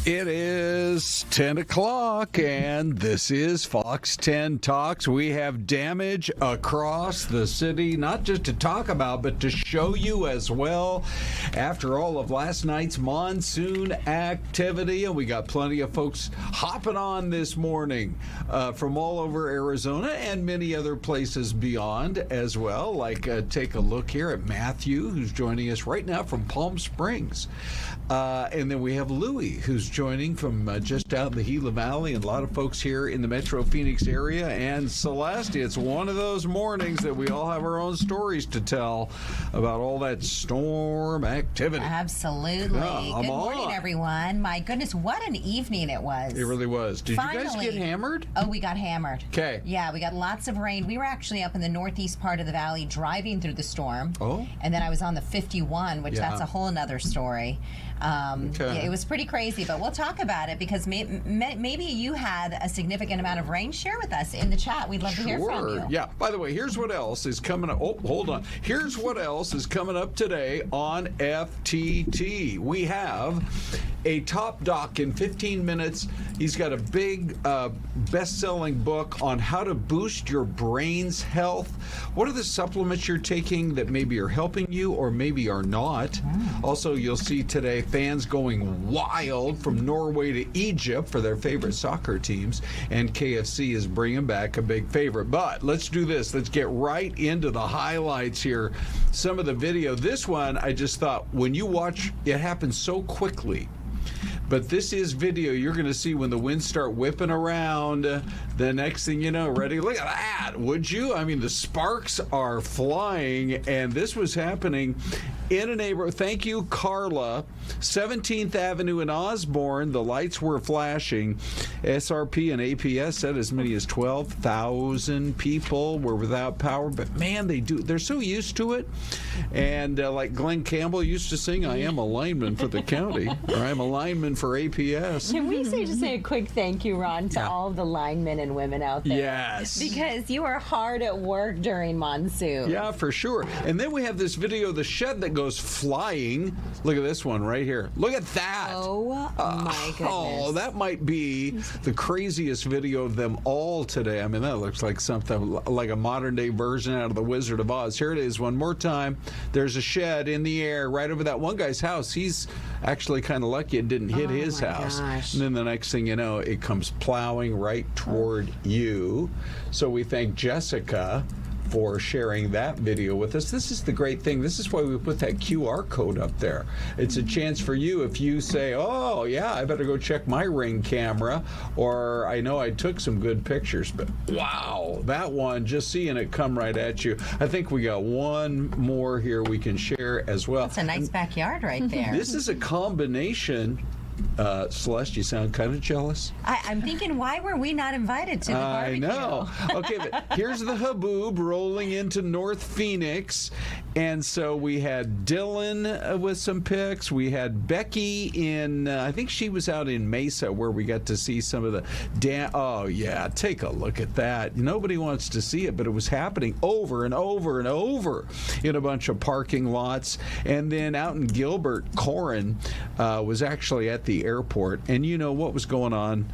It is 10 o'clock, and this is Fox 10 Talks. We have damage across the city, not just to talk about, but to show you as well. After all of last night's monsoon activity, and we got plenty of folks hopping on this morning from all over Arizona and many other places beyond as well. Like, take a look here at Matthew, who's joining us right now from Palm Springs. And then we have Louie, who's joining from just out in the Gila Valley, and a lot of folks here in the Metro Phoenix area. And Celeste, it's one of those mornings that we all have our own stories to tell about all that storm activity. Absolutely. Good morning, everyone. My goodness, what an evening it was. It really was. Did you guys get hammered? Oh, we got hammered. Okay. Yeah, we got lots of rain. We were actually up in the northeast part of the valley driving through the storm. Oh. And then I was on the 51, which that's a whole nother story. Yeah, it was pretty crazy, but we'll talk about it because maybe you had a significant amount of rain. Share with us in the chat. We'd love to hear from you. Yeah. By the way, here's what else is coming up. Oh, hold on. Here's what else is coming up today on FTT. We have a top doc in 15 minutes. He's got a big best-selling book on how to boost your brain's health. What are the supplements you're taking that maybe are helping you or maybe are not? Also, you'll see today fans going wild from Norway to Egypt for their favorite soccer teams, and KFC is bringing back a big favorite. But let's do this. Let's get right into the highlights here. Some of the video. This one, I just thought, when you watch, it happens so quickly. But this is video you're going to see when the winds start whipping around. The next thing you know, ready? Look at that, would you? I mean, the sparks are flying, and this was happening in a neighborhood. Thank you, Carla. 17th Avenue in Osborne, the lights were flashing. SRP and APS said as many as 12,000 people were without power. But man, they're so used to it. And like Glenn Campbell used to sing, I am a lineman for the county, or I'm a lineman for APS. Can we just say a quick thank you, Ron, to all of the linemen and women out there? Yes. Because you are hard at work during monsoon. Yeah, for sure. And then we have this video of the shed that goes flying. Look at this one right here. Look at that. Oh, my goodness. Oh, that might be the craziest video of them all today. I mean, that looks like something like a modern-day version out of The Wizard of Oz. Here it is one more time. There's a shed in the air right over that one guy's house. He's actually kind of lucky it didn't hit his house. Gosh. And then the next thing you know, it comes plowing right toward you. So we thank Jessica for sharing that video with us. This is the great thing. This is why we put that QR code up there. It's a chance for you if you say, oh, yeah, I better go check my Ring camera, or I know I took some good pictures, but wow, that one, just seeing it come right at you. I think we got one more here we can share as well. It's a nice backyard right there. This is a combination. Celeste, you sound kind of jealous. I'm thinking, why were we not invited to the barbecue? I know. Okay, but here's the haboob rolling into North Phoenix. And so we had Dylan with some pics. We had Becky in, I think she was out in Mesa where we got to see some of the oh, yeah, take a look at that. Nobody wants to see it, but it was happening over and over and over in a bunch of parking lots. And then out in Gilbert, Corin was actually at the airport, and you know what was going on.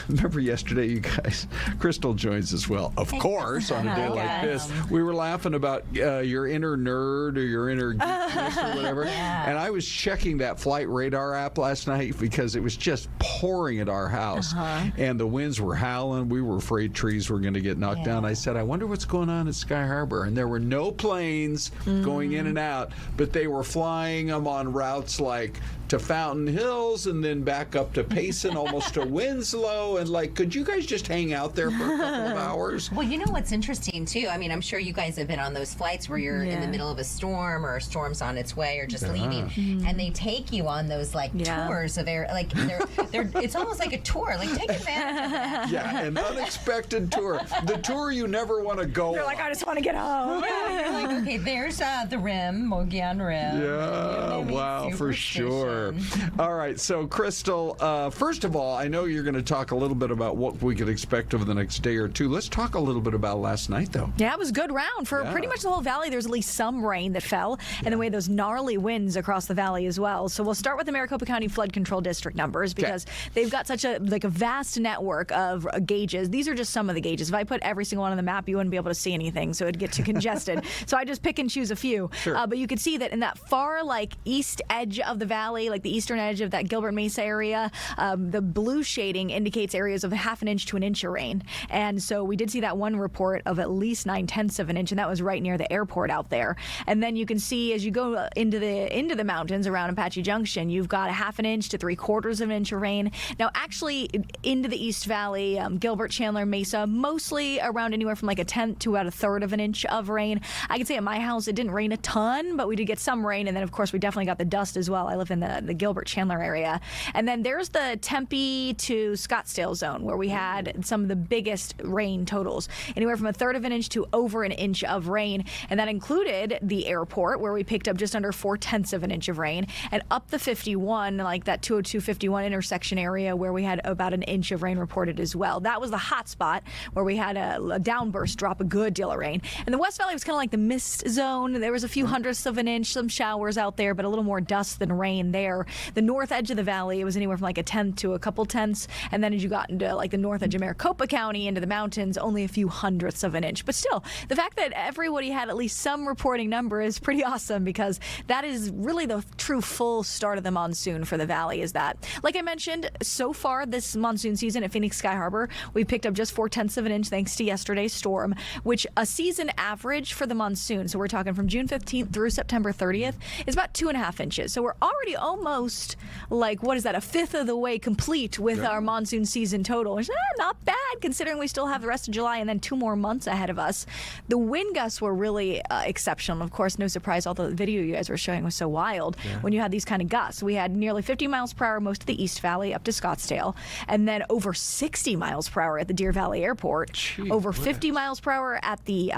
Remember yesterday, you guys, Crystal joins as well, of course, on a day like this. We were laughing about your inner nerd or your inner geekness or whatever, and I was checking that flight radar app last night because it was just pouring at our house, and the winds were howling. We were afraid trees were going to get knocked down. I said, I wonder what's going on at Sky Harbor, and there were no planes going in and out, but they were flying them on routes like to Fountain Hills and then back up to Payson, almost to Winslow. And like, could you guys just hang out there for a couple of hours? Well, you know what's interesting too? I mean, I'm sure you guys have been on those flights where you're in the middle of a storm or a storm's on its way or just leaving, and they take you on those like tours of air. Like they're it's almost like a tour. Like, take advantage of that. Yeah, an unexpected tour. The tour you never want to go You're like, I just want to get home. Yeah, you're like, okay, there's the rim, Mogollon Rim. Yeah, wow, for sure. sure. All right. So, Crystal, first of all, I know you're going to talk a little bit about what we could expect over the next day or two. Let's talk a little bit about last night, though. Yeah, it was a good round. For pretty much the whole valley, there's at least some rain that fell, and then we had those gnarly winds across the valley as well. So we'll start with the Maricopa County Flood Control District numbers because they've got such a vast network of gauges. These are just some of the gauges. If I put every single one on the map, you wouldn't be able to see anything, so it'd get too congested. So I just pick and choose a few. Sure. But you could see that in that far east edge of the valley, like the eastern edge of that Gilbert Mesa area, the blue shading indicates areas of 1/2 inch to 1 inch of rain. And so we did see that one report of at least 9/10 of an inch, and that was right near the airport out there. And then you can see as you go into the mountains around Apache Junction, you've got 1/2 inch to 3/4 of an inch of rain. Now, actually, into the East Valley, Gilbert, Chandler, Mesa, mostly around anywhere from 1/10 to about 1/3 of an inch of rain. I can say at my house, it didn't rain a ton, but we did get some rain. And then, of course, we definitely got the dust as well. I live in the Gilbert, Chandler area. And then there's the Tempe to Scottsdale zone where we had some of the biggest rain totals, anywhere from 1/3 of an inch to over an inch of rain. And that included the airport where we picked up just under 4/10 of an inch of rain, and up the 51, like that 202-51 intersection area where we had about an inch of rain reported as well. That was the hot spot where we had a downburst drop a good deal of rain. And the West Valley was kind of like the mist zone. There was a few hundredths of an inch, some showers out there, but a little more dust than rain there. The north edge of the valley, it was anywhere from 1/10 to a couple tenths. And then as you got into the north edge of Maricopa County, into the mountains, only a few hundredths of an inch. But still, the fact that everybody had at least some reporting number is pretty awesome, because that is really the true full start of the monsoon for the valley. Is that, like I mentioned, so far this monsoon season at Phoenix Sky Harbor, we picked up just 4/10 of an inch thanks to yesterday's storm, which a season average for the monsoon, so we're talking from June 15th through September 30th, is about 2.5 inches. So we're already almost what is that, a fifth of the way complete with our monsoon season total, which is not bad considering we still have the rest of July and then 2 more months ahead of us. The wind gusts were really exceptional. Of course, no surprise, all the video you guys were showing was so wild when you had these kind of gusts. We had nearly 50 miles per hour most of the East Valley up to Scottsdale, and then over 60 miles per hour at the Deer Valley Airport, over 50 miles per hour at the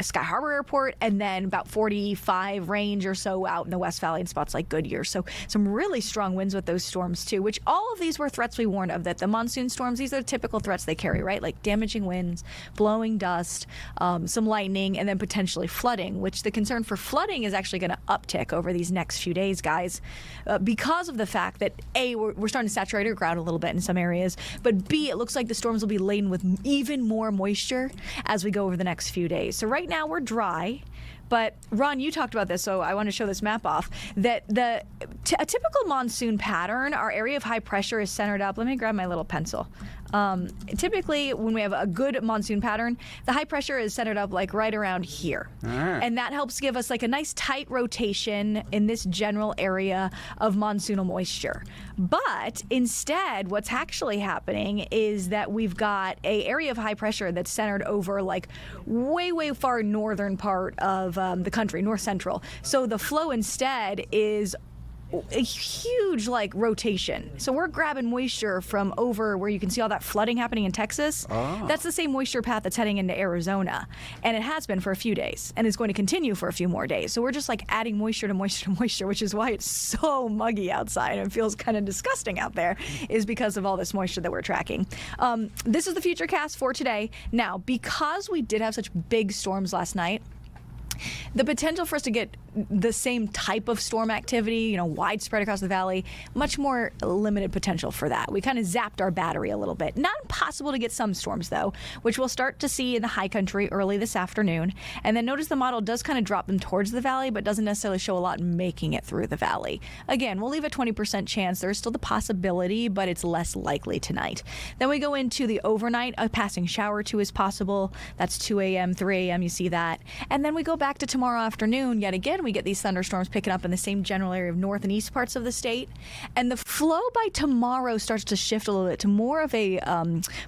Sky Harbor Airport, and then about 45 range or so out in the West Valley in spots like Goodyear. So some really strong winds with those storms too, which all of these were threats we warned of, that the monsoon storms, these are the typical threats they carry, right? Like damaging winds, blowing dust, some lightning, and then potentially flooding, which the concern for flooding is actually going to uptick over these next few days, guys, because of the fact that A, we're starting to saturate our ground a little bit in some areas, but B, it looks like the storms will be laden with even more moisture as we go over the next few days. So right now we're dry. But Ron, you talked about this, so I want to show this map off, that a typical monsoon pattern, our area of high pressure is centered up. Let me grab my little pencil. Typically, when we have a good monsoon pattern, the high pressure is centered up right around here. And that helps give us a nice tight rotation in this general area of monsoonal moisture. But instead, what's actually happening is that we've got an area of high pressure that's centered over way, way far northern part of the country, north central. So the flow instead is a huge rotation. So we're grabbing moisture from over where you can see all that flooding happening in Texas. That's the same moisture path that's heading into Arizona, and it has been for a few days and is going to continue for a few more days. So we're just adding moisture to moisture to moisture, which is why it's so muggy outside and it feels kind of disgusting out there, is because of all this moisture that we're tracking. This is the future cast for today. Now, because we did have such big storms last night, the potential for us to get the same type of storm activity, widespread across the valley, much more limited potential for that. We kind of zapped our battery a little bit. Not impossible to get some storms, though, which we'll start to see in the high country early this afternoon. And then notice the model does kind of drop them towards the valley, but doesn't necessarily show a lot making it through the valley. Again, we'll leave a 20% chance. There's still the possibility, but it's less likely tonight. Then we go into the overnight. A passing shower or two is possible. That's 2 a.m., 3 a.m., you see that. And then we go back to tomorrow afternoon. Yet again, we get these thunderstorms picking up in the same general area of north and east parts of the state. And the flow by tomorrow starts to shift a little bit to more of a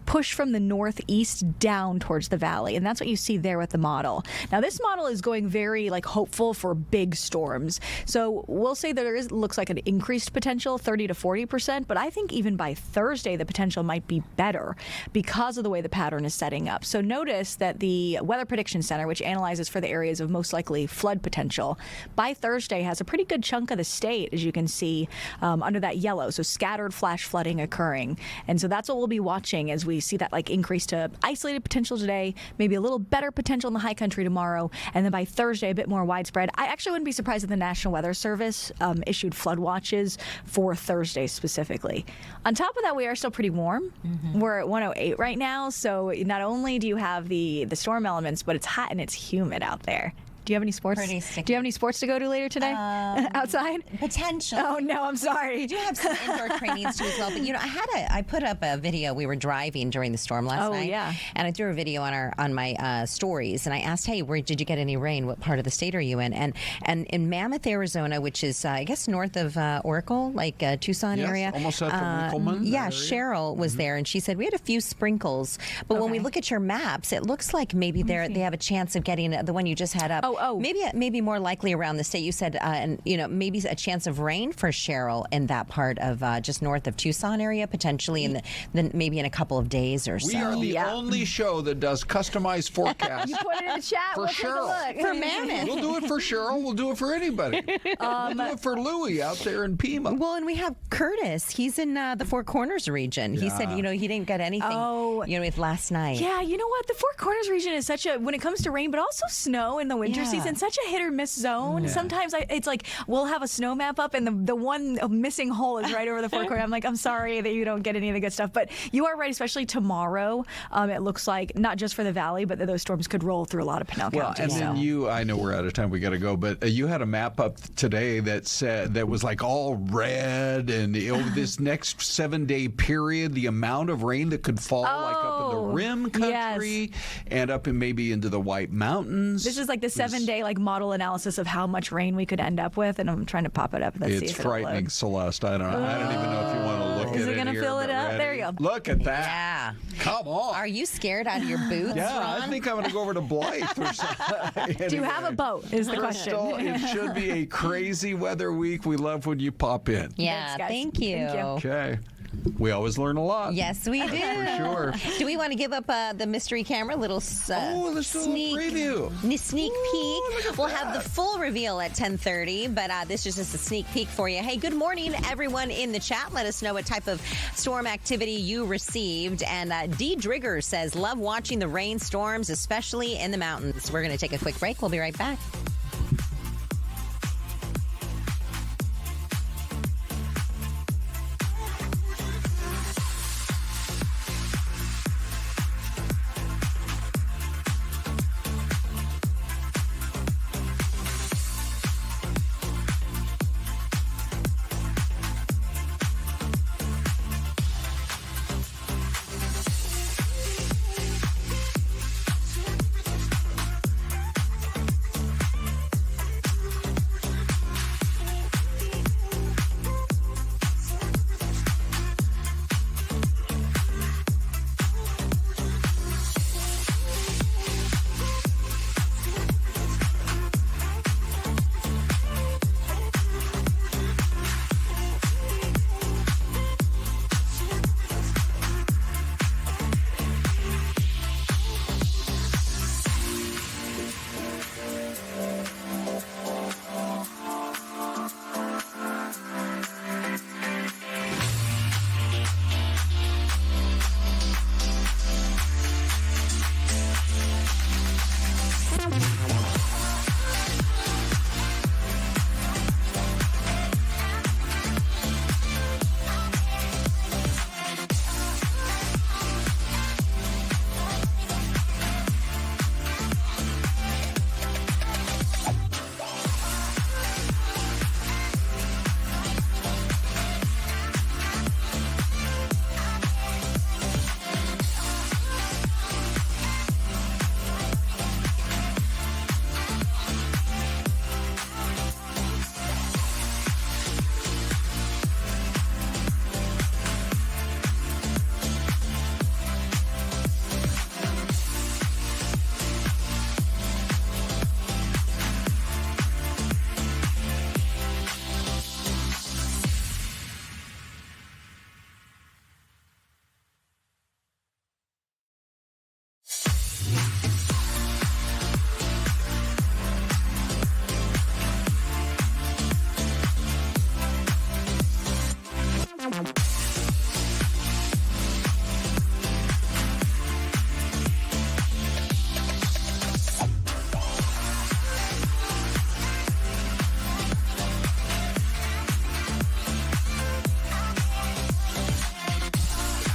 push from the northeast down towards the valley. And that's what you see there with the model. Now, this model is going very hopeful for big storms. So we'll say that there looks like an increased potential, 30 to 40%. But I think even by Thursday, the potential might be better because of the way the pattern is setting up. So notice that the Weather Prediction Center, which analyzes for the areas of most likely flood potential. By Thursday, has a pretty good chunk of the state, as you can see, under that yellow. So scattered flash flooding occurring. And so that's what we'll be watching as we see that like increase to isolated potential today, maybe a little better potential in the high country tomorrow. And then by Thursday, a bit more widespread. I actually wouldn't be surprised if the National Weather Service issued flood watches for Thursday specifically. On top of that, we are still pretty warm. We're at 108 right now. So not only do you have the storm elements, but it's hot and it's humid out there. Do you have any sports? Pretty sticky. Do you have any sports to go to later today? Outside? Potential. Oh no, I'm sorry. We do have some indoor trainings too as well. But I put up a video. We were driving during the storm last night. Yeah. And I threw a video on my stories, and I asked, "Hey, where did you get any rain? What part of the state are you in?" And in Mammoth, Arizona, which is I guess north of Oracle, like Tucson area. Almost south of Winkleman. Yeah, that area. Cheryl was there, and she said we had a few sprinkles. But when we look at your maps, it looks like maybe they have a chance of getting the one you just had up. Maybe more likely around the state. You said, maybe a chance of rain for Cheryl in that part of just north of Tucson area, potentially, then maybe in a couple of days or so. We are the only show that does customized forecasts. You put it in the chat. For we'll Cheryl. take a look. For Mammoth. We'll do it for Cheryl. We'll do it for anybody. We'll do it for Louie out there in Pima. Well, and we have Curtis. He's in the Four Corners region. He said, he didn't get anything, with last night. Yeah, you know what? The Four Corners region is such a, when it comes to rain, but also snow in the winter season, such a hit or miss zone. Sometimes it's like we'll have a snow map up and the one missing hole is right over the Four Corners. I'm like, I'm sorry that you don't get any of the good stuff. But you are right, especially tomorrow. It looks like not just for the valley, but that those storms could roll through a lot of Pinal County. And then I know we're out of time. We got to go. But you had a map up today that said that was like all red, and over this next 7-day period, the amount of rain that could fall like up in the rim country and up in maybe into the White Mountains. This is like the 7-day like model analysis of how much rain we could end up with, and I'm trying to pop it up. Let's see it's if it'll frightening, load. Celeste. I don't even know if you want to look at it. Is it going to fill it up? There you go. Look at that. Yeah. Come on. Are you scared out of your boots, Yeah, Ron? I think I'm going to go over to Blythe or something. Do you have a boat is the question. Crystal, it should be a crazy weather week. We love when you pop in. Yeah, Thanks, guys. thank you. Thank you. Okay. We always learn a lot. Yes, we do. For sure. Do we want to give up the mystery camera? Let's do a little preview. Sneak peek. We'll have the full reveal at 10:30, but this is just a sneak peek for you. Hey, good morning, everyone in the chat. Let us know what type of storm activity you received. And D. Drigger says, love watching the rainstorms, especially in the mountains. We're going to take a quick break. We'll be right back.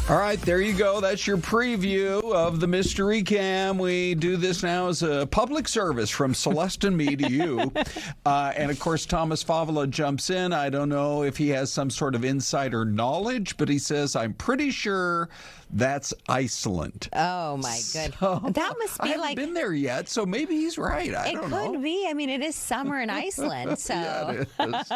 All right, there you go. That's your preview of the Mystery Cam. We do this now as a public service from Celeste and me to you. And, of course, Thomas Favela jumps in. I don't know if he has some sort of insider knowledge, but he says, I'm pretty sure that's Iceland. Oh, my good. So, that must be I haven't been there yet, so maybe he's right. I don't know. It could be. I mean, it is summer in Iceland, so. Yeah, it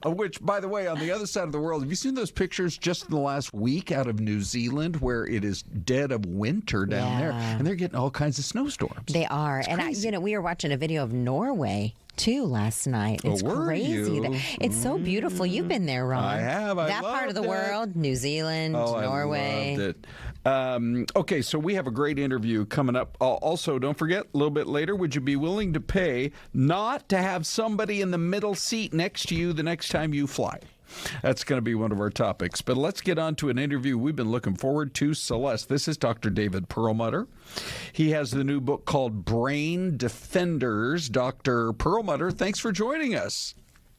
is. Which, by the way, on the other side of the world, have you seen those pictures just in the last week out of New Zealand where it is dead of winter down there, and they're getting all kinds of snowstorms? They are. And we were watching a video of Norway too last night. It's crazy. It's so beautiful. You've been there, Ron. I have. That part of the world, New Zealand, Norway. I loved it. Okay, so we have a great interview coming up. Also, don't forget, a little bit later, would you be willing to pay not to have somebody in the middle seat next to you the next time you fly? That's going to be one of our topics. But let's get on to an interview we've been looking forward to. Celeste, this is Dr. David Perlmutter. He has the new book called Brain Defenders. Dr. Perlmutter, thanks for joining us.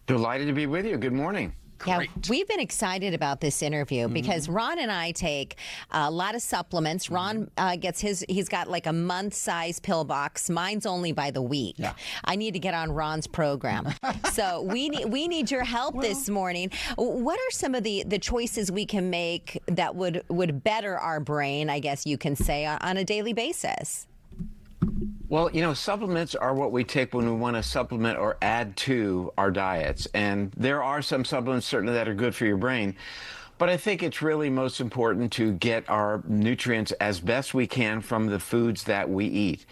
Delighted to be with you. Good morning. Great. Yeah, we've been excited about this interview because Ron and I take a lot of supplements. Ron he's got like a month-size pill box. Mine's only by the week. Yeah. I need to get on Ron's program. So we need your help this morning. What are some of the choices we can make that would better our brain, I guess you can say, on a daily basis? Well, supplements are what we take when we want to supplement or add to our diets. And there are some supplements certainly that are good for your brain. But I think it's really most important to get our nutrients as best we can from the foods that we eat.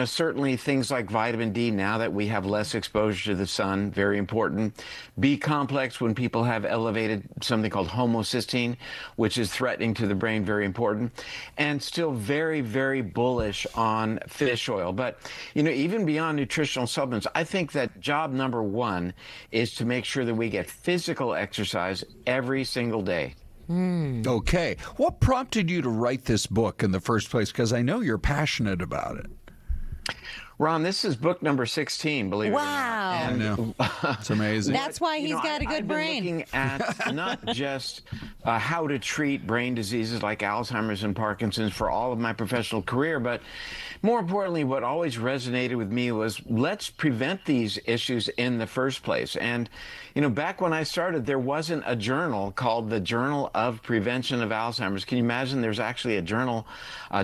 Certainly things like vitamin D, now that we have less exposure to the sun, very important. B complex, when people have elevated something called homocysteine, which is threatening to the brain, very important. And still very, very bullish on fish oil. But, even beyond nutritional supplements, I think that job number one is to make sure that we get physical exercise every single day. Okay. What prompted you to write this book in the first place? Because I know you're passionate about it. Ron, this is book number 16, believe it or not. Wow. I know. It's amazing. That's why he's got a good brain. I've been looking at not just how to treat brain diseases like Alzheimer's and Parkinson's for all of my professional career, but more importantly, what always resonated with me was let's prevent these issues in the first place. And, back when I started, there wasn't a journal called the Journal of Prevention of Alzheimer's. Can you imagine there's actually a journal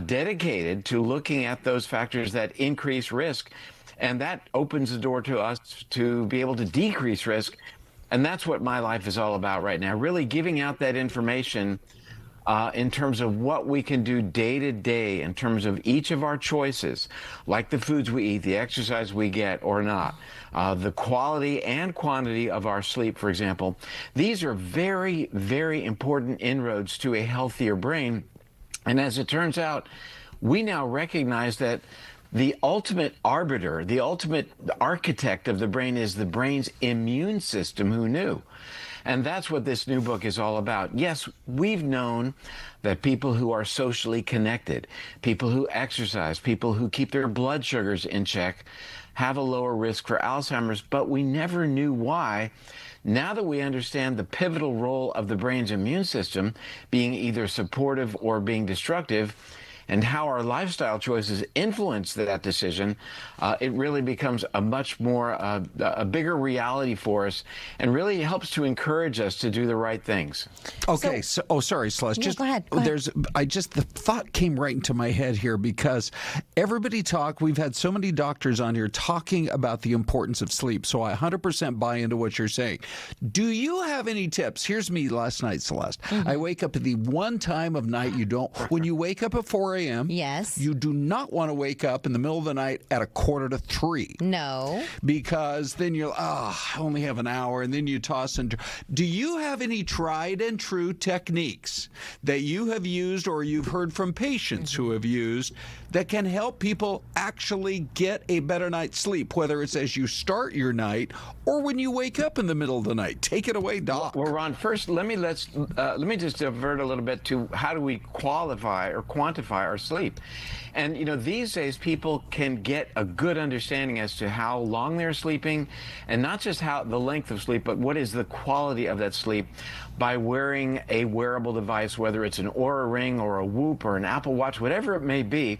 dedicated to looking at those factors that increase risk? And that opens the door to us to be able to decrease risk. And that's what my life is all about right now, really giving out that information in terms of what we can do day to day in terms of each of our choices, like the foods we eat, the exercise we get or not, the quality and quantity of our sleep, for example. These are very, very important inroads to a healthier brain. And as it turns out, we now recognize that the ultimate arbiter, the ultimate architect of the brain is the brain's immune system. Who knew? And that's what this new book is all about. Yes, we've known that people who are socially connected, people who exercise, people who keep their blood sugars in check, have a lower risk for Alzheimer's, but we never knew why. Now that we understand the pivotal role of the brain's immune system being either supportive or being destructive, and how our lifestyle choices influence that decision, it really becomes a much more, a bigger reality for us, and really helps to encourage us to do the right things. Okay, sorry, Celeste. No, go ahead. The thought came right into my head here because we've had so many doctors on here talking about the importance of sleep, so I 100% buy into what you're saying. Do you have any tips? Here's me last night, Celeste. I wake up at the one time of night when you wake up at 4 a.m., yes, you do not want to wake up in the middle of the night at 2:45. No. Because then you're, I only have an hour, and then you toss and turn. Do you have any tried and true techniques that you have used or you've heard from patients who have used that can help people actually get a better night's sleep, whether it's as you start your night or when you wake up in the middle of the night? Take it away, Doc. Well, Ron, first let me just divert a little bit to how do we qualify or quantify our sleep. And, these days people can get a good understanding as to how long they're sleeping, and not just how the length of sleep, but what is the quality of that sleep by wearing a wearable device, whether it's an Oura Ring or a Whoop or an Apple Watch, whatever it may be.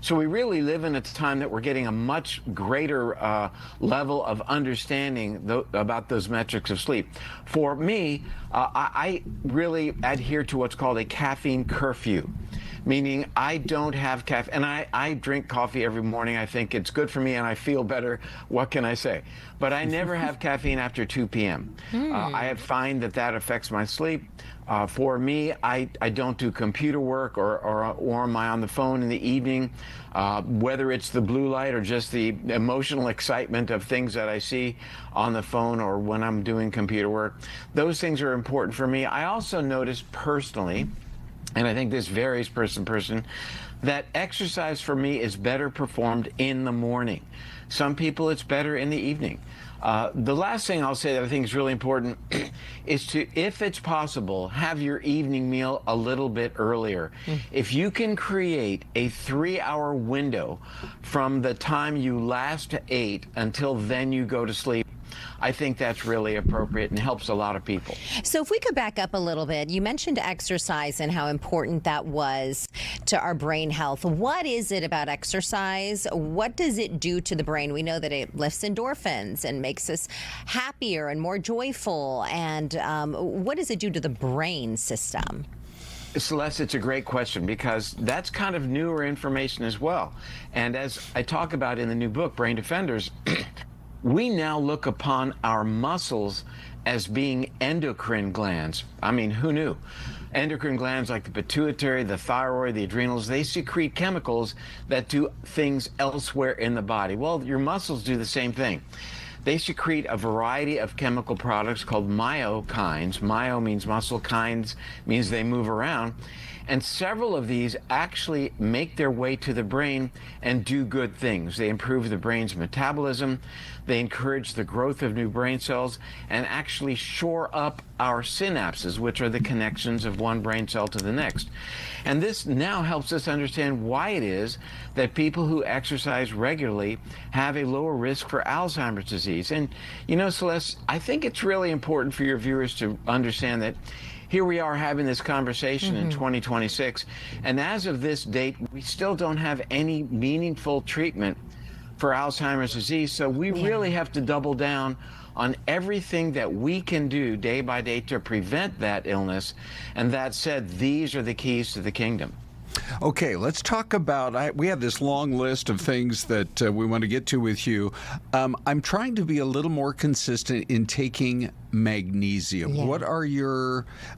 So we really live in a time that we're getting a much greater level of understanding about those metrics of sleep. For me, I really adhere to what's called a caffeine curfew, meaning I don't have caffeine. And I drink coffee every morning. I think it's good for me and I feel better. What can I say? But I never have caffeine after 2 p.m. I find that affects my sleep. For me, I don't do computer work or am I on the phone in the evening, whether it's the blue light or just the emotional excitement of things that I see on the phone or when I'm doing computer work. Those things are important for me. I also notice personally, and I think this varies person to person, that exercise for me is better performed in the morning. Some people it's better in the evening. The last thing I'll say that I think is really important is to, if it's possible, have your evening meal a little bit earlier. If you can create a 3-hour window from the time you last ate until then you go to sleep, I think that's really appropriate and helps a lot of people. So if we could back up a little bit, you mentioned exercise and how important that was to our brain health. What is it about exercise? What does it do to the brain? We know that it lifts endorphins and makes us happier and more joyful. And what does it do to the brain system? Celeste, it's a great question because that's kind of newer information as well. And as I talk about in the new book, Brain Defenders, we now look upon our muscles as being endocrine glands. I mean, who knew? Endocrine glands like the pituitary, the thyroid, the adrenals, they secrete chemicals that do things elsewhere in the body. Well, your muscles do the same thing. They secrete a variety of chemical products called myokines. Myo means muscle, kines means they move around. And several of these actually make their way to the brain and do good things. They improve the brain's metabolism, they encourage the growth of new brain cells, and actually shore up our synapses, which are the connections of one brain cell to the next. And this now helps us understand why it is that people who exercise regularly have a lower risk for Alzheimer's disease. And, Celeste, I think it's really important for your viewers to understand that here we are having this conversation in 2026, and as of this date, we still don't have any meaningful treatment for Alzheimer's disease, so we really have to double down on everything that we can do day by day to prevent that illness. And that said, these are the keys to the kingdom. Okay, let's talk about, we have this long list of things that we want to get to with you. I'm trying to be a little more consistent in taking magnesium. Yeah. What are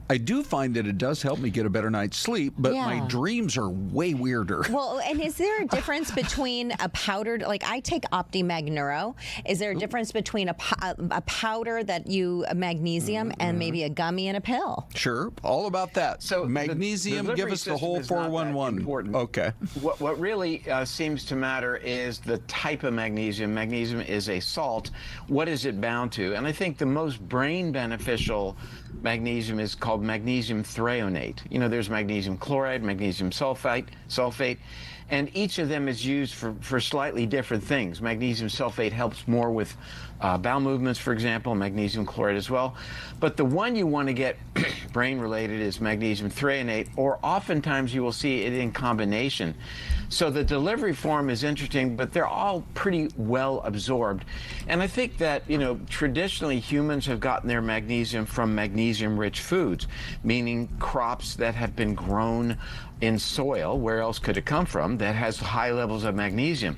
I do find that it does help me get a better night's sleep, but my dreams are way weirder. Well, and is there a difference between a powdered, like I take OptiMag Neuro, is there a difference between a powder that magnesium and maybe a gummy and a pill? Sure, all about that. So magnesium, the give us the whole 411. Important. Okay. What really seems to matter is the type of magnesium. Magnesium is a salt. What is it bound to? And I think the most brain beneficial magnesium is called magnesium threonate. There's magnesium chloride, magnesium sulfate, and each of them is used for slightly different things. Magnesium sulfate helps more with bowel movements, for example, magnesium chloride as well. But the one you want to get brain-related is magnesium threonate, or oftentimes you will see it in combination. So the delivery form is interesting, but they're all pretty well absorbed. And I think that, traditionally humans have gotten their magnesium from magnesium-rich foods, meaning crops that have been grown in soil, where else could it come from, that has high levels of magnesium.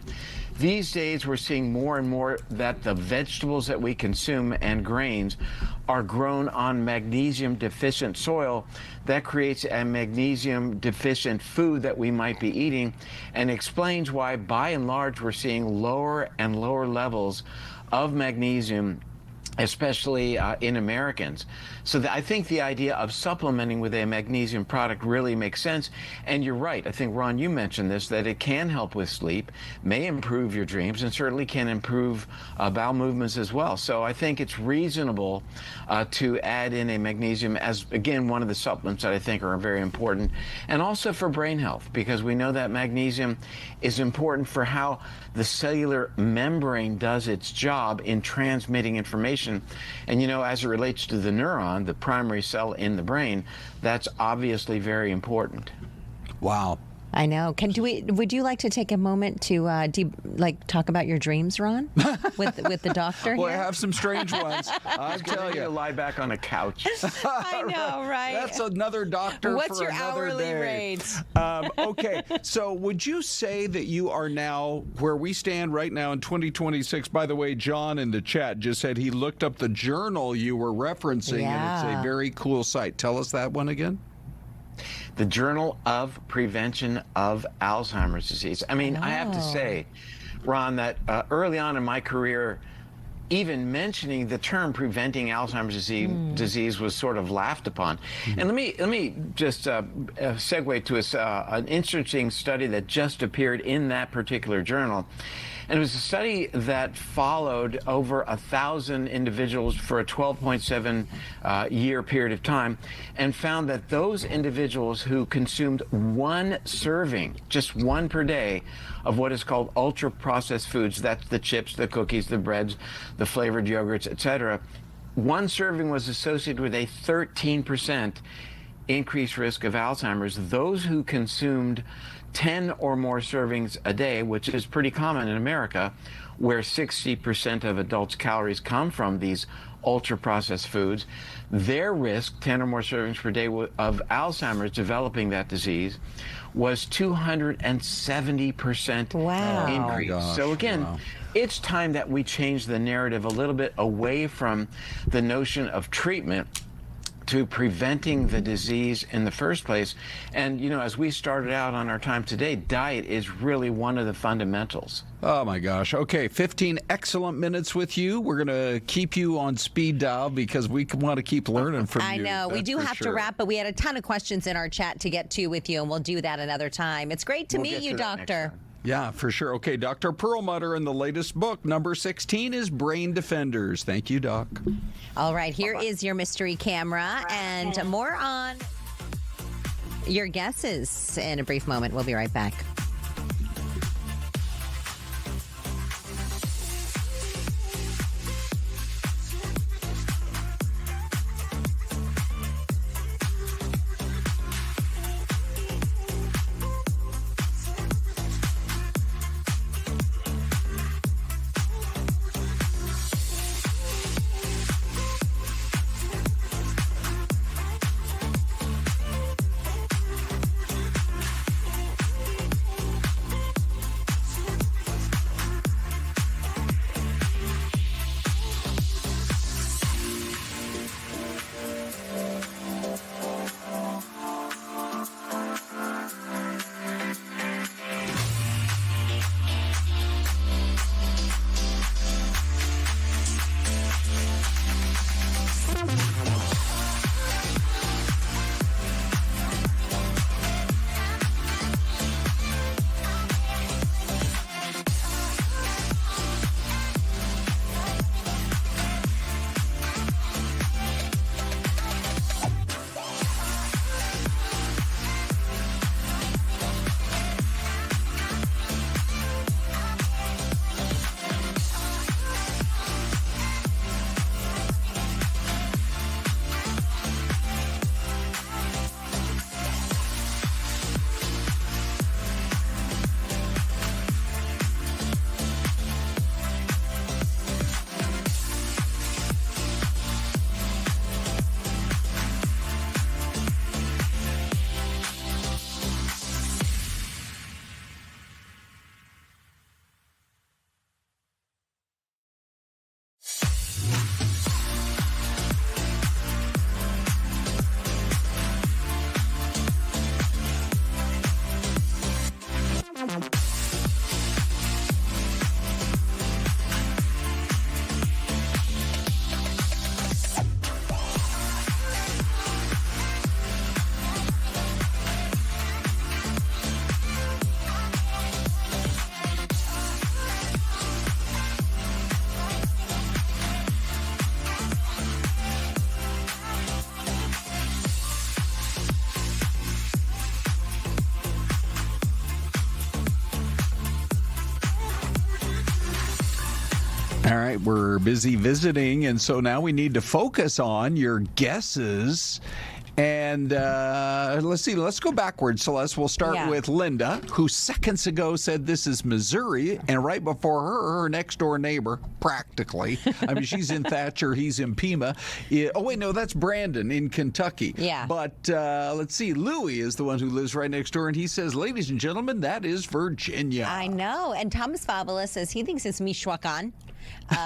These days, we're seeing more and more that the vegetables that we consume and grains are grown on magnesium-deficient soil. That creates a magnesium-deficient food that we might be eating, and explains why, by and large, we're seeing lower and lower levels of magnesium especially in Americans. So I think the idea of supplementing with a magnesium product really makes sense. And you're right. I think, Ron, you mentioned this, that it can help with sleep, may improve your dreams, and certainly can improve bowel movements as well. So I think it's reasonable to add in a magnesium as, again, one of the supplements that I think are very important. And also for brain health, because we know that magnesium is important for how the cellular membrane does its job in transmitting information. And, you know, as it relates to the neuron, the primary cell in the brain, that's obviously very important. Wow. I know. Would you like to take a moment to talk about your dreams, Ron, with the doctor? Well, here? I have some strange ones. I tell you, lie back on a couch. I know, right? That's another doctor. What's for your another hourly day. rate? Okay, so would you say that you are now where we stand right now in 2026? By the way, John in the chat just said he looked up the journal you were referencing, and it's a very cool site. Tell us that one again. The Journal of Prevention of Alzheimer's Disease. I mean, I have to say, Ron, that early on in my career, even mentioning the term preventing Alzheimer's disease was sort of laughed upon. And let me just segue to an interesting study that just appeared in that particular journal. And it was a study that followed over 1,000 individuals for a 12.7 year period of time, and found that those individuals who consumed one serving, just one per day, of what is called ultra-processed foods, that's the chips, the cookies, the breads, the flavored yogurts, etc., one serving was associated with a 13% increased risk of Alzheimer's. Those who consumed 10 or more servings a day, which is pretty common in America, where 60% of adults' calories come from these ultra-processed foods, their risk, 10 or more servings per day of Alzheimer's developing that disease, was 270% increase. Oh, gosh, so again, it's time that we change the narrative a little bit away from the notion of treatment to preventing the disease in the first place. And, you know, as we started out on our time today, diet is really one of the fundamentals. Oh, my gosh. Okay, 15 excellent minutes with you. We're going to keep you on speed dial because we want to keep learning from you. I know. We That's do for have sure. to wrap, but we had a ton of questions in our chat to get to with you, and we'll do that another time. It's great to meet you, Doctor. Yeah, for sure. Okay, Dr. Perlmutter, in the latest book, number 16, is Brain Defenders. Thank you, Doc. All right, here is your mystery camera, and more on your guesses in a brief moment. We'll be right back. All right, we're busy visiting, and so now we need to focus on your guesses. And let's see, let's go backwards, Celeste. We'll start with Linda, who seconds ago said this is Missouri, and right before her next door neighbor, practically. I mean, she's in Thatcher, he's in Pima. Oh, wait, no, that's Brandon in Kentucky. Yeah. But let's see, Louis is the one who lives right next door, and he says, ladies and gentlemen, that is Virginia. I know. And Thomas Fabula says he thinks it's Michoacan.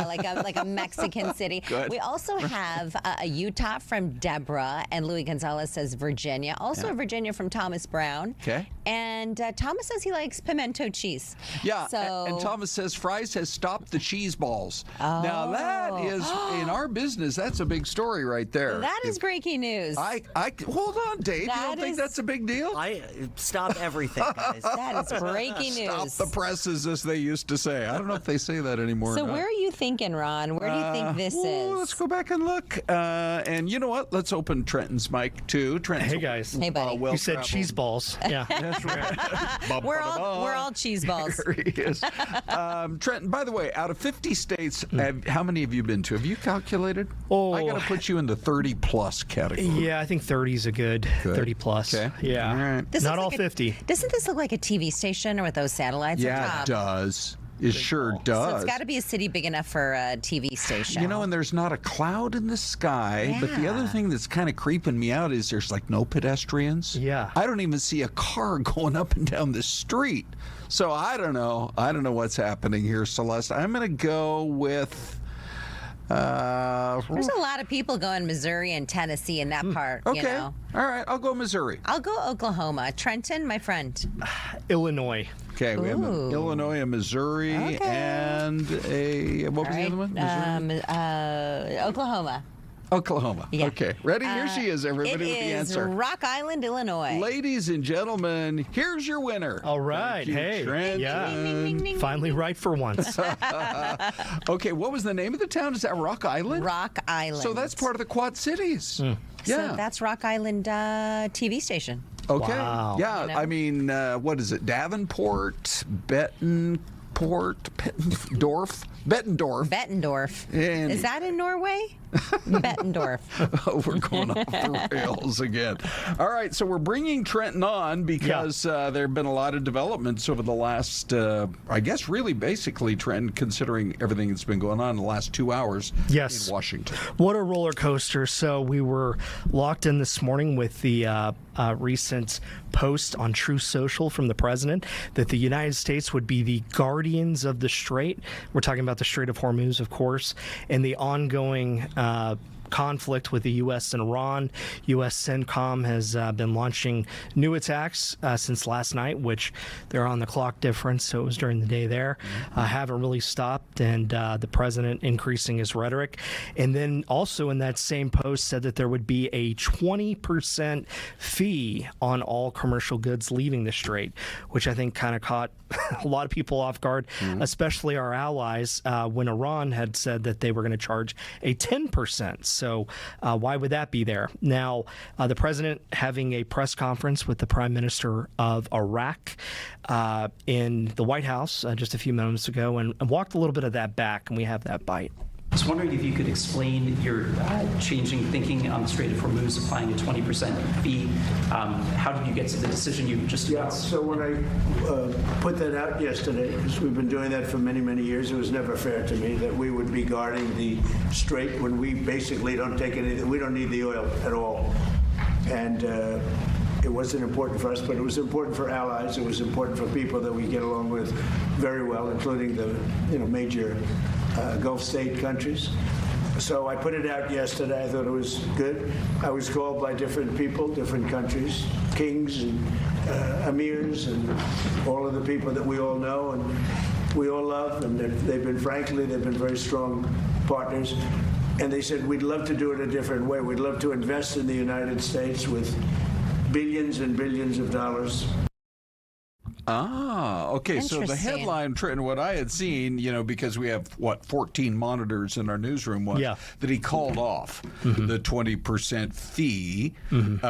Like a Mexican city. Good. We also have a Utah from Deborah, and Louis Gonzalez says Virginia. Also Virginia from Thomas Brown. Okay. And Thomas says he likes pimento cheese. Yeah, So, and Thomas says Fry's has stopped the cheese balls. Now that is, in our business, that's a big story right there. that is breaking news. I hold on, Dave. You don't think that's a big deal? I stop everything, guys. That is breaking Stop news. the presses, as they used to say. I don't know if they say that anymore. So or not. where are you thinking, Ron? Where do you think this is? Let's go back and look. And you know what? Let's open Trenton's mic too. Trenton's Hey, guys. Hey, buddy. You said cheese balls. Yeah. That's right. We're all cheese balls. There he is. Trenton, by the way, out of 50 states, how many have you been to? Have you calculated? Oh. I got to put you in the 30-plus category. Yeah, I think 30 is a good 30 plus. Okay. Yeah. All right. This Not looks all like 50. Doesn't this look like a TV station or with those satellites Yeah, on it top? does. It sure So does. it's got to be a city big enough for a TV station. You know, and there's not a cloud in the sky. But the other Yeah. thing that's kind of creeping me out is there's like no pedestrians. Yeah. I don't even see a car going up and down the street. So I don't know. I don't know what's happening here, Celeste. I'm going to go with. There's a lot of people going Missouri and Tennessee in that part. Okay. You know? All right. I'll go Missouri. I'll go Oklahoma. Trenton, my friend. Illinois. Okay. We have Ooh. Illinois, a Missouri, Okay. and a what was the other one? Missouri? Oklahoma. Oklahoma. Yeah. Okay. Ready? Here she is, everybody, It with the is answer. Rock Island, Illinois. Ladies and gentlemen, here's your winner. All right. Thank you, Hey. Trenton. Yeah. Ding, ding, ding, Finally right for once. Okay, what was the name of the town? Is that Rock Island? Rock Island. So that's part of the Quad Cities. Yeah. So that's Rock Island TV station. Okay. Wow. Yeah, You know? I mean, what is it? Davenport, Bettendorf? Bettendorf. And- Is that in Norway? Bettendorf. Oh, we're going off the rails again. All right, so we're bringing Trenton on because there have been a lot of developments over the last, I guess, really basically, Trenton, considering everything that's been going on in the last 2 hours Yes. in Washington. What a roller coaster. So we were locked in this morning with the recent post on True Social from the president that the United States would be the guardians of the Strait. We're talking about the Strait of Hormuz, of course, and the ongoing conflict with the U.S. and Iran. U.S. CENTCOM has been launching new attacks since last night, which they're on the clock difference, so it was during the day there. Haven't really stopped, and the president increasing his rhetoric. And then also in that same post said that there would be a 20% fee on all commercial goods leaving the Strait, which I think kind of caught a lot of people off guard, especially our allies, when Iran had said that they were going to charge a 10%. So why would that be there? Now, the president having a press conference with the prime minister of Iraq in the White House just a few minutes ago and walked a little bit of that back, and we have that bite. I was wondering if you could explain your changing thinking on the Strait of Hormuz, applying a 20% fee. How did you get to the decision you just announced? So when I put that out yesterday, because we've been doing that for many, many years, it was never fair to me that we would be guarding the Strait when we basically don't take anything. We don't need the oil at all. And it wasn't important for us, but it was important for allies. It was important for people that we get along with very well, including the major Gulf state countries. So I put it out yesterday. I thought it was good. I was called by different people, different countries, kings and emirs and all of the people that we all know and we all love. And they've been very strong partners. And they said, we'd love to do it a different way. We'd love to invest in the United States with billions and billions of dollars. Ah, okay. So the Interesting. headline, Trenton, what I had seen, because we have 14 monitors in our newsroom, was that he called off the 20% fee,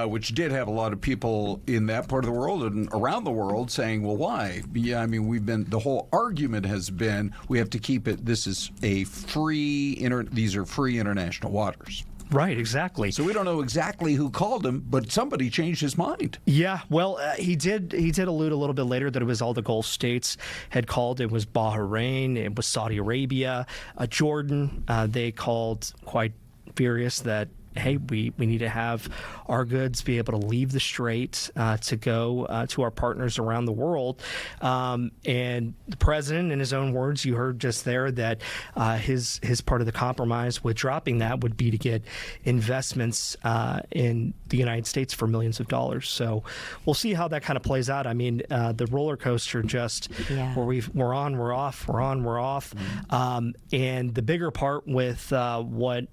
which did have a lot of people in that part of the world and around the world saying, "Well, why?" Yeah, I mean, the whole argument has been we have to keep it. This is a these are free international waters. Right, exactly. So we don't know exactly who called him, but somebody changed his mind. Yeah, well, he did allude a little bit later that it was all the Gulf states had called. It was Bahrain, it was Saudi Arabia, Jordan. They called quite furious that, hey, we need to have our goods be able to leave the Strait to go to our partners around the world. And the president, in his own words, you heard just there that his part of the compromise with dropping that would be to get investments in the United States for millions of dollars. So we'll see how that kind of plays out. I mean, the roller coaster just where we're on, we're off, we're on, we're off. And the bigger part with what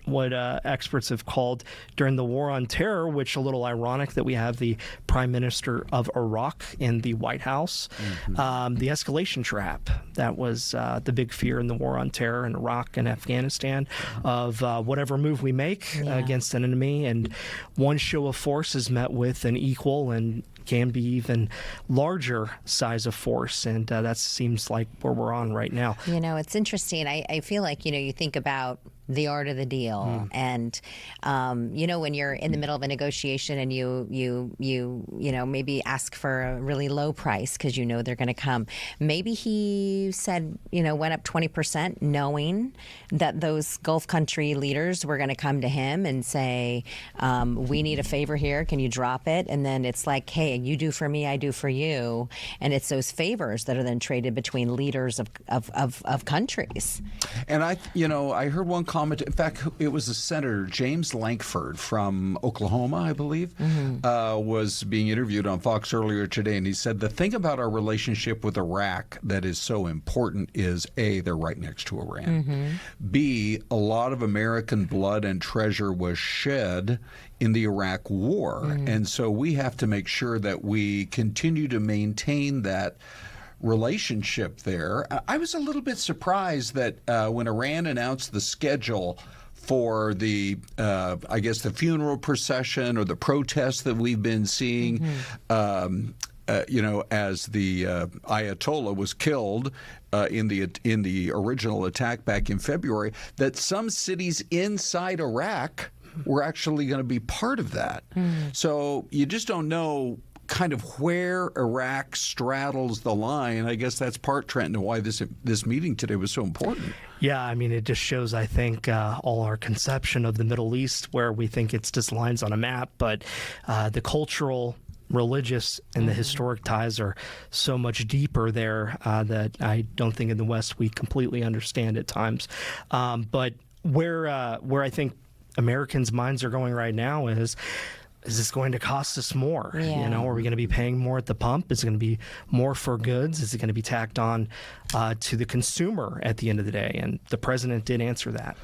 experts have called during the war on terror, which a little ironic that we have the Prime Minister of Iraq in the White House, the escalation trap. That was the big fear in the war on terror in Iraq and Afghanistan of whatever move we make against an enemy, and one show of force is met with an equal and can be even larger size of force, and that seems like where we're on right now. It's interesting. I feel like, you think about the art of the deal, and when you're in the middle of a negotiation and you maybe ask for a really low price because they're going to come. Maybe he said, went up 20%, knowing that those Gulf country leaders were going to come to him and say, we need a favor here, can you drop it? And then it's like, hey, you do for me, I do for you, and it's those favors that are then traded between leaders of countries. And I heard one comment. In fact, it was the Senator James Lankford from Oklahoma, I believe, was being interviewed on Fox earlier today, and he said the thing about our relationship with Iraq that is so important is A, they're right next to Iran. B, a lot of American blood and treasure was shed in the Iraq War, and so we have to make sure that we continue to maintain that relationship there. I was a little bit surprised that when Iran announced the schedule for the, I guess, the funeral procession or the protests that we've been seeing, as the Ayatollah was killed in the original attack back in February, that some cities inside Iraq were actually going to be part of that. So you just don't know kind of where Iraq straddles the line. I guess that's part, Trenton, why this meeting today was so important. Yeah, I mean, it just shows, I think, all our conception of the Middle East, where we think it's just lines on a map, but the cultural, religious, and the historic ties are so much deeper there that I don't think in the West we completely understand at times. But where I think Americans' minds are going right now is this going to cost us more? Are we going to be paying more at the pump? Is it going to be more for goods? Is it going to be tacked on to the consumer at the end of the day? And the president did answer that.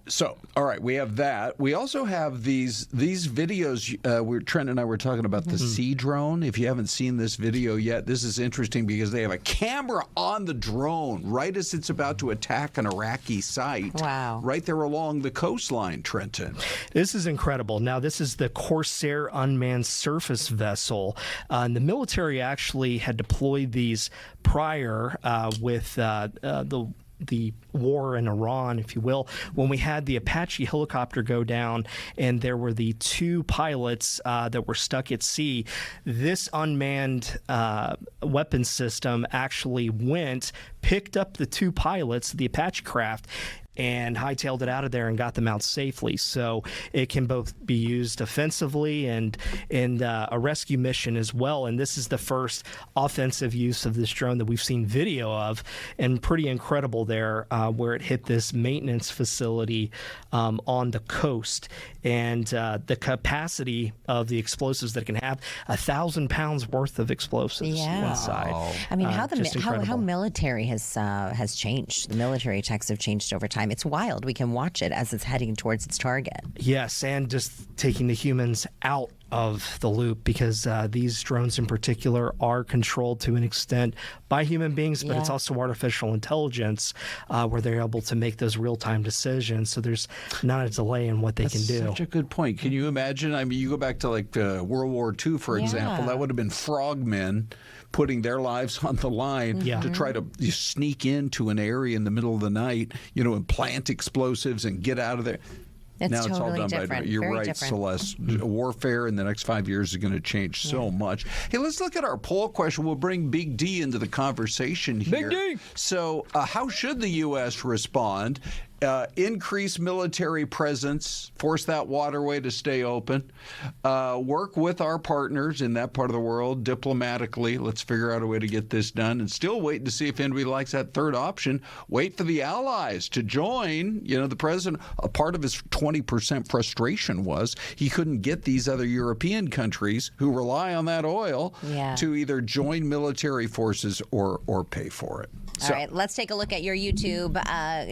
So, all right, we have that. We also have these videos. Trent and I were talking about the Sea Drone. If you haven't seen this video yet, this is interesting because they have a camera on the drone right as it's about to attack an Iraqi site. Wow. Right there along the coastline, Trenton. This is incredible. Now, this is the Corsair unmanned surface vessel. And the military actually had deployed these prior with the war in Iran, if you will, when we had the Apache helicopter go down and there were the two pilots that were stuck at sea. This unmanned weapon system actually picked up the two pilots, the Apache craft, and hightailed it out of there and got them out safely. So it can both be used offensively and in a rescue mission as well. And this is the first offensive use of this drone that we've seen video of, and pretty incredible there where it hit this maintenance facility on the coast. And the capacity of the explosives that it can have, 1,000 pounds worth of explosives inside. I mean, how military has changed. The military attacks have changed over time. It's wild. We can watch it as it's heading towards its target. Yes, and just taking the humans out of the loop because these drones in particular are controlled to an extent by human beings, but it's also artificial intelligence where they're able to make those real-time decisions. So there's not a delay in what they can do. Such a good point. Can you imagine? I mean, you go back to like World War II, for example. That would have been frogmen putting their lives on the line to try to sneak into an area in the middle of the night, and plant explosives and get out of there. Now it's all done by. You're Very right, different. Celeste. Warfare in the next 5 years is going to change so much. Hey, let's look at our poll question. We'll bring Big D into the conversation here. Big D. So, how should the U.S. respond? Increase military presence, force that waterway to stay open, work with our partners in that part of the world diplomatically. Let's figure out a way to get this done, and still wait to see if anybody likes that third option. Wait for the allies to join. The president, a part of his 20% frustration was he couldn't get these other European countries who rely on that oil to either join military forces or pay for it. All right, let's take a look at your YouTube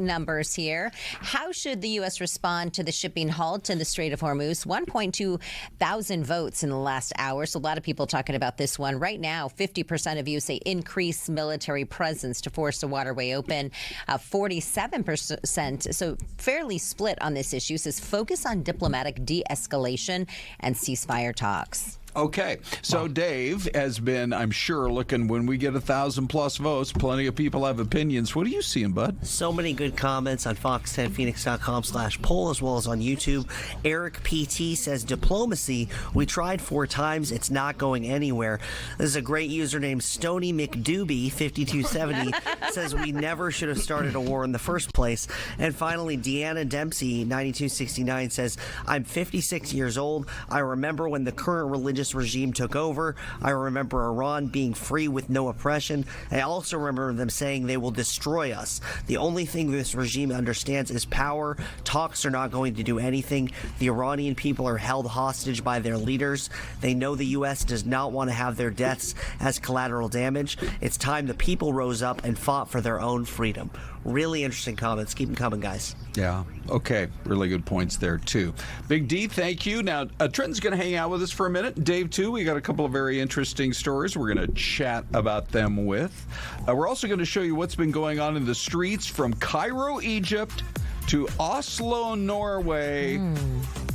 numbers here. How should the U.S. respond to the shipping halt in the Strait of Hormuz? 1.2 thousand votes in the last hour. So a lot of people talking about this one. Right now, 50% of you say increase military presence to force the waterway open. 47%, so fairly split on this issue, says focus on diplomatic de-escalation and ceasefire talks. Okay, so Dave has been, I'm sure, looking when we get 1,000+ votes. Plenty of people have opinions. What are you seeing, bud? So many good comments on fox10phoenix.com/poll as well as on YouTube. Eric PT says diplomacy. We tried 4 times. It's not going anywhere. This is a great username. Stony McDoobie 5270 says we never should have started a war in the first place. And finally, Deanna Dempsey 9269 says I'm 56 years old. I remember when the current religious regime took over. I remember Iran being free with no oppression. I also remember them saying they will destroy us. The only thing this regime understands is power. Talks are not going to do anything. The Iranian people are held hostage by their leaders. They know the U.S. does not want to have their deaths as collateral damage. It's time the people rose up and fought for their own freedom. Really interesting comments. Keep them coming, guys. Yeah. Okay. Really good points there, too. Big D, thank you. Now, Trenton's going to hang out with us for a minute. Dave, too. We got a couple of very interesting stories we're going to chat about them with. We're also going to show you what's been going on in the streets from Cairo, Egypt to Oslo, Norway,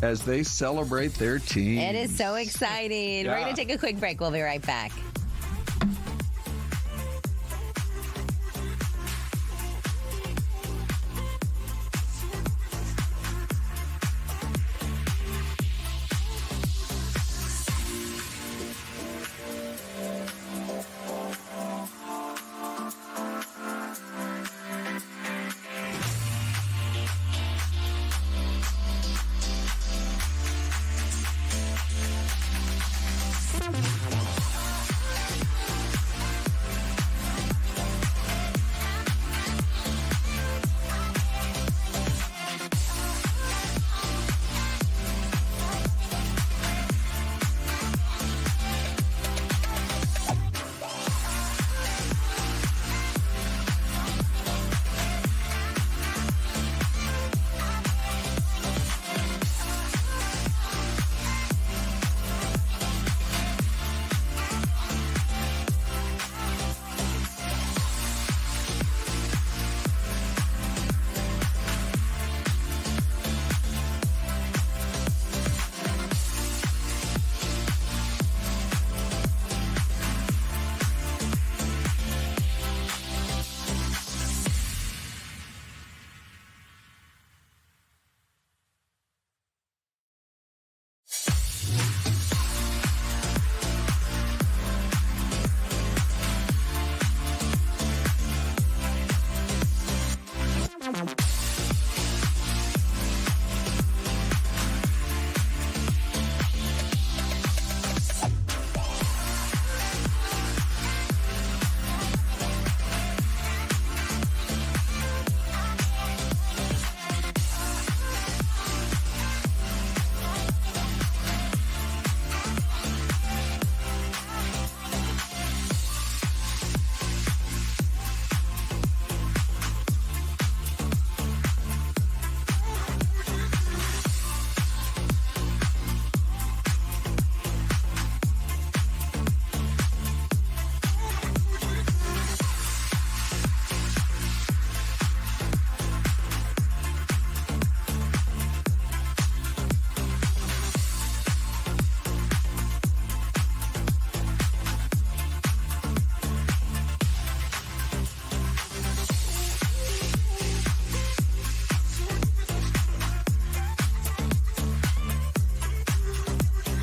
as they celebrate their team. It is so exciting. We're going to take a quick break. We'll be right back.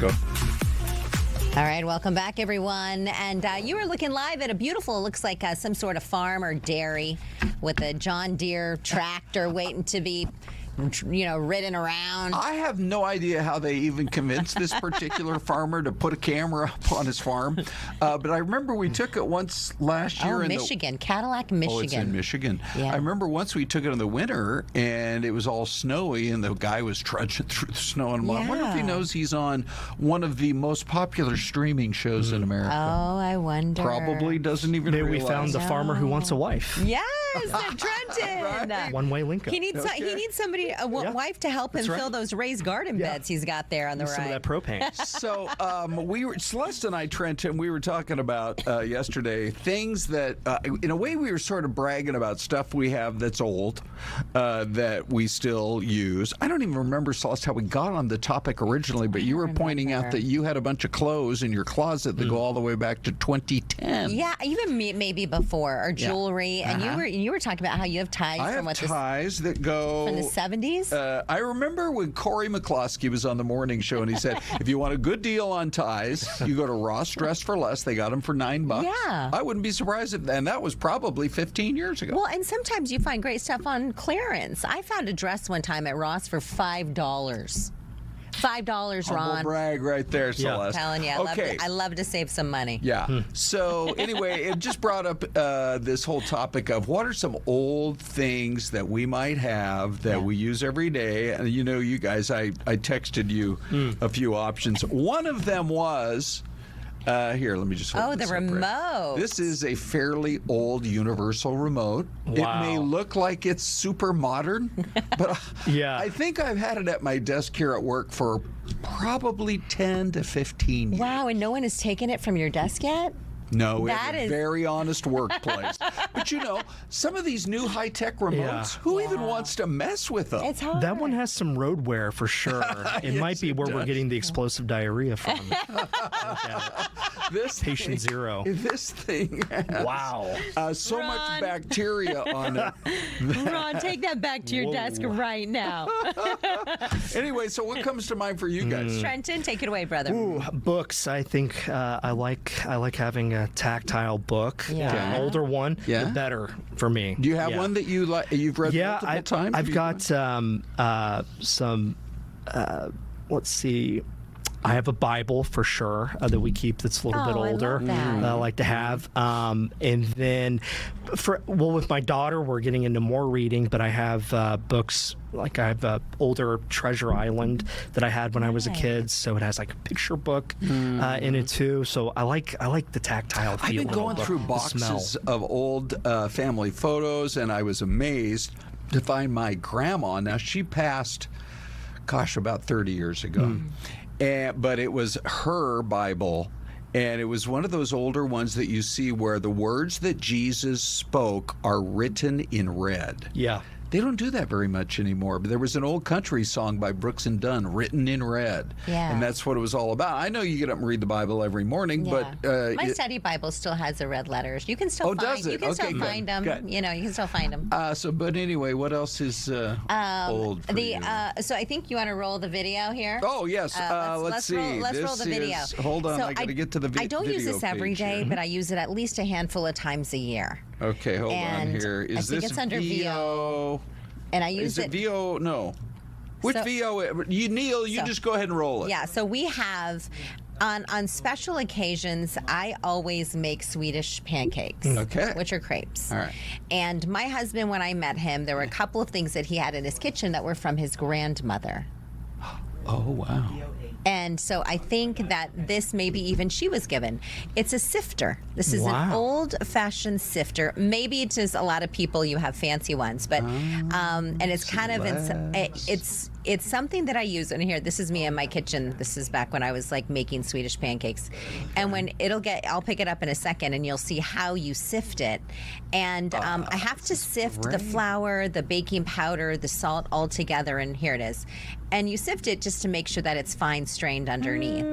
Go. All right, welcome back, everyone. And you are looking live at a beautiful, it looks like some sort of farm or dairy with a John Deere tractor waiting to be, ridden around. I have no idea how they even convinced this particular farmer to put a camera up on his farm. But I remember we took it once last year. Michigan, Cadillac, Michigan. Oh, it's in Michigan. Yeah. I remember once we took it in the winter, and it was all snowy, and the guy was trudging through the snow. And I wonder if he knows he's on one of the most popular streaming shows in America. Oh, I wonder. Probably doesn't even Maybe realize. we found the farmer who wants a wife. Yes, Trenton. One-way link up. He needs somebody, a wife, to help him fill those raised garden beds he's got there on the right. Some of that propane. So Celeste and I, Trenton, we were talking about yesterday things that, in a way, we were sort of bragging about stuff we have that's old that we still use. I don't even remember, Celeste, how we got on the topic originally, but you were pointing out that you had a bunch of clothes in your closet that go all the way back to 2010. Yeah, even maybe before, or jewelry. And you were talking about how you have ties I from have ties that go from the 70s. I remember when Corey McCloskey was on the morning show, and he said, if you want a good deal on ties, you go to Ross Dress for Less. They got them for $9. Yeah. I wouldn't be surprised if, and that was probably 15 years ago. Well, and sometimes you find great stuff on clearance. I found a dress one time at Ross for $5. $5, Ron. Humble brag right there, Celeste. I'm telling you, I love to save some money. Yeah. So anyway, it just brought up this whole topic of what are some old things that we might have that we use every day. And you guys, I texted you a few options. One of them was. Here, let me just hold the this up remote. This is a fairly old universal remote. Wow. It may look like it's super modern, but I think I've had it at my desk here at work for probably 10 to 15 years. Wow, and no one has taken it from your desk yet? No, we have a very honest workplace. But some of these new high-tech remotes, who even wants to mess with them? It's hard. That one has some road wear for sure. It might be where we're getting the explosive diarrhea from. Patient zero. This thing has so much bacteria on it. Ron, take that back to your desk right now. Anyway, so what comes to mind for you guys? Trenton, take it away, brother. Ooh, books. I think I like having a tactile book. Yeah. An older one, the better for me. Do you have one that you've read multiple times? I've got some. Let's see. I have a Bible for sure that we keep that's a little bit older. I love that. I like to have. And then, with my daughter, we're getting into more reading, but I have books. Like I have an older Treasure Island that I had when I was a kid, so it has like a picture book in it too. So I like the tactile feel. I've been going through boxes of old family photos, and I was amazed to find my grandma. Now she passed, about 30 years ago. But it was her Bible, and it was one of those older ones that you see where the words that Jesus spoke are written in red. Yeah. They don't do that very much anymore. But there was an old country song by Brooks and Dunn, written in red. Yeah. And that's what it was all about. I know you get up and read the Bible every morning, but... my study Bible still has the red letters. You can still find does it? You can still find them. Good. You can still find them. But anyway, what else is old for you? So I think you want to roll the video here. Oh, yes. Let's see. Let's roll the video. Hold on, So I got to get to the video. I don't use this every day, here. but I use it at least a handful of times a year. Okay, hold on here. Is I think this it's under VO. And I use it. VO? No. Which VO? Neil, you just go ahead and roll it. Yeah, so we have, on special occasions, I always make Swedish pancakes. Okay. Which are crepes. All right. And my husband, when I met him, there were a couple of things that he had in his kitchen that were from his grandmother. Oh, wow. And so I think that this maybe even she was given. It's a sifter. This is an old-fashioned sifter. Maybe it is a lot of people, you have fancy ones, but and it's kind of it's something that I use. And here, this is me in my kitchen. This is back when I was like making Swedish pancakes. And when I'll pick it up in a second, and you'll see how you sift it. And I have to sift the flour, the baking powder, the salt all together. And here it is. And you sift it just to make sure that it's fine strained underneath.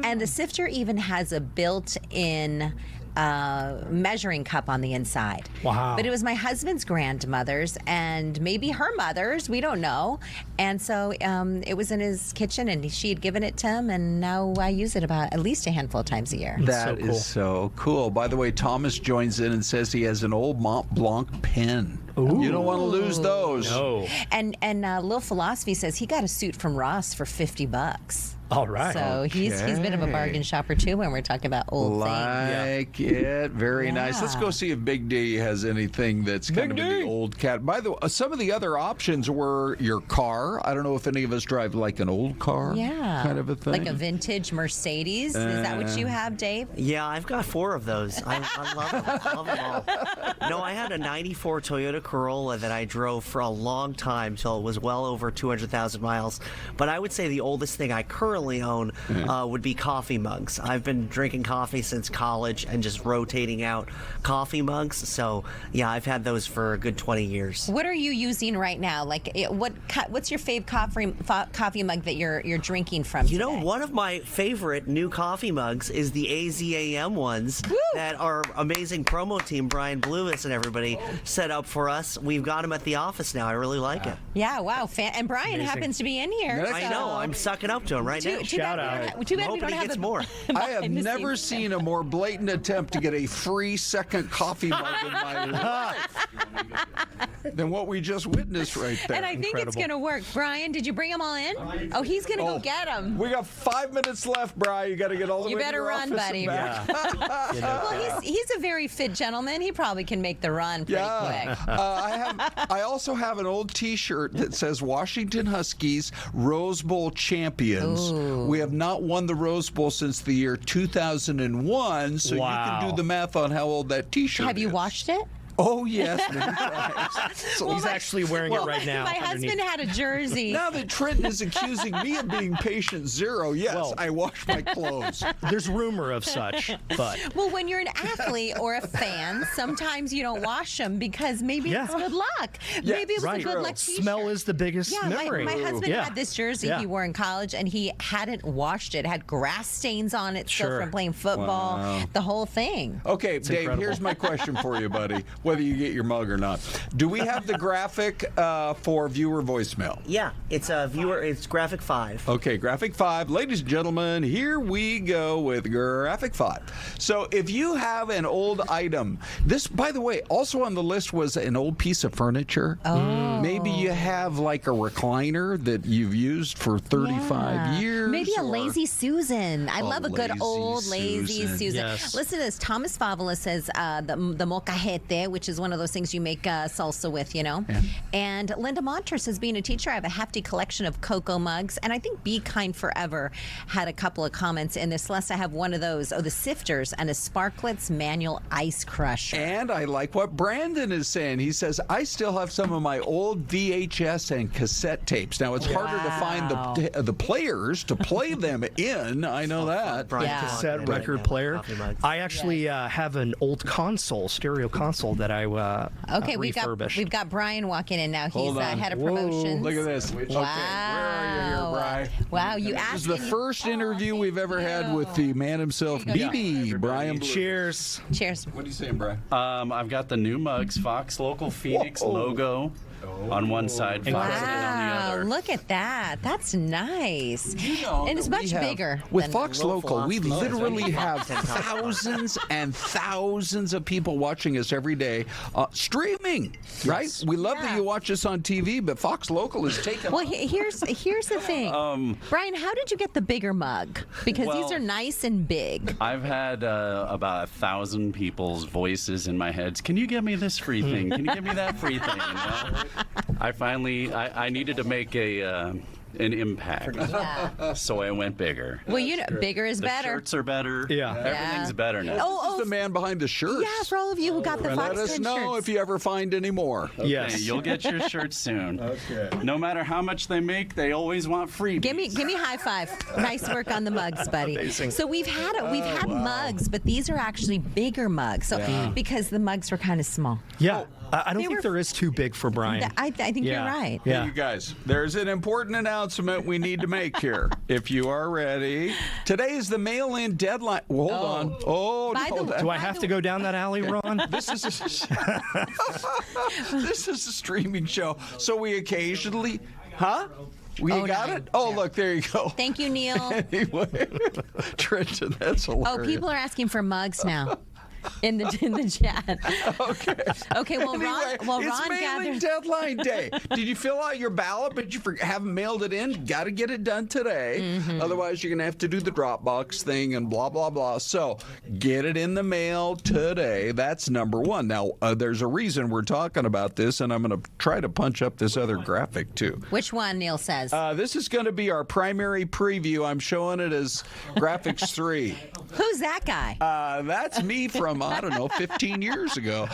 And the sifter even has a built-in measuring cup on the inside. Wow. But it was my husband's grandmother's and maybe her mother's. We don't know. And so it was in his kitchen, and she had given it to him, and now I use it about at least a handful of times a year. That so cool. is so cool. By the way, Thomas joins in and says he has an old Mont Blanc pen. Ooh. You don't want to lose those. No. And Lil Philosophy says he got a suit from Ross for $50. All right. So he's a bit of a bargain shopper too when we're talking about old things. Like it. Very nice. Let's go see if Big D has anything that's kind of in the old cat. By the way, some of the other options were your car. I don't know if any of us drive like an old car. Yeah. Kind of a thing. Like a vintage Mercedes. Is that what you have, Dave? Yeah, I've got 4 of those. I love them. I love them all. No, I had a 94 Toyota Corolla that I drove for a long time till it was well over 200,000 miles. But I would say the oldest thing I currently own would be coffee mugs. I've been drinking coffee since college and just rotating out coffee mugs. So, yeah, I've had those for a good 20 years. What are you using right now? Like, what's your fave coffee mug that you're drinking from? You know, today? one of my favorite new coffee mugs is the AZAM ones that our amazing promo team, Brian Bluis and everybody, set up for us. We've got them at the office now. I really like it. Yeah, wow. And Brian happens to be in here. I know. I'm sucking up to him right now. Too bad we don't Hoping he have gets the more. I have never seen a more blatant attempt to get a free second coffee mug in my life than what we just witnessed right there. And I think it's going to work. Brian, did you bring them all in? Oh, he's going to go get them. We got 5 minutes left, Brian. You got to get all the You way to better your run, office buddy. and back. Well, he's a very fit gentleman. He probably can make the run pretty quick. I also have an old T-shirt that says Washington Huskies Rose Bowl champions. Ooh. We have not won the Rose Bowl since the year 2001, so you can do the math on how old that T-shirt is. Have you washed it? Oh, yes. Many times. So he's actually wearing it right now. My husband had a jersey. Now that Trenton is accusing me of being patient zero, yes, Well, I wash my clothes. There's rumor of such, but Well, when you're an athlete or a fan, sometimes you don't wash them because maybe it's good luck. Maybe it was a good luck T-shirt. Smell is the biggest memory. My husband had this jersey he wore in college, and he hadn't washed it. It had grass stains on it still from playing football. The whole thing. Okay, Dave, incredible. here's my question for you, buddy, whether you get your mug or not. Do we have the graphic for viewer voicemail? Yeah, it's a viewer. It's graphic 5. Okay, graphic 5. Ladies and gentlemen, here we go with graphic 5. So if you have an old item, this, by the way, also on the list was an old piece of furniture. Oh. Maybe you have like a recliner that you've used for 35 years. Maybe a or- Lazy Susan. I love a good Lazy old Lazy Susan. Yes. Listen to this. Thomas Favola says the molcajete, which is one of those things you make salsa with, you know. Yeah. And Linda Monter says, being a teacher, I have a hefty collection of cocoa mugs. And I think Be Kind Forever had a couple of comments in this. Celeste, I have one of those. Oh, the sifters and a Sparklets manual ice crusher. And I like what Brandon is saying. He says, I still have some of my old VHS and cassette tapes. Now, it's harder to find the players to play them in. I know that. cassette record player. I actually have an old console, stereo console that I Okay, refurbished. we've got Brian walking in now. He's Hold on. head of Whoa, promotions. look at this. Okay, where are you here, Brian? Wow, you This asked. is the first interview we've ever had with the man himself, BB, Brian. Cheers. Cheers. What are you saying, Brian? I've got the new mugs, Fox Local Phoenix logo on one side, Fox on the Wow, other. look at that. That's nice. know And it's that we much have- bigger. With than- Fox Local, we literally have 10,000. thousands and thousands of people watching us every day, streaming, right? We love that you watch us on TV, but Fox Local is taking Well, here's the thing. Brian, how did you get the bigger mug? Because these Well- are nice and big. I've had about 1,000 people's voices in my head. Can you give me this free thing? Can you give me that free thing? You know? I finally, I needed to make an impact. So I went bigger. Well, you know, bigger is The better. shirts are better. Yeah. Everything's better now. Oh, the man behind the shirts. yeah, for all of you who got the Let Fox us know shirts. if you ever find any more. Okay, Yes. you'll get your shirts soon. Okay. No matter how much they make, they always want freebies. Give me high five. Nice work on the mugs, buddy. Amazing. So we've had mugs, but these are actually bigger mugs. So because the mugs were kind of small. Yeah. I don't They think were- there is too big for Brian. I think you're right. Yeah. You guys, there's an important announcement. announcement we need to make here. If you are ready, today is the mail-in deadline. Hold on. Oh, no, do I have to go down that alley, Ron? This is this is a streaming show, so we occasionally, We got it? Oh, look, there you go. Thank you, Neil. Anyway, Trenton, that's hilarious. Oh, people are asking for mugs now. In the chat. Okay. Okay. Well, Anyway, Ron it's mailing gathered. deadline day. Did you fill out your ballot, but you haven't mailed it in? Got to get it done today. Otherwise, you're going to have to do the Dropbox thing and blah, blah, blah. So get it in the mail today. That's number one. Now, there's a reason we're talking about this, and I'm going to try to punch up this other graphic, too. Which one, Neil says? This is going to be our primary preview. I'm showing it as Graphics 3. Who's that guy? That's me from, I don't know, 15 years ago.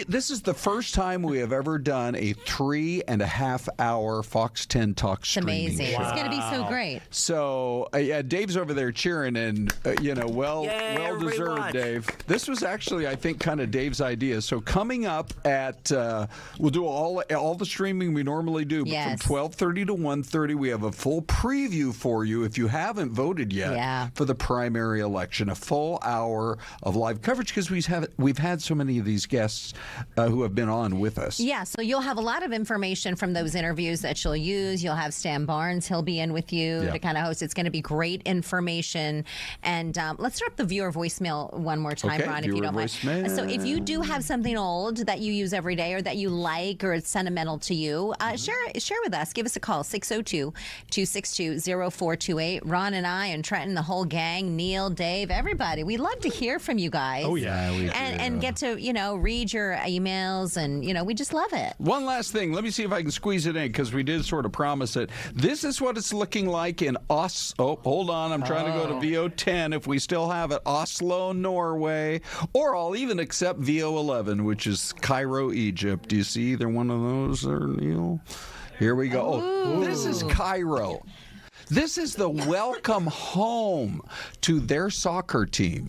This is the first time we have ever done a 3.5 hour Fox 10 Talk It's streaming amazing. show. It's going to be so great. So, yeah, Dave's over there cheering, and, well deserved, Dave. This was actually, I think, kind of Dave's idea. So coming up at, we'll do all the streaming we normally do, but Yes. from 12:30 to 1:30, we have a full preview for you if you haven't voted yet for the primary election, a full hour of live coverage, because we've had so many of these guests who have been on with us. Yeah, so you'll have a lot of information from those interviews that you'll use. You'll have Stan Barnes. He'll be in with you to kind of host. It's going to be great information. And let's drop the viewer voicemail one more time, Okay, Ron, if you don't mind. voicemail. So if you do have something old that you use every day or that you like or it's sentimental to you, share with us. Give us a call, 602-262-0428. Ron and I and Trenton, the whole gang, Neil, Dave, everybody. We love to hear from you guys. Oh, yeah. We do. And get to, read your emails, and, we just love it. One last thing. Let me see if I can squeeze it in, because we did sort of promise it. This is what it's looking like in Oh, hold on. I'm trying to go to VO10 if we still have it. Oslo, Norway. Or I'll even accept VO11, which is Cairo, Egypt. Do you see either one of those there, Neil? Here we go. Oh, this is Cairo. This is the welcome home to their soccer team.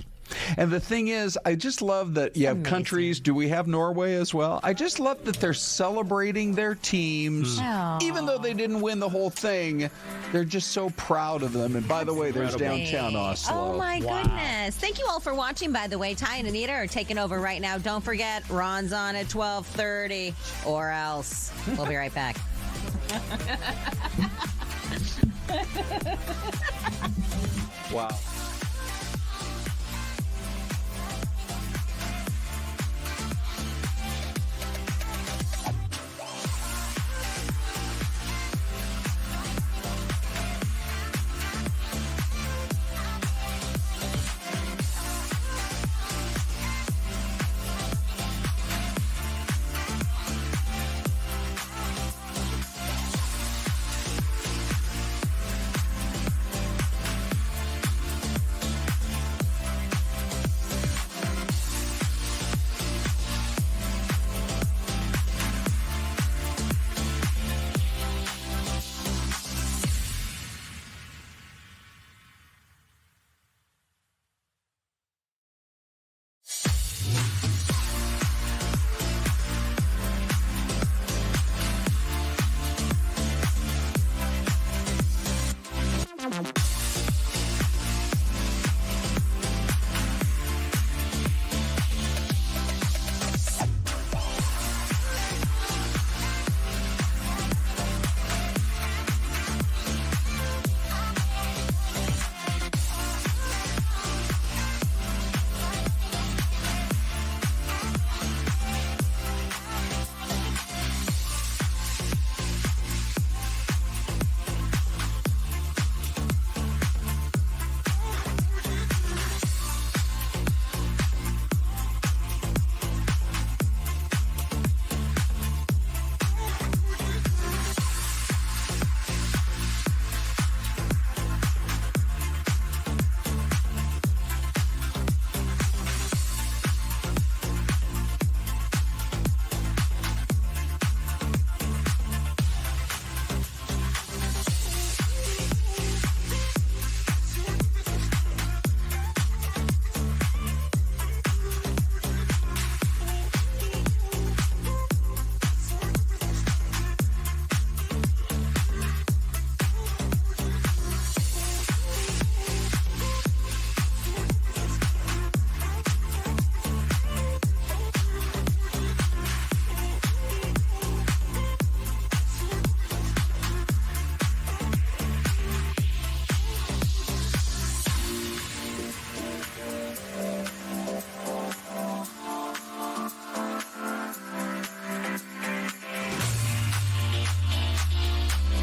And the thing is, I just love that you have countries. Do we have Norway as well? I just love that they're celebrating their teams. Even though they didn't win the whole thing, they're just so proud of them. And by the way, there's downtown Oslo. Oh, my goodness. Thank you all for watching, by the way. Ty and Anita are taking over right now. Don't forget, Ron's on at 12:30, or else. We'll be right back. Wow.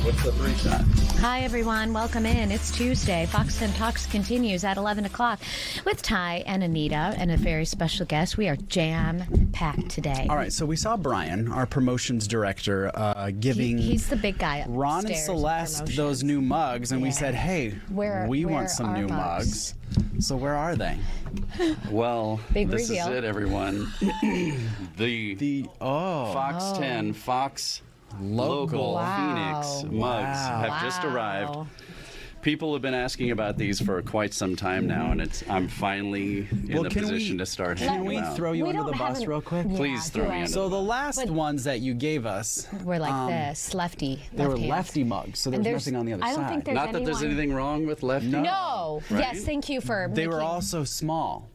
What's the 3-shot? Hi, everyone. Welcome in. It's Tuesday. Fox 10 Talks continues at 11 o'clock with Ty and Anita and a very special guest. We are jam-packed today. All right, so we saw Brian, our promotions director, giving He's the big guy Ron and upstairs Celeste those new mugs, and we said, hey, we want some new mugs. So where are they? Well, Big this reveal. is it, everyone. the Fox 10 Fox Local Phoenix mugs have just arrived. People have been asking about these for quite some time now, and I'm finally in the position to start handing them out. Can we throw you under the bus real quick? Please throw me under So the the bus. last ones that you gave us, We're like this, lefty. they were left hands. lefty mugs, so there was nothing on the other I side. don't think there's Not that there's anyone- anything wrong with lefty. No. Right? Yes, thank you for They were making- also small.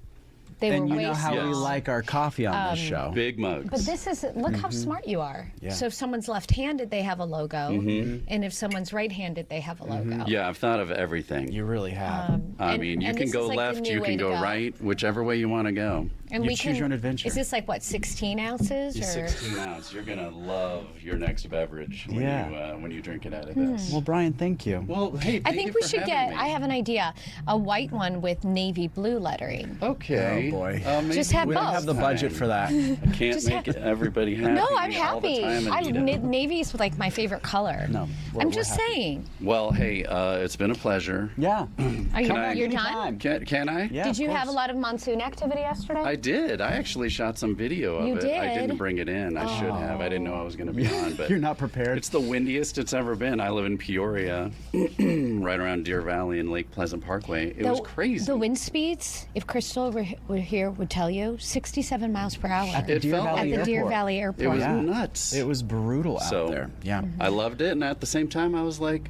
They And were you way know how we small. like our coffee on this show. Big mugs. But this is, look how smart you are. Yeah. So if someone's left-handed, they have a logo. And if someone's right-handed, they have a logo. Yeah, I've thought of everything. You really have. I And- mean, you and can this go is like the left, new you way can to go go. right, whichever way you want to go. And You we choose can, your own adventure. Is this like, what, 16 ounces? Or? 16 ounce. You're gonna love your next beverage when you drink it out of this. Well, Brian, thank you. Well, hey, I thank think you we for should having get, me. I have an idea, a white one with navy blue lettering. Okay. Oh, boy. Maybe Just have We don't both. have the budget for that. I can't Just make everybody happy. No, I'm all the happy. time, Anita. Navy's like my favorite color. No, I'm just saying. Well, hey, it's been a pleasure. Yeah. Are you, I- you're done? Can I? Yeah, Did of you have a course. lot of monsoon activity yesterday? I did. I actually shot some video of You it. I did? didn't bring it in. I should have. I didn't know I was going to be on. But You're not prepared. It's the windiest it's ever been. I live in Peoria, right around Deer Valley and Lake Pleasant Parkway. It was crazy. The wind speeds, if Crystal were here, would tell you 67 miles per hour At the It Deer felt Valley at the Airport. Deer Valley Airport. It was Yeah. nuts. It was brutal So- out there. Yeah. I loved it, and at the same time, I was like,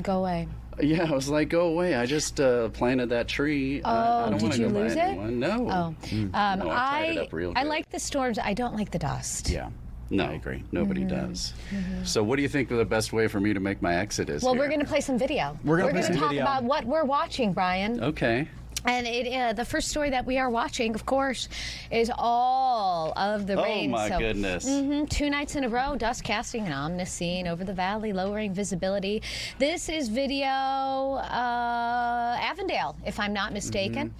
Go away. yeah, I was like, go away. I just planted that tree. I don't did want to you go by lose it? anyone. No. Oh, No, I tied it up real I good. like the storms. I don't like the dust. Yeah. No, I agree. Nobody does. So, what do you think the best way for me to make my exit is? Well, here? we're going to play some video. We're gonna play some talk video. about what we're watching, Brian. Okay. And the first story that we are watching, of course, is all of the rain. Oh my So, goodness. 2 nights in a row, dust casting an ominous scene over the valley, lowering visibility. This is video Avondale, if I'm not mistaken.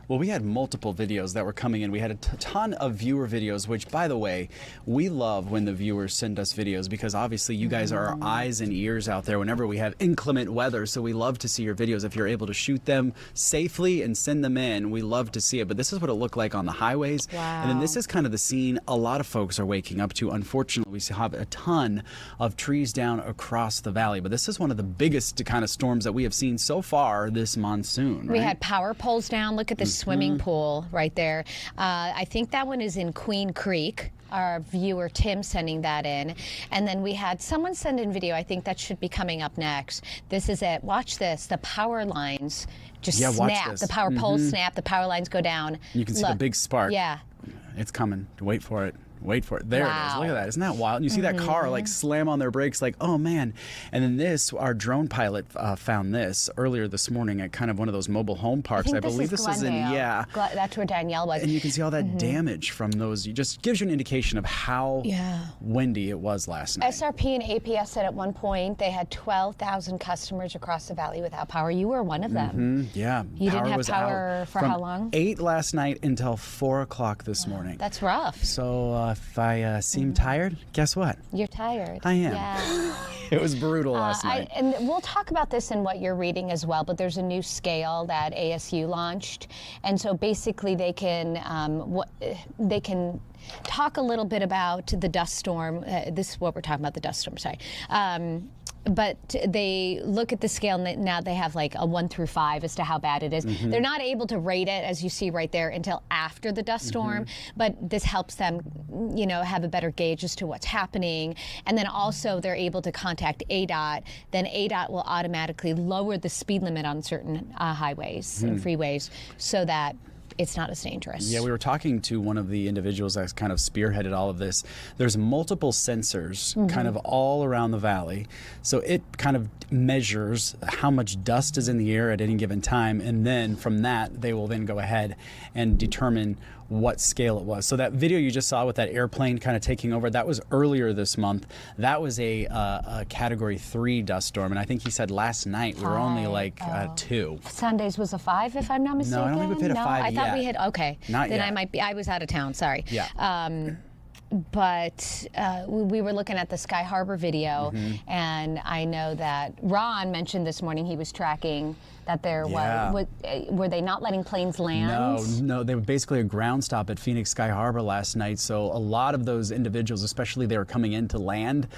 Well, we had multiple videos that were coming in. We had a ton of viewer videos, which, by the way, we love when the viewers send us videos because obviously you guys are our eyes and ears out there whenever we have inclement weather. So we love to see your videos. If you're able to shoot them safely and send them in, we love to see it. But this is what it looked like on the highways. Wow. And then this is kind of the scene a lot of folks are waking up to. Unfortunately, we have a ton of trees down across the valley. But this is one of the biggest kind of storms that we have seen so far this monsoon. We right? had power poles down. Look at the swimming pool right there. I think that one is in Queen Creek. Our viewer Tim sending that in. And then we had someone send in video. I think that should be coming up next. This is it. Watch this. The power lines just watch snap. this. The power poles snap. The power lines go down. You can see the Look. big spark. Yeah. It's coming. Wait for it. Wait for it. There it is. Wow. Look at that. Isn't that wild? And you see that car like slam on their brakes like, oh man. And then this, our drone pilot found this earlier this morning at kind of one of those mobile home parks. I believe this is in, Glendale. That's where Danielle was. And you can see all that damage from those. It just gives you an indication of how windy it was last night. SRP and APS said at one point they had 12,000 customers across the valley without power. You were one of them. Yeah. You didn't have was power out for from how long? 8 last night until 4 o'clock this morning. That's rough. So if I seem tired, guess what? You're tired. I am. Yeah. It was brutal last night. And we'll talk about this in what you're reading as well, but there's a new scale that ASU launched. And so basically they can talk a little bit about the dust storm. This is what we're talking about, the dust storm, sorry. But they look at the scale and now they have like a 1 through 5 as to how bad it is. They're not able to rate it, as you see right there, until after the dust storm, but this helps them, have a better gauge as to what's happening. And then also they're able to contact ADOT. Then ADOT will automatically lower the speed limit on certain highways and freeways so that it's not as dangerous. Yeah, we were talking to one of the individuals that's kind of spearheaded all of this. There's multiple sensors kind of all around the valley. So it kind of measures how much dust is in the air at any given time. And then from that, they will then go ahead and determine what scale it was. So that video you just saw with that airplane kind of taking over, that was earlier this month. That was a Category 3 dust storm, and I think he said last night we were only like 2. Sundays was a 5, if I'm not mistaken. No, I don't think we've hit a 5 I yet. thought we hit. Okay, Not then yet. I was out of town. Sorry. Yeah. But we were looking at the Sky Harbor video, and I know that Ron mentioned this morning he was tracking that there was. Were they not letting planes land? No, they were basically a ground stop at Phoenix Sky Harbor last night. So a lot of those individuals, especially they were coming in to land,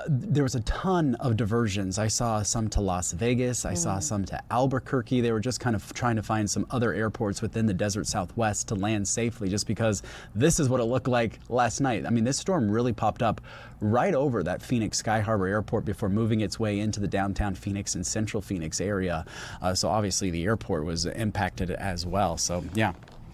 there was a ton of diversions. I saw some to Las Vegas. I saw some to Albuquerque. They were just kind of trying to find some other airports within the desert Southwest to land safely, just because this is what it looked like last night. I mean, this storm really popped up right over that Phoenix Sky Harbor airport before moving its way into the downtown Phoenix and central Phoenix area. So obviously the airport was impacted as well. So yeah.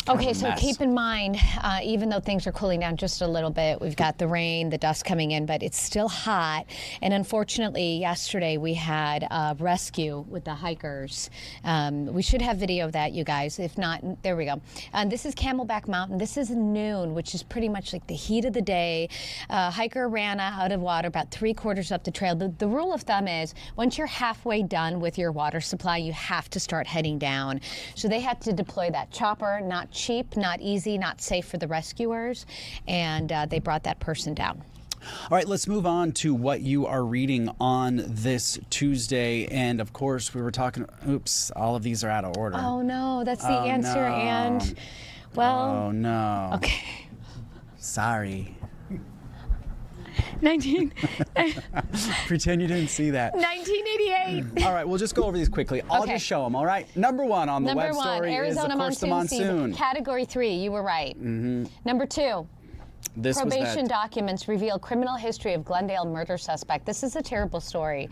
Okay, so keep in mind, even though things are cooling down just a little bit, we've got the rain, the dust coming in, but it's still hot. And unfortunately, yesterday we had a rescue with the hikers. We should have video of that, you guys. If not, there we go. This is Camelback Mountain. This is noon, which is pretty much like the heat of the day. Hiker ran out of water about 3/4 up the trail. The rule of thumb is once you're halfway done with your water supply, you have to start heading down. So they had to deploy that chopper, not cheap, not easy, not safe for the rescuers, and they brought that person down. All right, let's move on to what you are reading on this Tuesday. And of course, we were talking, oops, all of these are out of order. Oh no, that's the answer. No. And well, oh no. Okay. Sorry. 19. Pretend you didn't see that. 1988. All right, we'll just go over these quickly. I'll just show them, all right? Number 1 on the web story Arizona is, of course, the monsoon. Season. Category 3, you were right. Number 2. Probation documents reveal criminal history of Glendale murder suspect. This is a terrible story.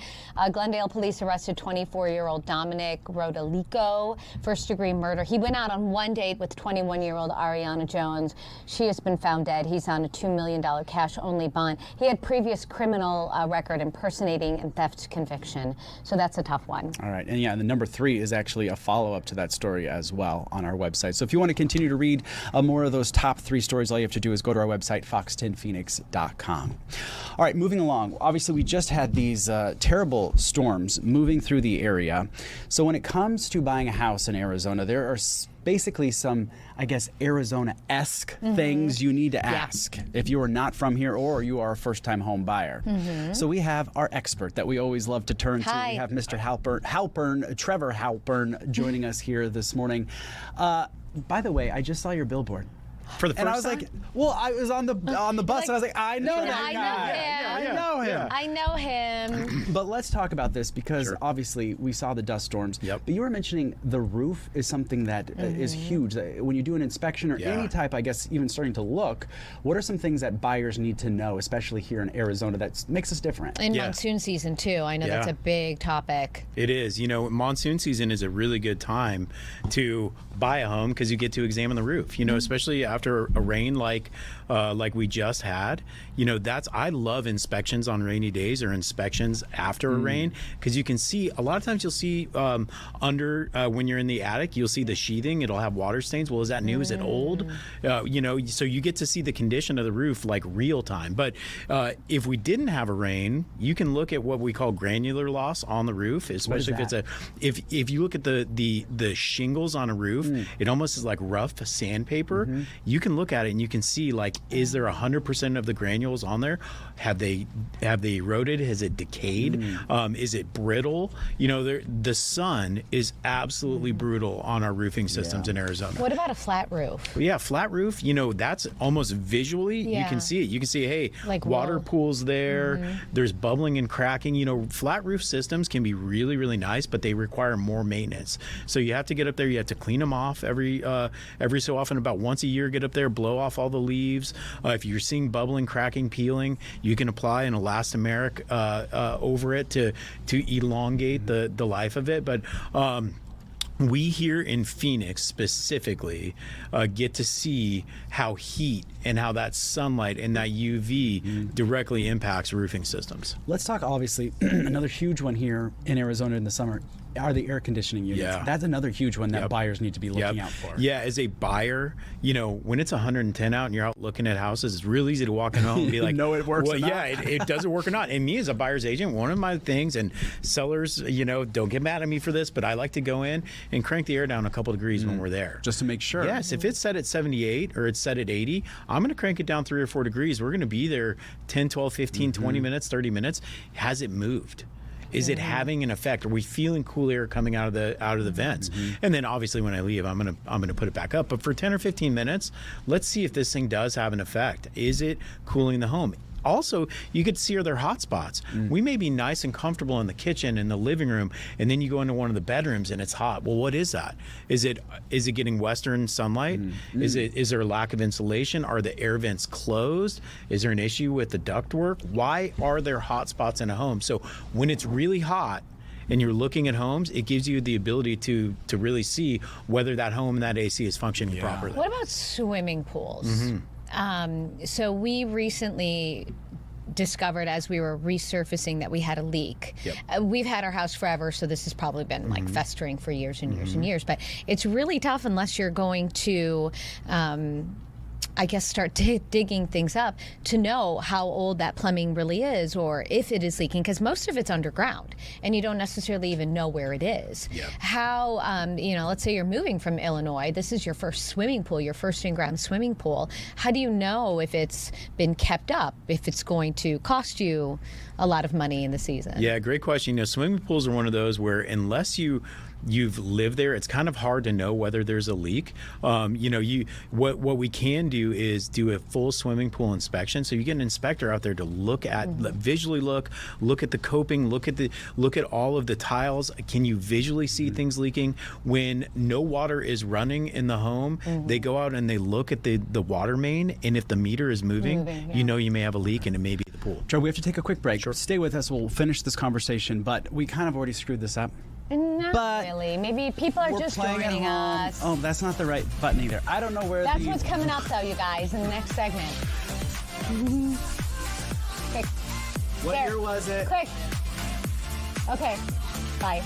Glendale police arrested 24-year-old Dominic Rodolico, first-degree murder. He went out on one date with 21-year-old Ariana Jones. She has been found dead. He's on a $2 million cash-only bond. He had previous criminal record impersonating and theft conviction. So that's a tough one. All right. And yeah, the number 3 is actually a follow-up to that story as well on our website. So if you want to continue to read more of those top 3 stories, all you have to do is go to our website, fox10phoenix.com. All right, moving along. Obviously, we just had these terrible storms moving through the area. So when it comes to buying a house in Arizona, there are basically some, I guess, Arizona-esque things you need to ask if you are not from here or you are a first-time home buyer. So we have our expert that we always love to turn to. We have Mr. Trevor Halpern, joining us here this morning. By the way, I just saw your billboard. For the first time? And I was like, well, I was on the bus and I was like, I know that guy. I know him. I know him. But let's talk about this because obviously we saw the dust storms. But you were mentioning the roof is something that is huge. When you do an inspection or any type, I guess, even starting to look, what are some things that buyers need to know, especially here in Arizona, that makes us different? In monsoon season, too. I know that's a big topic. It is. You know, monsoon season is a really good time to buy a home because you get to examine the roof, you know, especially after a rain like we just had. You know, I love inspections on rainy days or inspections after a rain because you can see, a lot of times you'll see under, when you're in the attic, you'll see the sheathing, it'll have water stains. Well, is that new? Is it old? You know, so you get to see the condition of the roof like real time. But if we didn't have a rain, you can look at what we call granular loss on the roof, especially if it's if you look at the shingles on a roof, it almost is like rough sandpaper. You can look at it and you can see, like, is there 100% of the granules on there? Have they eroded? Has it decayed? Is it brittle? You know, the sun is absolutely brutal on our roofing systems in Arizona. What about a flat roof? Yeah, flat roof, you know, that's almost visually, you can see it. You can see, hey, like water pools there, there's bubbling and cracking. You know, flat roof systems can be really, really nice, but they require more maintenance. So you have to get up there, you have to clean them off every so often, about once a year, get up there, blow off all the leaves. If you're seeing bubbling, cracking, peeling, you can apply an elastomeric over it to elongate the life of it. But we here in Phoenix specifically get to see how heat and how that sunlight and that UV directly impacts roofing systems. Let's talk, obviously, another huge one here in Arizona in the summer are the air conditioning units. Yeah. That's another huge one that buyers need to be looking out for. Yeah, as a buyer, you know, when it's 110 out and you're out looking at houses, it's real easy to walk in home and be like, no, it works well, or yeah, not. it doesn't work or not. And me as a buyer's agent, one of my things, and sellers, you know, don't get mad at me for this, but I like to go in and crank the air down a couple degrees when we're there. Just to make sure. Yes, if it's set at 78 or it's set at 80, I'm going to crank it down 3 or 4 degrees. We're going to be there 10, 12, 15, 20 minutes, 30 minutes. Has it moved? Is it having an effect? Are we feeling cool air coming out of the vents? And then obviously when I leave, I'm gonna put it back up. But for 10 or 15 minutes, let's see if this thing does have an effect. Is it cooling the home? Also, you could see are there hot spots. We may be nice and comfortable in the kitchen, in the living room, and then you go into one of the bedrooms and it's hot. Well, what is that? Is it getting western sunlight? Is there a lack of insulation? Are the air vents closed? Is there an issue with the ductwork? Why are there hot spots in a home? So when it's really hot and you're looking at homes, it gives you the ability to really see whether that home and that AC is functioning properly. What about swimming pools? So we recently discovered as we were resurfacing that we had a leak. We've had our house forever, so this has probably been like festering for years and years and years, but it's really tough unless you're going to I guess start digging things up to know how old that plumbing really is or if it is leaking, because most of it's underground and you don't necessarily even know where it is. How, you know, let's say you're moving from Illinois, this is your first swimming pool, your first in-ground swimming pool. How do you know if it's been kept up, if it's going to cost you a lot of money in the season? Yeah, great question. You know, swimming pools are one of those where unless you've lived there, it's kind of hard to know whether there's a leak. You know, what we can do is do a full swimming pool inspection. So you get an inspector out there to look at, visually look at the coping, look at all of the tiles. Can you visually see things leaking? When no water is running in the home, they go out and they look at the water main, and if the meter is moving, you know you may have a leak and it may be the pool. Joe, we have to take a quick break. Sure. Stay with us. We'll finish this conversation, but we kind of already screwed this up. Not really. Maybe people are just joining us. Oh, that's not the right button either. I don't know where That's what's coming up, though, you guys, in the next segment. Quick. What year was it? Quick. Okay. Bye.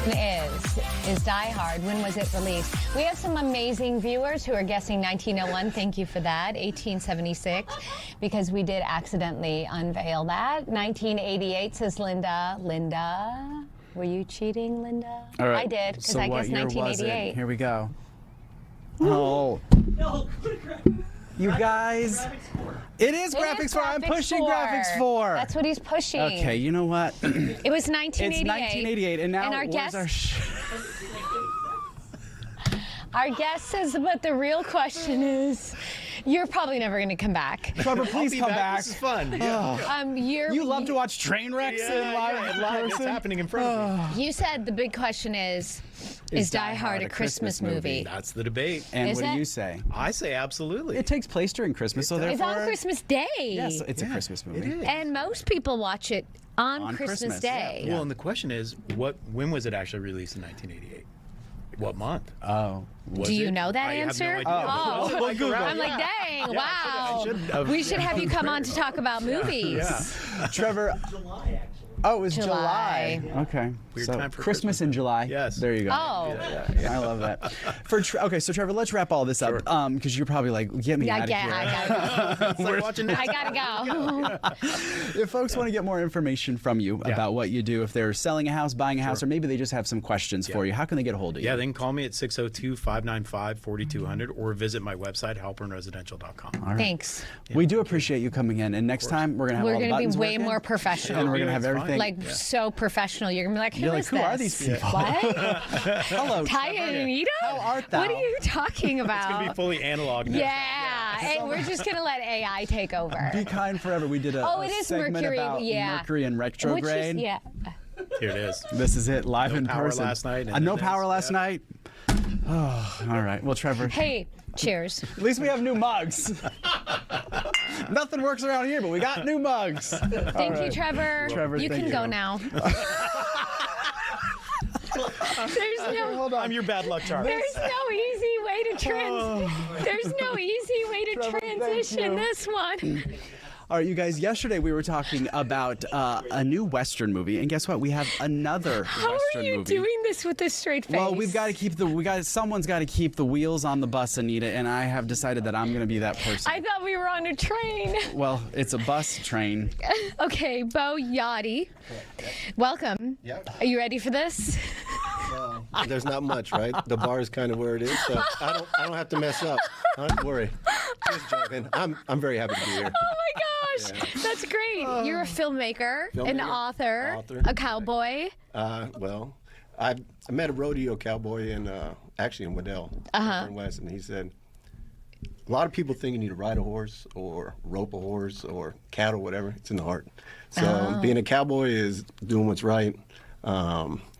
is Die Hard. When was it released? We have some amazing viewers who are guessing 1901. Thank you for that. 1876, because we did accidentally unveil that. 1988, says Linda. Linda, were you cheating, Linda? All right. I did, because So I what guessed year was it? 1988. Here we go. Oh. You guys. It is Graphics 4. I'm pushing Graphics 4. That's what he's pushing. Okay, you know what? It was 1988. It's 1988, and now our where's guest, our our guest says, but the real question is, you're probably never going to come back. Trevor, please come back. This is fun. Yeah. You love to watch train wrecks in live It's happening in front of me. You said the big question is Die Hard a Christmas movie? That's the debate. And Is what do it? you say? I say absolutely. It takes place during Christmas, so It's therefore... on Christmas Day. Yes, it's a Christmas movie. It is. And most people watch it on Christmas Day. Well, and the question is, when was it actually released in 1988? What month? Oh. Do you know that I have no answer? idea. Oh, Well, Google. I'm like, dang, wow. We should have you come on to talk about movies. Trevor... Oh, it was July. July. Okay. Weird so time for Christmas in July. Yes. There you go. Oh. I love that. Okay, so Trevor, let's wrap all this up because you're probably like, get me out of here. I gotta go. We're watching I gotta go. If folks want to get more information from you about what you do, if they're selling a house, buying a house, or maybe they just have some questions for you, how can they get a hold of you? Yeah, they can call me at 602-595-4200 or visit my website, halpernresidential.com. All right. Thanks. We do appreciate you coming in, and next time we're gonna have all the We're gonna be buttons way working, more professional. and we're gonna have everything so professional. You're gonna be like, You're like, is who this? are these people? What? Hello, Taya and Anita? How art thou? What are you talking about? It's going to be fully analog now. Yeah. Hey, we're just gonna let AI take over. Be kind forever. We did a, Oh, a it is segment Mercury, about yeah. Mercury and retrograde. Yeah. Here it is. This is it, live No in power person. last night, and No then power this, last night. Oh, all right. Well, Trevor. Hey, cheers. At least we have new mugs. Nothing works around here, but we got new mugs. Thank you, Trevor. Trevor, you thank can you. go now. There's no. Hold on. I'm your bad luck charm. There's no easy way to There's no easy way to Trevor, transition this one. All right, you guys, yesterday we were talking about a new Western movie, and guess what? We have another How Western are you movie. doing this with this straight face? Well, we've got to keep someone's got to keep the wheels on the bus, Anita, and I have decided that I'm going to be that person. I thought we were on a train. Well, it's a bus train. Okay, Bo Yachty. Welcome. Yep. Are you ready for this? Well, there's not much, right? The bar is kind of where it is, so I don't have to mess up. Don't worry. Just joking. I'm very happy to be here. Oh my gosh, that's great. You're a filmmaker, an author, a cowboy. Well, I met a rodeo cowboy actually in Waddell, in West, and he said, a lot of people think you need to ride a horse or rope a horse or cattle, whatever. It's in the heart. So being a cowboy is doing what's right,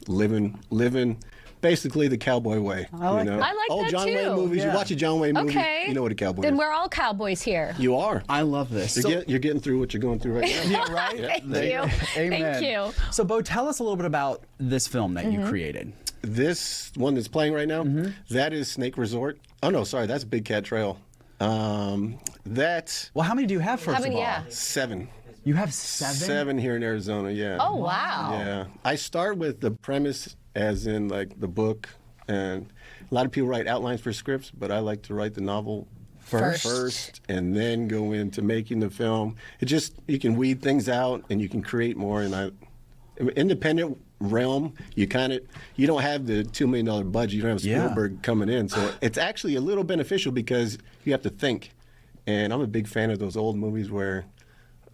living basically the cowboy way. I like that. I like Old that John too. Wayne movies. Yeah. You watch a John Wayne movie, Okay. you know what a cowboy Then is. we're all cowboys here. You are. I love this. You're getting through what you're going through right now. Yeah, right? Thank you. Amen. Thank you. So, Bo, tell us a little bit about this film that you created. This one that's playing right now, that is Snake Resort. Oh, no, sorry, that's Big Cat Trail. That's Well, how many do you have, first many, of all? yeah. 7. You have 7? 7 here in Arizona, yeah. Oh, wow. Yeah. I start with the premise as in like the book, and a lot of people write outlines for scripts, but I like to write the novel first and then go into making the film. It just, you can weed things out and you can create more. And independent realm, you don't have the $2 million budget, you don't have Spielberg coming in, so it's actually a little beneficial because you have to think. And I'm a big fan of those old movies where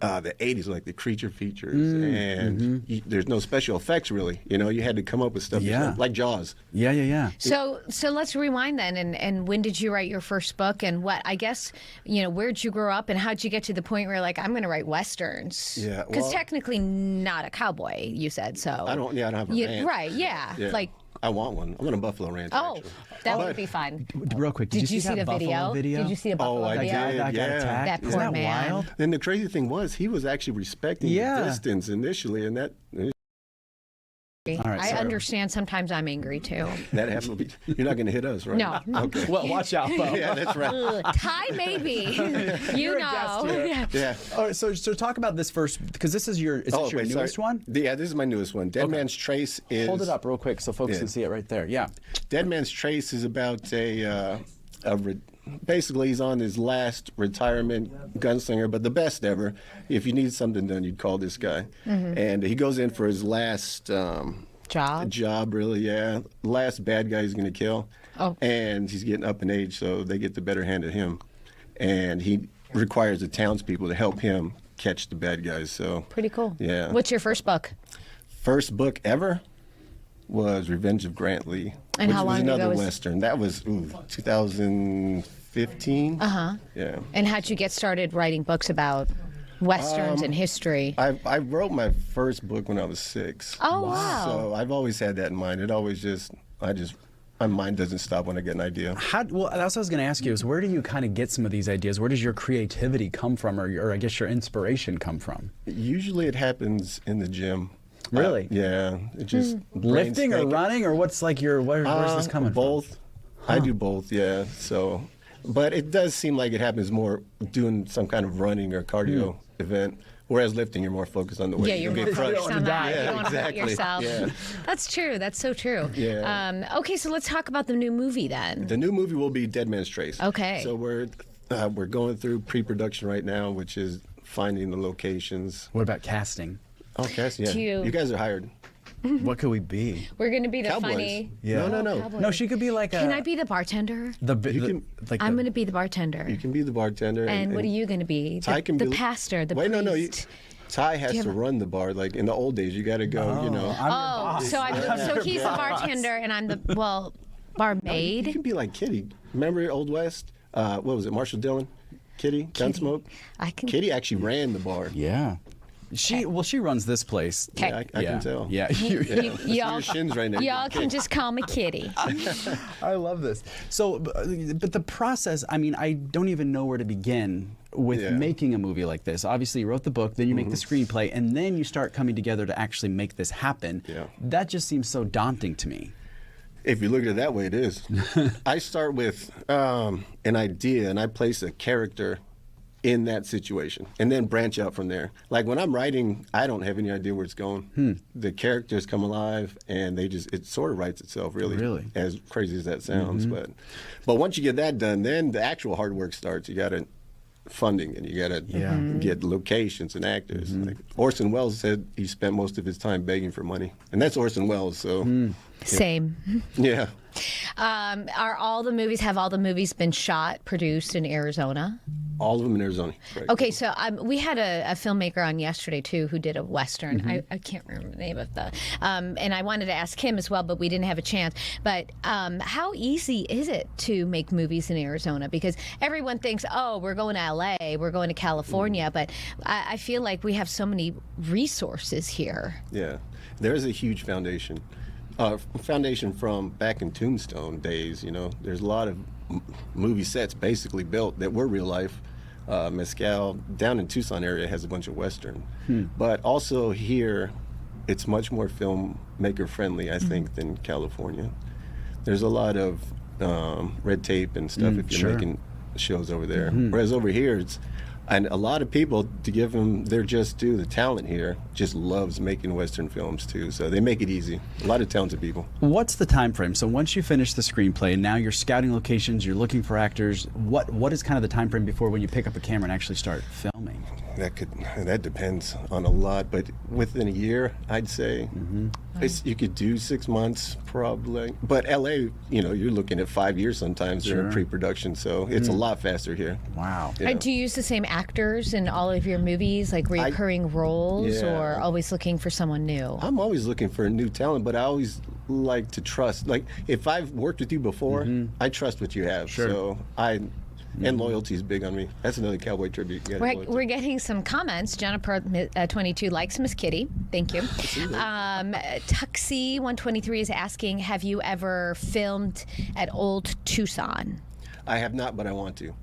the 80s, like the creature features, and there's no special effects really. You know, you had to come up with stuff like Jaws. Yeah. So let's rewind then. And when did you write your first book? And what, I guess, where'd you grow up and how'd you get to the point where you're like, I'm going to write Westerns? Yeah. Because technically not a cowboy, you said, so. I don't have a ranch. Right, yeah. Like, I want one. I'm on a buffalo ranch. oh, actually. that would be fun. Real quick, did you see the that Buffalo video? Did you see the Buffalo I video? did. That got attacked. That Isn't poor that man. wild? Then the crazy thing was he was actually respecting the distance initially, and that right, I so- understand sometimes I'm angry too. That happens. You're not going to hit us, right? No. Okay. Well, watch out, Bo. Yeah, that's right. Ty, maybe. You're a know. guest here. Yeah. All right, so talk about this first, because this is your wait, newest sorry. one? Yeah, this is my newest one. Dead Man's Trace is. Hold it up real quick so folks can see it right there. Yeah. Dead Man's Trace is about basically he's on his last retirement gunslinger, but the best ever. If you need something done, you'd call this guy. And he goes in for his last job, really, yeah. Last bad guy he's going to kill. Oh. And he's getting up in age, so they get the better hand of him. And he requires the townspeople to help him catch the bad guys. So Pretty cool. Yeah. What's your first book? First book ever was Revenge of Grant Lee, And which how was long ago another was- Western. That was 2015. Uh-huh. Yeah. And how'd you get started writing books about Westerns and history? I wrote my first book when I was 6. Oh, wow. So I've always had that in mind. It always my mind doesn't stop when I get an idea. Well, that's what I was going to ask you is where do you kind of get some of these ideas? Where does your creativity come from or I guess your inspiration come from? Usually it happens in the gym. Really? Yeah. It just Lifting or brain's running or what's like where's this coming both. from? I do both, yeah. So, but it does seem like it happens more doing some kind of running or cardio event. Whereas lifting, you're more focused on the weight. Yeah, you're You'll more get crushed. focused on that. Yeah, You don't want to hurt exactly. yourself. Yeah. That's true. That's so true. Yeah. Okay, so let's talk about the new movie then. The new movie will be Dead Man's Trace. Okay. So we're going through pre-production right now, which is finding the locations. What about casting? Oh, casting, yeah. Do you- You guys are hired. What could we be? We're going to be the Cowboys. funny. Yeah. No. Cowboys. No, she could be like Can I be the bartender? can- I'm going to be the bartender. You can be the bartender. And what are you going to be? Ty can The be pastor, the Wait, priest. no. Ty has you to have run the bar. Like in the old days, you got to go, you know. So he's the bartender and I'm the barmaid. You can be like Kitty. Remember Old West? What was it, Marshall Dillon? Kitty? Gunsmoke? I can. Kitty actually ran the bar. Yeah. She runs this place. Okay. Yeah, I can tell. Yeah. Y'all, Your shins right now. y'all can just call me Kitty. I love this. So, but the process, I mean, I don't even know where to begin with making a movie like this. Obviously, you wrote the book, then you make the screenplay, and then you start coming together to actually make this happen. Yeah. That just seems so daunting to me. If you look at it that way, it is. I start with an idea and I place a character in that situation and then branch out from there. Like when I'm writing, I don't have any idea where it's going. The characters come alive and it sort of writes itself, really. As crazy as that sounds. But once you get that done, then the actual hard work starts. You got to funding and you got to get locations and actors. Like Orson Welles said he spent most of his time begging for money. And that's Orson Welles, so. Same. Yeah. Have all the movies been shot, produced in Arizona? All of them in Arizona. Correct. Okay, so we had a filmmaker on yesterday too who did a Western. I can't remember the name of the, and I wanted to ask him as well, but we didn't have a chance. But how easy is it to make movies in Arizona? Because everyone thinks, oh, we're going to LA, we're going to California, but I feel like we have so many resources here. Yeah, there's a huge foundation. Foundation from back in Tombstone days, you know. There's a lot of movie sets basically built that were real life. Mescal down in Tucson area has a bunch of Western. But also here, it's much more filmmaker friendly, I think, than California. There's a lot of red tape and stuff if you're making shows over there. Whereas over here, and a lot of people, to give them their just due, the talent here just loves making Western films too. So they make it easy. A lot of talented people. What's the time frame? So once you finish the screenplay and now you're scouting locations, you're looking for actors, what is kind of the time frame before when you pick up a camera and actually start filming? That depends on a lot, but within a year, I'd say. You could do 6 months probably. But LA, you know, you're looking at 5 years sometimes during pre-production, so it's a lot faster here. Wow. Yeah. Do you use the same actors in all of your movies, like recurring roles, or always looking for someone new? I'm always looking for a new talent, but I always like to trust. Like, if I've worked with you before, I trust what you have. So and loyalty is big on me. That's another cowboy tribute. We're getting some comments. Jennifer 22 likes Miss Kitty. Thank you. Tuxie 123 is asking, have you ever filmed at Old Tucson? I have not, but I want to.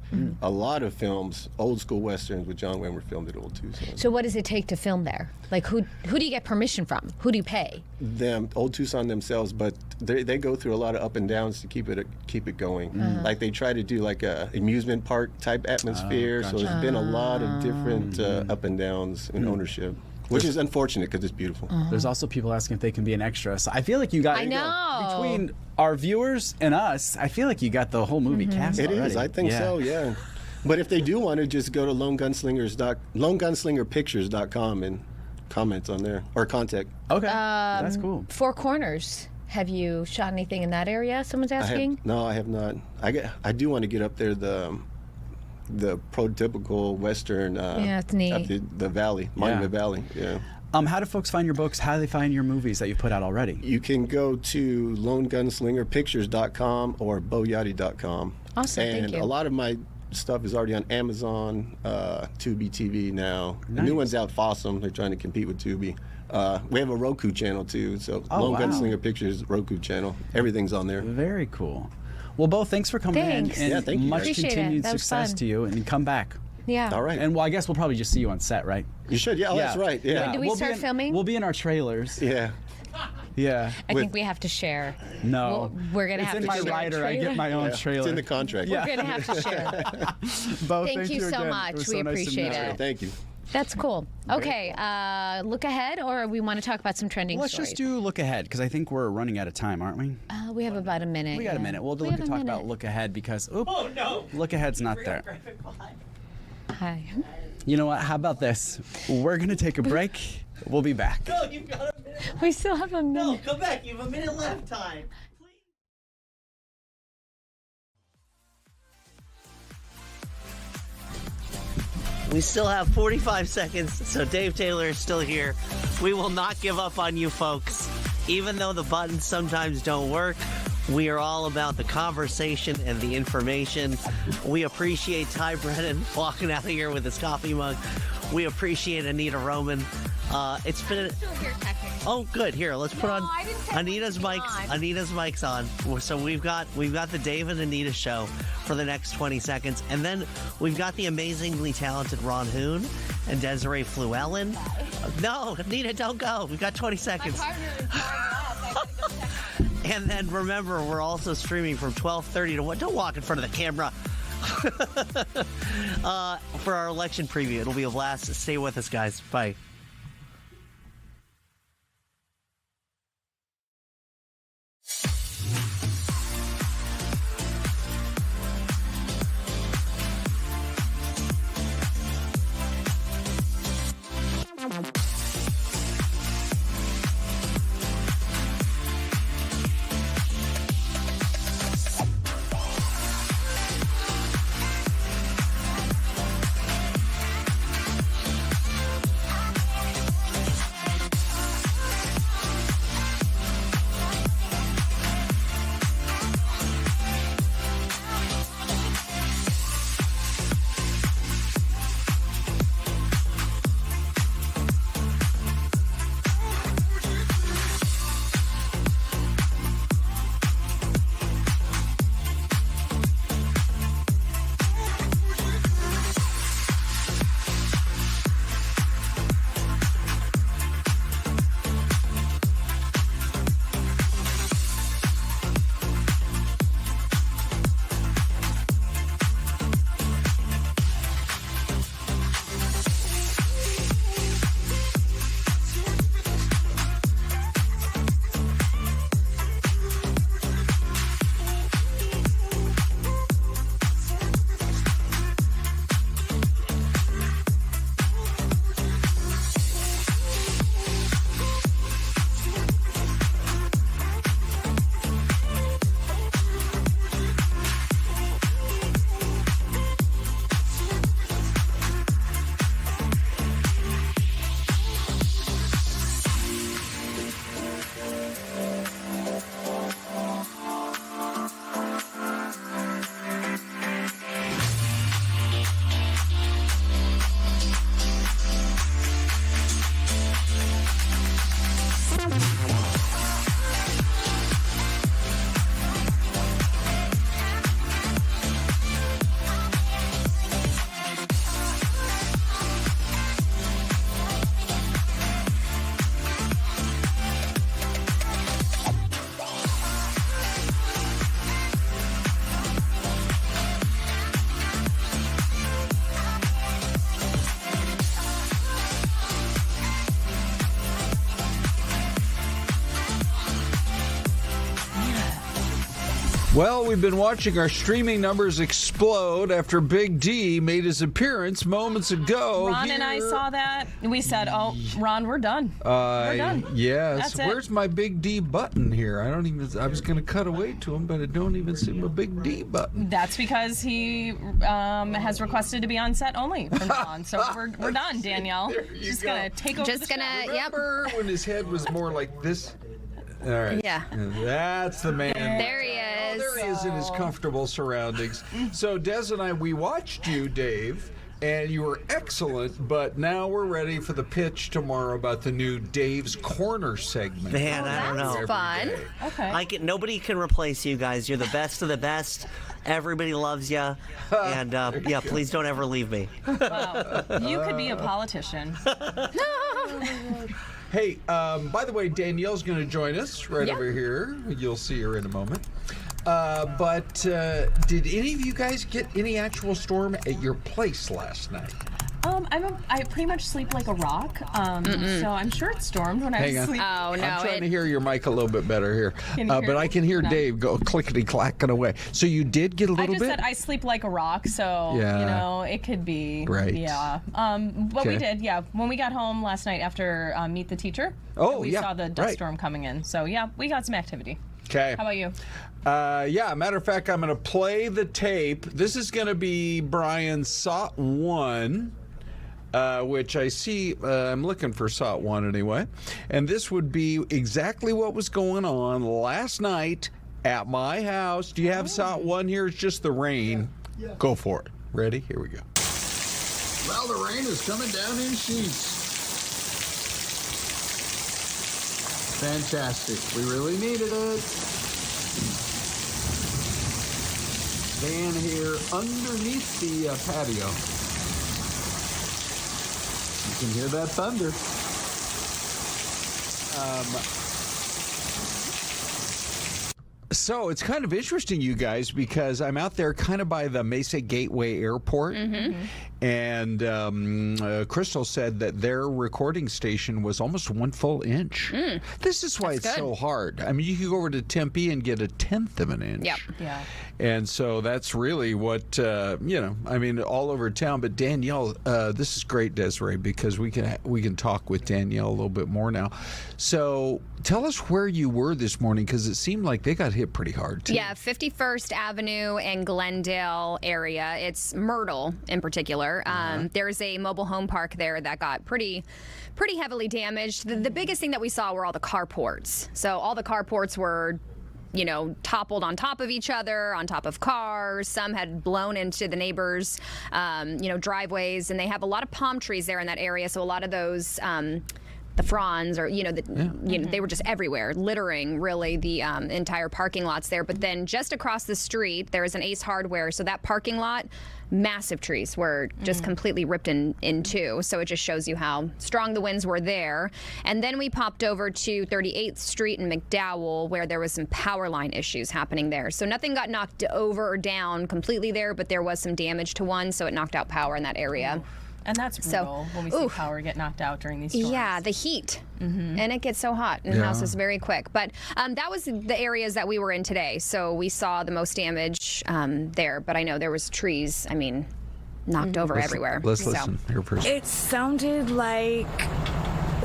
A lot of films, old school westerns with John Wayne, were filmed at Old Tucson. So what does it take to film there? Like who do you get permission from? Who do you pay? Them, Old Tucson themselves, but they go through a lot of up and downs to keep it going. Like they try to do like a amusement park type atmosphere. So there's been a lot of different up and downs in ownership. Which is unfortunate because it's beautiful. There's also people asking if they can be an extra. So I feel like you got between our viewers and us, I feel like you got the whole movie cast already. It is, I think so, yeah. But if they do want to, just go to lonegunslingerpictures.com and comment on there or contact. Okay, that's cool. Four Corners. Have you shot anything in that area? Someone's asking. I have not. I do want to get up there. The prototypical Western it's neat. The Valley, Monument Valley. Yeah. How do folks find your books? How do they find your movies that you've put out already? You can go to lonegunslingerpictures.com or boyati.com. Awesome, and thank you. A lot of my stuff is already on Amazon, Tubi TV now. Nice. The new one's out, Fossum. They're trying to compete with Tubi. We have a Roku channel too, so Lone Gunslinger Pictures Roku channel. Everything's on there. Very cool. Well, Bo, thanks for coming in. And thank you. Much Appreciate continued it. That was success fun. to you, and come back. Yeah. All right. And well, I guess we'll probably just see you on set, right? You should. Yeah, that's right. Yeah. When do we start filming? We'll be in our trailers. Yeah. Yeah. I think we have to share. No. We're going to have to It's in share. my rider. I get my own trailer. It's in the contract. We're going to have to share. Bo, Thank you so again. much. It was We so nice to appreciate meet you. it. Thank you. That's cool. Okay, look ahead, or we want to talk about some trending Let's stories? just do look ahead, because I think we're running out of time, aren't we? We have about a minute. We got a minute. We'll have a talk about minute. look ahead because look ahead's not there. Hi. You know what? How about this? We're gonna take a break. We'll be back. No, you've got a minute. We still have a minute. No, come back. You have a minute left time. We still have 45 seconds, so Dave Taylor is still here. We will not give up on you folks. Even though the buttons sometimes don't work, we are all about the conversation and the information. We appreciate Ty Brennan walking out of here with his coffee mug. We appreciate Anita Roman. It's been oh good. Here, let's put on Anita's mics. Anita's mics on. So we've got the Dave and Anita show for the next 20 seconds, and then we've got the amazingly talented Ron Hoon and Desiree Fluellen. No, Anita, don't go. We've got 20 seconds. And then remember, we're also streaming from 12:30 to what? Don't walk in front of the camera. For our election preview. It'll be a blast. Stay with us, guys. Bye. Well, we've been watching our streaming numbers explode after Big D made his appearance moments ago. Ron and I saw that. We said, "Oh, Ron, we're done. We're done." Yes. That's it. Where's my Big D button here? I was going to cut away to him, but I don't even see my Big D button. That's because he has requested to be on set only from now on. So we're done, Danielle. Just gonna take over. Remember when his head was more like this? All right. Yeah. That's the man. There he is. Oh, there he is in his comfortable surroundings. So Des and I, we watched you, Dave, and you were excellent, but now we're ready for the pitch tomorrow about the new Dave's Corner segment. Man, I don't know. That's fun. Okay. Nobody can replace you guys. You're the best of the best. Everybody loves you. And yeah, please don't ever leave me. Wow. You could be a politician. Hey, by the way, Danielle's going to join us right over here. You'll see her in a moment. But did any of you guys get any actual storm at your place last night? I pretty much sleep like a rock, so I'm sure it stormed when I was sleeping. Oh, no. I'm trying to hear your mic a little bit better here. Can you hear but I can hear it? Dave go clickety-clacking away. So you did get a little I just bit? said I sleep like a rock, so, it could be. Right. Yeah. But we did, When we got home last night after Meet the Teacher, we saw the dust storm coming in. So, we got some activity. Okay. How about you? Matter of fact, I'm going to play the tape. This is going to be Brian's SOT 1. Which I see, I'm looking for SOT 1 anyway. And this would be exactly what was going on last night at my house. Do you have SOT 1 here? It's just the rain. Yeah. Go for it. Ready? Here we go. Well, the rain is coming down in sheets. Fantastic. We really needed it. Stand here underneath the patio. You can hear that thunder. So it's kind of interesting, you guys, because I'm out there kind of by the Mesa Gateway Airport. And Crystal said that their recording station was almost 1 full inch. This is why it's so hard. I mean, you can go over to Tempe and get 1/10 of an inch. Yep. Yeah. And so that's really what, all over town. But Danielle, this is great, Desiree, because we can talk with Danielle a little bit more now. So tell us where you were this morning, because it seemed like they got hit pretty hard, too. Yeah, 51st Avenue and Glendale area. It's Myrtle in particular. There's a mobile home park there that got pretty heavily damaged. The biggest thing that we saw were all the carports. So all the carports were toppled on top of each other, on top of cars. Some had blown into the neighbors' driveways, and they have a lot of palm trees there in that area. So a lot of those the fronds or they were just everywhere, littering really the entire parking lots there. But then just across the street there is an Ace Hardware, so that parking lot, massive trees were just completely ripped in two. So it just shows you how strong the winds were there. And then we popped over to 38th Street in McDowell, where there was some power line issues happening there. So nothing got knocked over or down completely there, but there was some damage to one, so it knocked out power in that area. And that's brutal when we see power get knocked out during these storms. Yeah, the heat. And it gets so hot in houses very quick. But that was the areas that we were in today. So we saw the most damage there. But I know there was trees, knocked over everywhere. Let's listen. Here first. It sounded like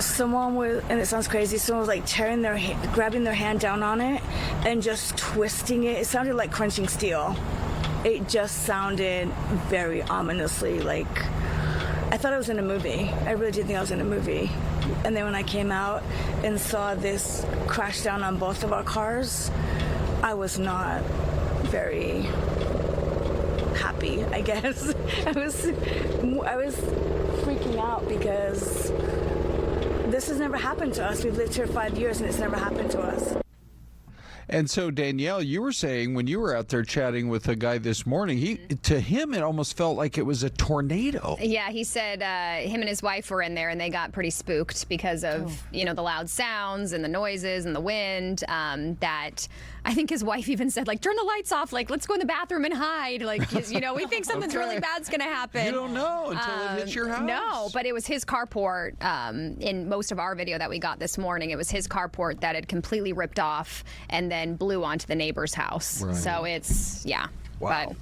someone was, and it sounds crazy, someone was like grabbing their hand down on it and just twisting it. It sounded like crunching steel. It just sounded very ominously like... I thought I was in a movie. I really did think I was in a movie. And then when I came out and saw this crash down on both of our cars, I was not very happy, I guess. I was freaking out because this has never happened to us. We've lived here 5 years and it's never happened to us. And so, Danielle, you were saying when you were out there chatting with a guy this morning, to him it almost felt like it was a tornado. Yeah, he said him and his wife were in there and they got pretty spooked because of the loud sounds and the noises and the wind. That I think his wife even said, turn the lights off, let's go in the bathroom and hide. We think something's really bad's going to happen. You don't know until it hits your house. No, but it was his carport. In most of our video that we got this morning, it was his carport that had completely ripped off, and then then blew onto the neighbor's house. Right. So it's, yeah. Wow. But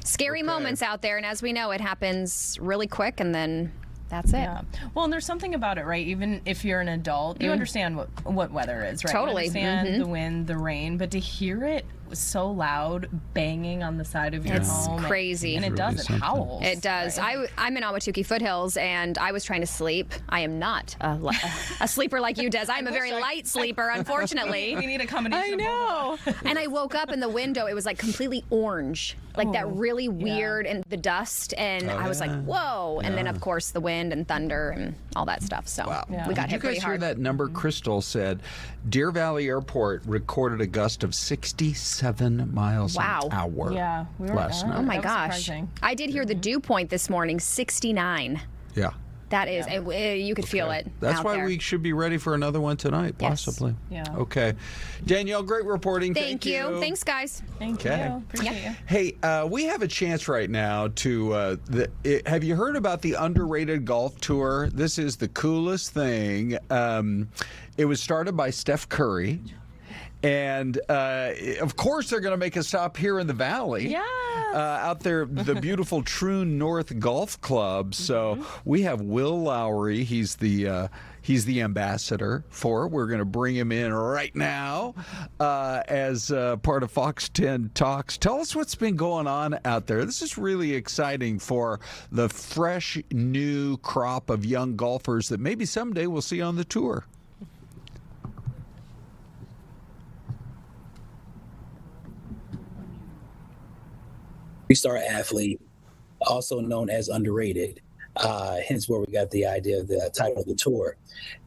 scary moments out there. And as we know, it happens really quick and then that's it. Yeah. Well, and there's something about it, right? Even if you're an adult, you understand what weather is, right? Totally. You understand the wind, the rain, but to hear it so loud banging on the side of your home. It's crazy. And it does. It howls. It does. Right? I'm in Ahwatukee Foothills, and I was trying to sleep. I am not a sleeper like you, Des. I'm a very light sleeper, unfortunately. We need a combination. I know. And I woke up in the window. It was like completely orange, like that really weird, and the dust. And I was like, whoa. And then, of course, the wind and thunder and all that stuff. So we got Did hit you pretty guys hear hard. that number? Crystal said Deer Valley Airport recorded a gust of 67 miles an hour Yeah, last night. Oh my That was gosh. surprising. I did hear the dew point this morning, 69. Yeah. That is, you could feel it. That's out why there. we should be ready for another one tonight, possibly. Yeah. Okay. Danielle, great reporting. Thank you. Thanks, guys. Thank Okay. you. Appreciate you. Hey, we have a chance right now to. Have you heard about the underrated golf tour? This is the coolest thing. It was started by Steph Curry. And of course, they're going to make a stop here in the valley. Yeah. Out there, the beautiful Troon North Golf Club. So we have Will Lowry. He's the ambassador for it. We're going to bring him in right now as part of Fox 10 Talks. Tell us what's been going on out there. This is really exciting for the fresh, new crop of young golfers that maybe someday we'll see on the tour. Three-star athlete, also known as underrated, hence where we got the idea of the title of the tour.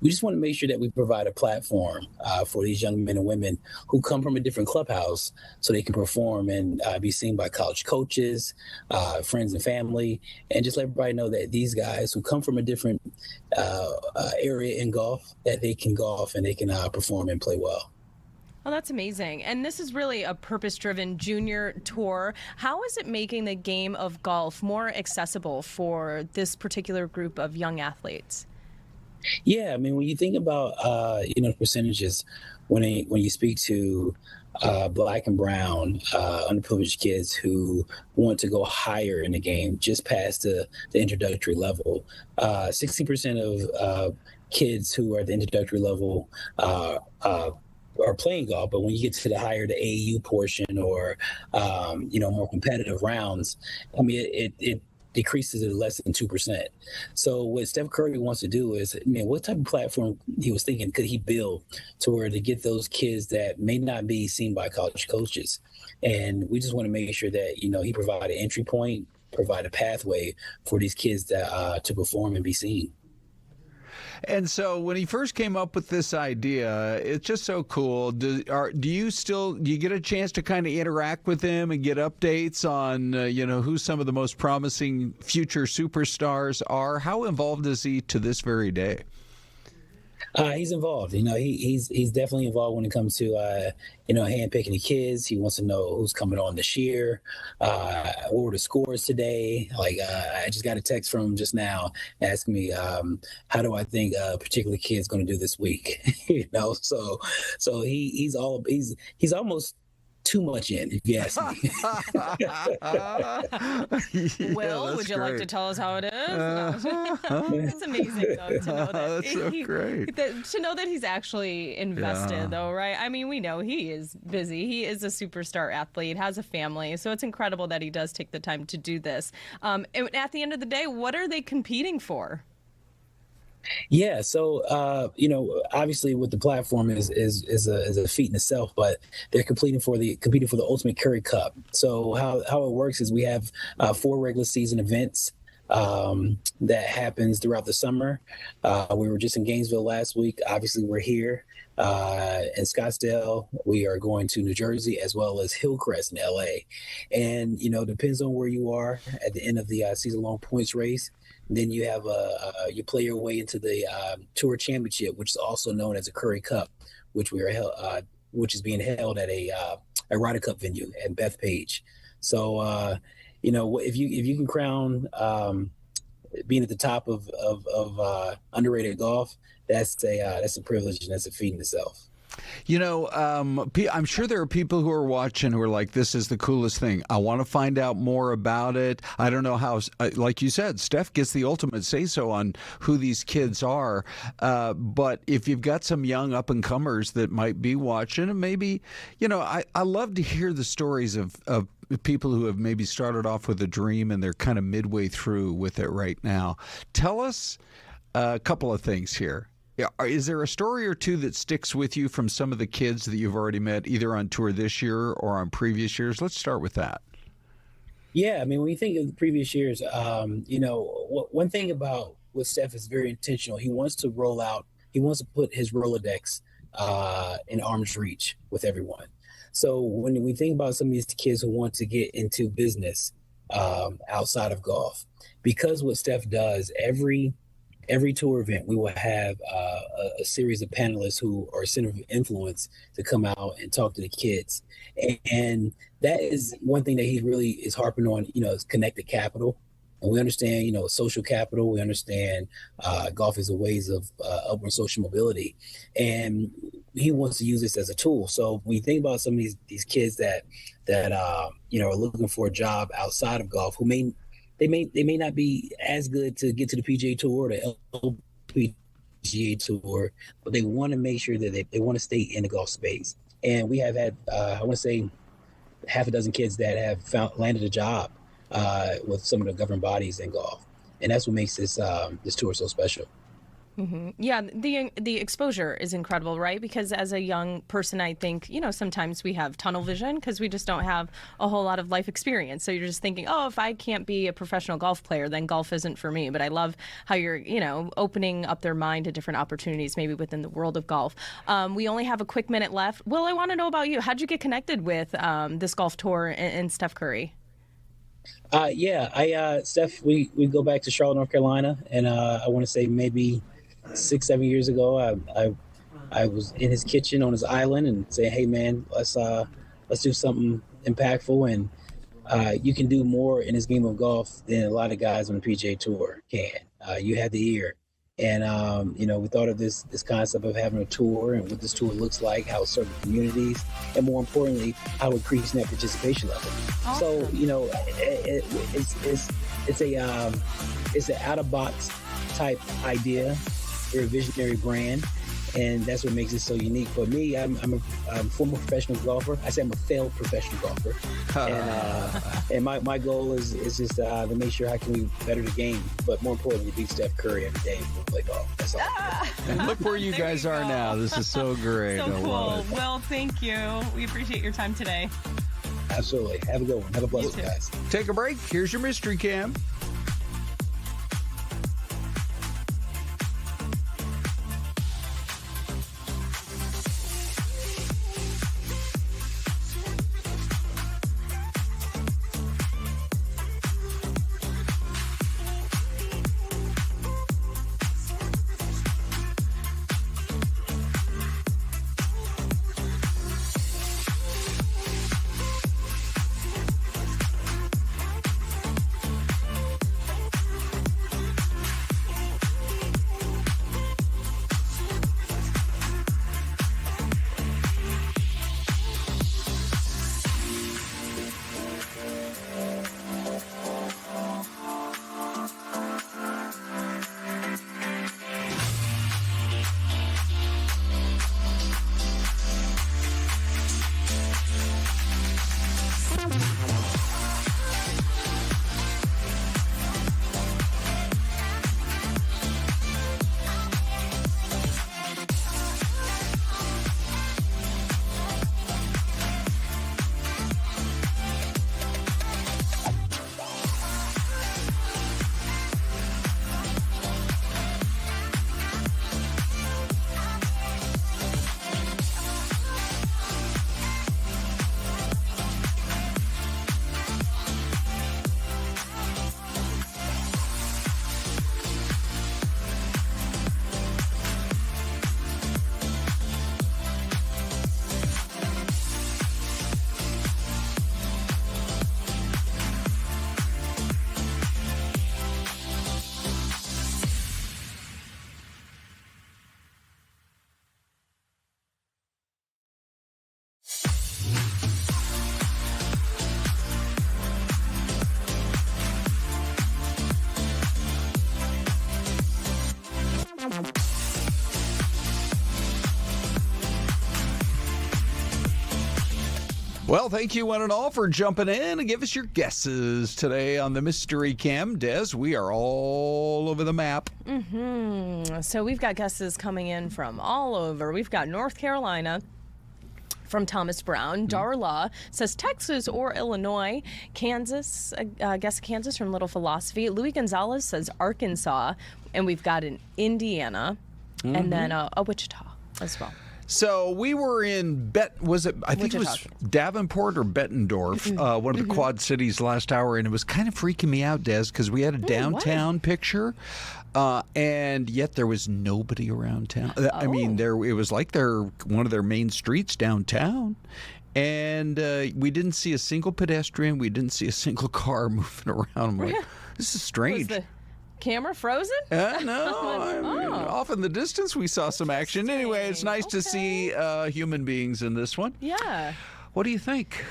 We just want to make sure that we provide a platform for these young men and women who come from a different clubhouse so they can perform and be seen by college coaches, friends and family, and just let everybody know that these guys who come from a different area in golf, that they can golf and they can perform and play well. Oh, that's amazing. And this is really a purpose-driven junior tour. How is it making the game of golf more accessible for this particular group of young athletes? Yeah, I mean, when you think about, percentages, when you speak to Black and brown underprivileged kids who want to go higher in the game, just past the introductory level, 60% of kids who are at the introductory level are playing golf, but when you get to the higher, the AAU portion or, more competitive rounds, I mean, it decreases to less than 2%. So what Steph Curry wants to do is, what type of platform he was thinking could he build to get those kids that may not be seen by college coaches? And we just want to make sure that, he provide an entry point, provide a pathway for these kids to perform and be seen. And so when he first came up with this idea, it's just so cool. Do you get a chance to kind of interact with him and get updates on, who some of the most promising future superstars are? How involved is he to this very day? He's involved. He's definitely involved when it comes to handpicking the kids. He wants to know who's coming on this year. What were the scores today? I just got a text from him just now asking me how do I think a particular kid's going to do this week. So he's almost too much in, if you ask me. Will, would you like to tell us how it is? It's amazing, though, to know that. That's so great. To know that he's actually invested, though, right? I mean, we know he is busy. He is a superstar athlete, has a family, so it's incredible that he does take the time to do this. And at the end of the day, what are they competing for? Yeah, so obviously, with the platform is a feat in itself, but they're competing for the Ultimate Curry Cup. So how it works is we have 4 regular season events that happens throughout the summer. We were just in Gainesville last week. Obviously, we're here in Scottsdale. We are going to New Jersey as well as Hillcrest in LA. And depends on where you are at the end of the season-long points race. Then you have you play your way into the Tour Championship, which is also known as a Curry Cup, which which is being held at a Ryder Cup venue at Bethpage. So if you can crown being at the top of underrated golf, that's a privilege and that's a feat in itself. I'm sure there are people who are watching who are like, this is the coolest thing. I want to find out more about it. I don't know how, like you said, Steph gets the ultimate say-so on who these kids are. But if you've got some young up-and-comers that might be watching, and maybe, I love to hear the stories of people who have maybe started off with a dream and they're kind of midway through with it right now. Tell us a couple of things here. Is there a story or two that sticks with you from some of the kids that you've already met, either on tour this year or on previous years? Let's start with that. Yeah, I mean, when you think of the previous years, one thing about with Steph is very intentional. He wants to put his Rolodex in arm's reach with everyone. So when we think about some of these kids who want to get into business outside of golf, because what Steph does, every tour event, we will have a series of panelists who are center of influence to come out and talk to the kids. And that is one thing that he really is harping on, is connected capital. And we understand, social capital. We understand golf is a ways of upward social mobility. And he wants to use this as a tool. So when you think about some of these kids that are looking for a job outside of golf, who may not be as good to get to the PGA Tour or the LPGA Tour, but they want to make sure that they want to stay in the golf space. And we have had, I want to say, half a dozen kids that have landed a job with some of the governing bodies in golf, and that's what makes this tour so special. Mm-hmm. Yeah, the exposure is incredible, right? Because as a young person, I think, sometimes we have tunnel vision because we just don't have a whole lot of life experience. So you're just thinking, oh, if I can't be a professional golf player, then golf isn't for me. But I love how you're, opening up their mind to different opportunities, maybe within the world of golf. We only have a quick minute left. Will, I want to know about you. How'd you get connected with this golf tour and Steph Curry? Steph, we go back to Charlotte, North Carolina, and I want to say maybe 6-7 years ago, I was in his kitchen on his island and saying, "Hey man, let's do something impactful, and you can do more in this game of golf than a lot of guys on the PGA Tour can. You had the ear." And we thought of this concept of having a tour and what this tour looks like, how it serves the communities, and more importantly, how it increases that participation level. Awesome. So it's an out of box type idea. We're a visionary brand, and that's what makes it so unique. For me, I'm a former professional golfer. I say I'm a failed professional golfer, and my goal is just to make sure how can we better the game, but more importantly, beat Steph Curry every day when we play golf. That's all. And look where you guys are now. This is so great. So I cool. love it. Well, thank you. We appreciate your time today. Absolutely. Have a good one. Have a blessed one, guys. Take a break. Here's your mystery cam. Well, thank you one and all for jumping in and give us your guesses today on the Mystery Cam. Des, we are all over the map. So we've got guesses coming in from all over. We've got North Carolina from Thomas Brown. Darla says Texas or Illinois. Kansas, guess Kansas from Little Philosophy. Louis Gonzalez says Arkansas. And we've got an Indiana and then a Wichita as well. So we were in I think it was Davenport or Bettendorf, one of the Quad Cities last hour, and it was kind of freaking me out, Des, because we had a downtown picture, and yet there was nobody around town. I mean, it was like one of their main streets downtown, and we didn't see a single pedestrian. We didn't see a single car moving around. I'm like, this is strange. Was the camera frozen? No, off in the distance we saw some action. Anyway, it's nice to see human beings in this one. Yeah. What do you think?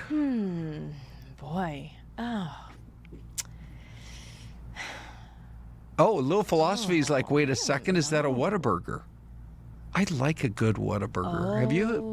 Boy. Oh, Little Philosophy is like, wait a second, is that a Whataburger? I like a good Whataburger.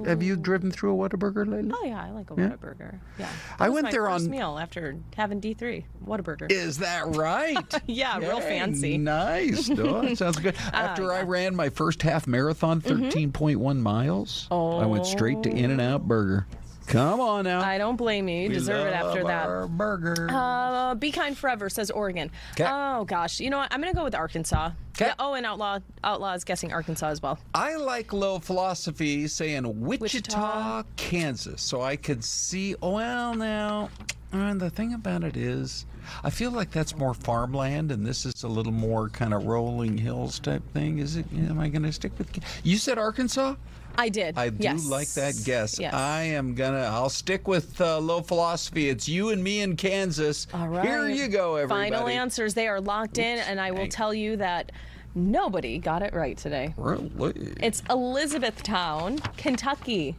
Have you driven through a Whataburger lately? Oh yeah, I like a Whataburger. Yeah. I went my there first on meal after having D3 Whataburger. Is that right? Yeah, real fancy. Nice. Oh, that sounds good. After I ran my first half marathon, 13.1 miles, I went straight to In-N-Out Burger. Come on now. I don't blame you. You deserve it after that. Our burger. Be Kind Forever says Oregon. Kay. Oh gosh, you know what? I'm gonna go with Arkansas. Okay. Yeah, and Outlaw is guessing Arkansas as well. I like Little Philosophy saying Wichita, Kansas, so I could see. Well, now, the thing about it is, I feel like that's more farmland, and this is a little more kind of rolling hills type thing. Is it? Am I going to stick with? You said Arkansas? I did. I do like that guess. Yes. I'll stick with Low Philosophy. It's you and me in Kansas. All right. Here you go, everybody. Final answers. They are locked in, and I will tell you that nobody got it right today. Really? It's Elizabethtown, Kentucky.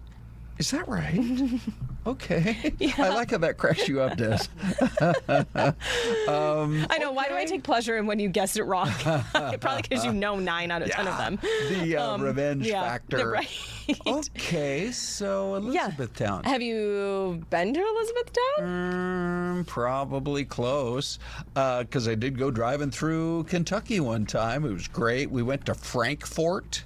Is that right? Okay. Yeah. I like how that cracks you up, Des. I know. Why do I take pleasure in when you guess it wrong? Probably because you know 9 out of 10 of them. The revenge factor. Right. Okay, so Elizabethtown. Have you been to Elizabethtown? Probably close, because I did go driving through Kentucky one time. It was great. We went to Frankfort,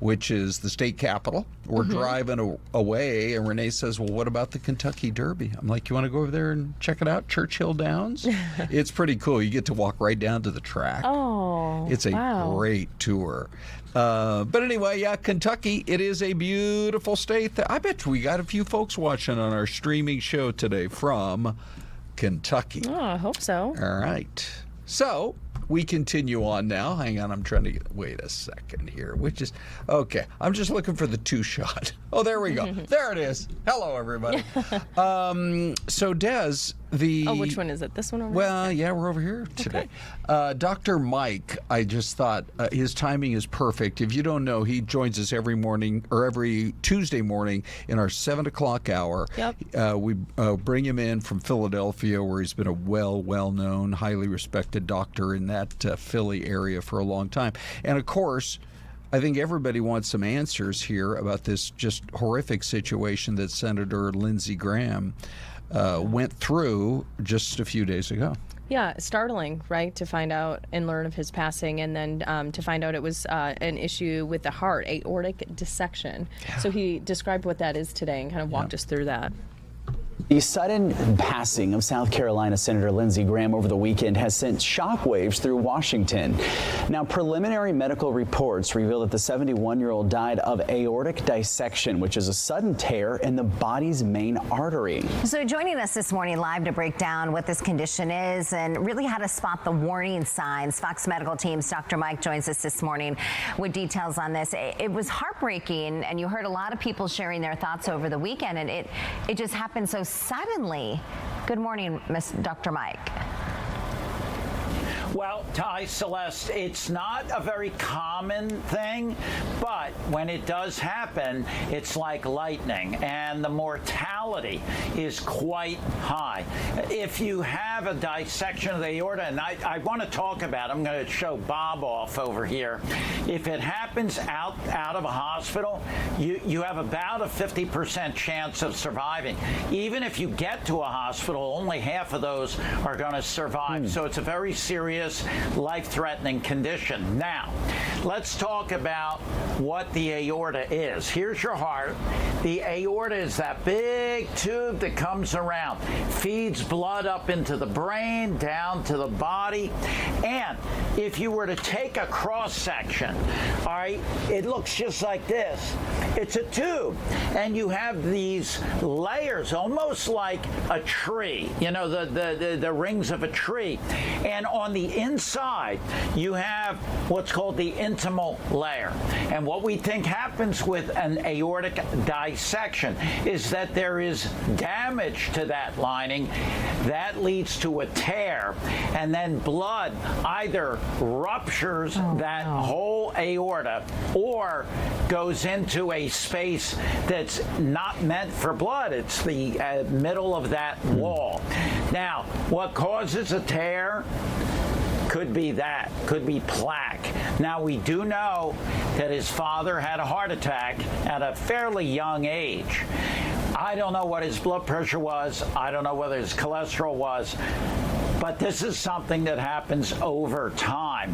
which is the state capital. We're driving away, and Renee says, well, what about the Kentucky Derby? I'm like, you want to go over there and check it out, Churchill Downs? It's pretty cool. You get to walk right down to the track. Oh, it's a great tour. But anyway, yeah, Kentucky, it is a beautiful state. I bet we got a few folks watching on our streaming show today from Kentucky. Oh, I hope so. All right. So we continue on now. Hang on, I'm trying to wait a second here. Okay, I'm just looking for the 2-shot. Oh, there we go. There it is. Hello, everybody. So Des, which one is it? This one over here? Well, yeah, we're over here today. Dr. Mike, I just thought his timing is perfect. If you don't know, he joins us every morning or every Tuesday morning in our 7 o'clock hour. Yep. We bring him in from Philadelphia, where he's been a well-known, highly respected doctor in that Philly area for a long time. And of course, I think everybody wants some answers here about this just horrific situation that Senator Lindsey Graham went through just a few days ago. Yeah, startling, right, to find out and learn of his passing, and then to find out it was an issue with the heart, aortic dissection. Yeah. So he described what that is today and kind of walked us through that. The sudden passing of South Carolina Senator Lindsey Graham over the weekend has sent shockwaves through Washington. Now, preliminary medical reports reveal that the 71-year-old died of aortic dissection, which is a sudden tear in the body's main artery. So joining us this morning live to break down what this condition is and really how to spot the warning signs, Fox Medical Team's Dr. Mike joins us this morning with details on this. It was heartbreaking, and you heard a lot of people sharing their thoughts over the weekend, and it just happened so suddenly. Good morning, Dr. Mike. Well, Ty, Celeste, it's not a very common thing, but when it does happen, it's like lightning, and the mortality is quite high. If you have a dissection of the aorta, and I want to talk about, I'm going to show Bob off over here. If it happens out of a hospital, you have about a 50% chance of surviving. Even if you get to a hospital, only half of those are going to survive. So it's a very serious, life-threatening condition. Now, let's talk about what the aorta is. Here's your heart. The aorta is that big tube that comes around, feeds blood up into the brain, down to the body. And if you were to take a cross-section, all right, it looks just like this. It's a tube, and you have these layers, almost like a tree, you know, the rings of a tree. And on the inside, you have what's called the intimal layer. And what we think happens with an aortic dissection is that there is damage to that lining that leads to a tear, and then blood either ruptures that whole aorta or goes into a space that's not meant for blood. It's the middle of that wall. Now, what causes a tear? Could be that, could be plaque. Now, we do know that his father had a heart attack at a fairly young age. I don't know what his blood pressure was. I don't know whether his cholesterol was. But this is something that happens over time,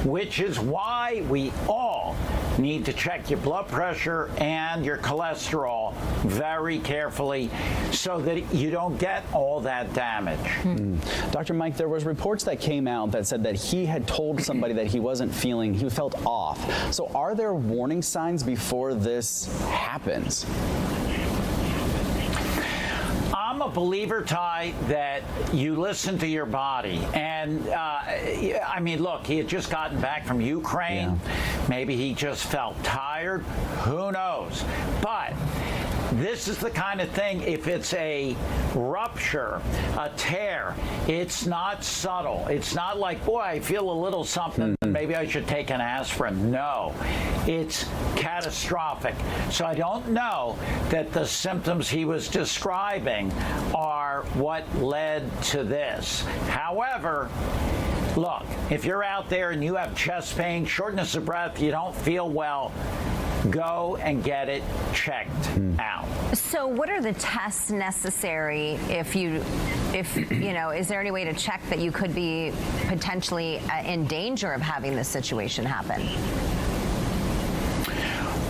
which is why we all need to check your blood pressure and your cholesterol very carefully so that you don't get all that damage. Dr. Mike, there was reports that came out that said that he had told somebody that he felt off. So are there warning signs before this happens? I'm a believer, Ty, that you listen to your body. And, I mean, look, he had just gotten back from Ukraine. Yeah. Maybe he just felt tired. Who knows? But this is the kind of thing, if it's a rupture, a tear, it's not subtle. It's not like, boy, I feel a little something, maybe I should take an aspirin. No, it's catastrophic. So I don't know that the symptoms he was describing are what led to this. However, look, if you're out there and you have chest pain, shortness of breath, you don't feel well, go and get it checked out. So what are the tests necessary if you know, is there any way to check that you could be potentially in danger of having this situation happen?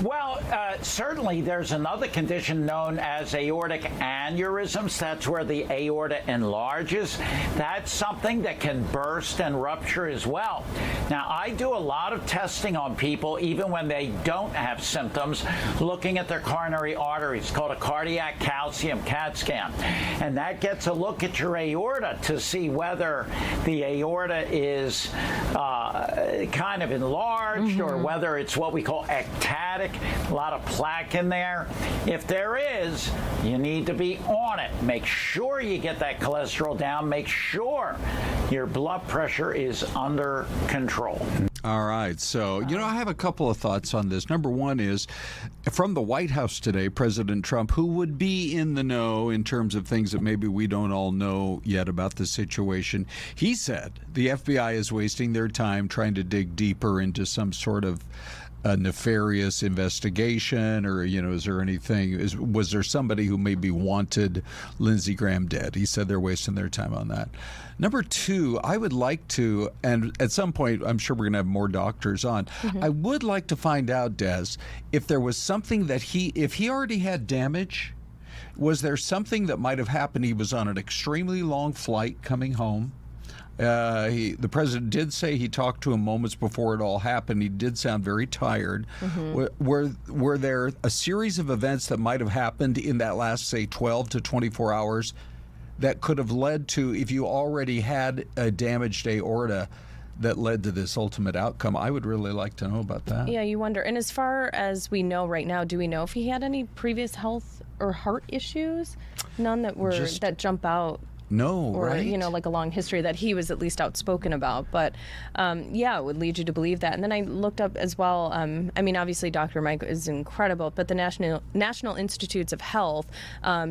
Well, certainly there's another condition known as aortic aneurysms. That's where the aorta enlarges. That's something that can burst and rupture as well. Now, I do a lot of testing on people, even when they don't have symptoms, looking at their coronary arteries. It's called a cardiac calcium CAT scan. And that gets a look at your aorta to see whether the aorta is kind of enlarged or whether it's what we call ectatic. A lot of plaque in there. If there is, you need to be on it. Make sure you get that cholesterol down. Make sure your blood pressure is under control. All right. So, you know, I have a couple of thoughts on this. Number one is from the White House today, President Trump, who would be in the know in terms of things that maybe we don't all know yet about the situation. He said the FBI is wasting their time trying to dig deeper into some sort of a nefarious investigation, or, you know, is there anything, was there somebody who maybe wanted Lindsey Graham dead? He said they're wasting their time on that. Number two, I would like to, and at some point, I'm sure we're going to have more doctors on, I would like to find out, Des, if there was something that if he already had damage, was there something that might have happened? He was on an extremely long flight coming home. The president did say he talked to him moments before it all happened. He did sound very tired. Were there a series of events that might have happened in that last, say, 12 to 24 hours that could have led to, if you already had a damaged aorta, that led to this ultimate outcome? I would really like to know about that. Yeah, you wonder. And as far as we know right now, do we know if he had any previous health or heart issues? None that that jump out. No, or right? you know, like a long history that he was at least outspoken about. But yeah, it would lead you to believe that. And then I looked up as well. I mean, obviously, Dr. Mike is incredible, but the National Institutes of Health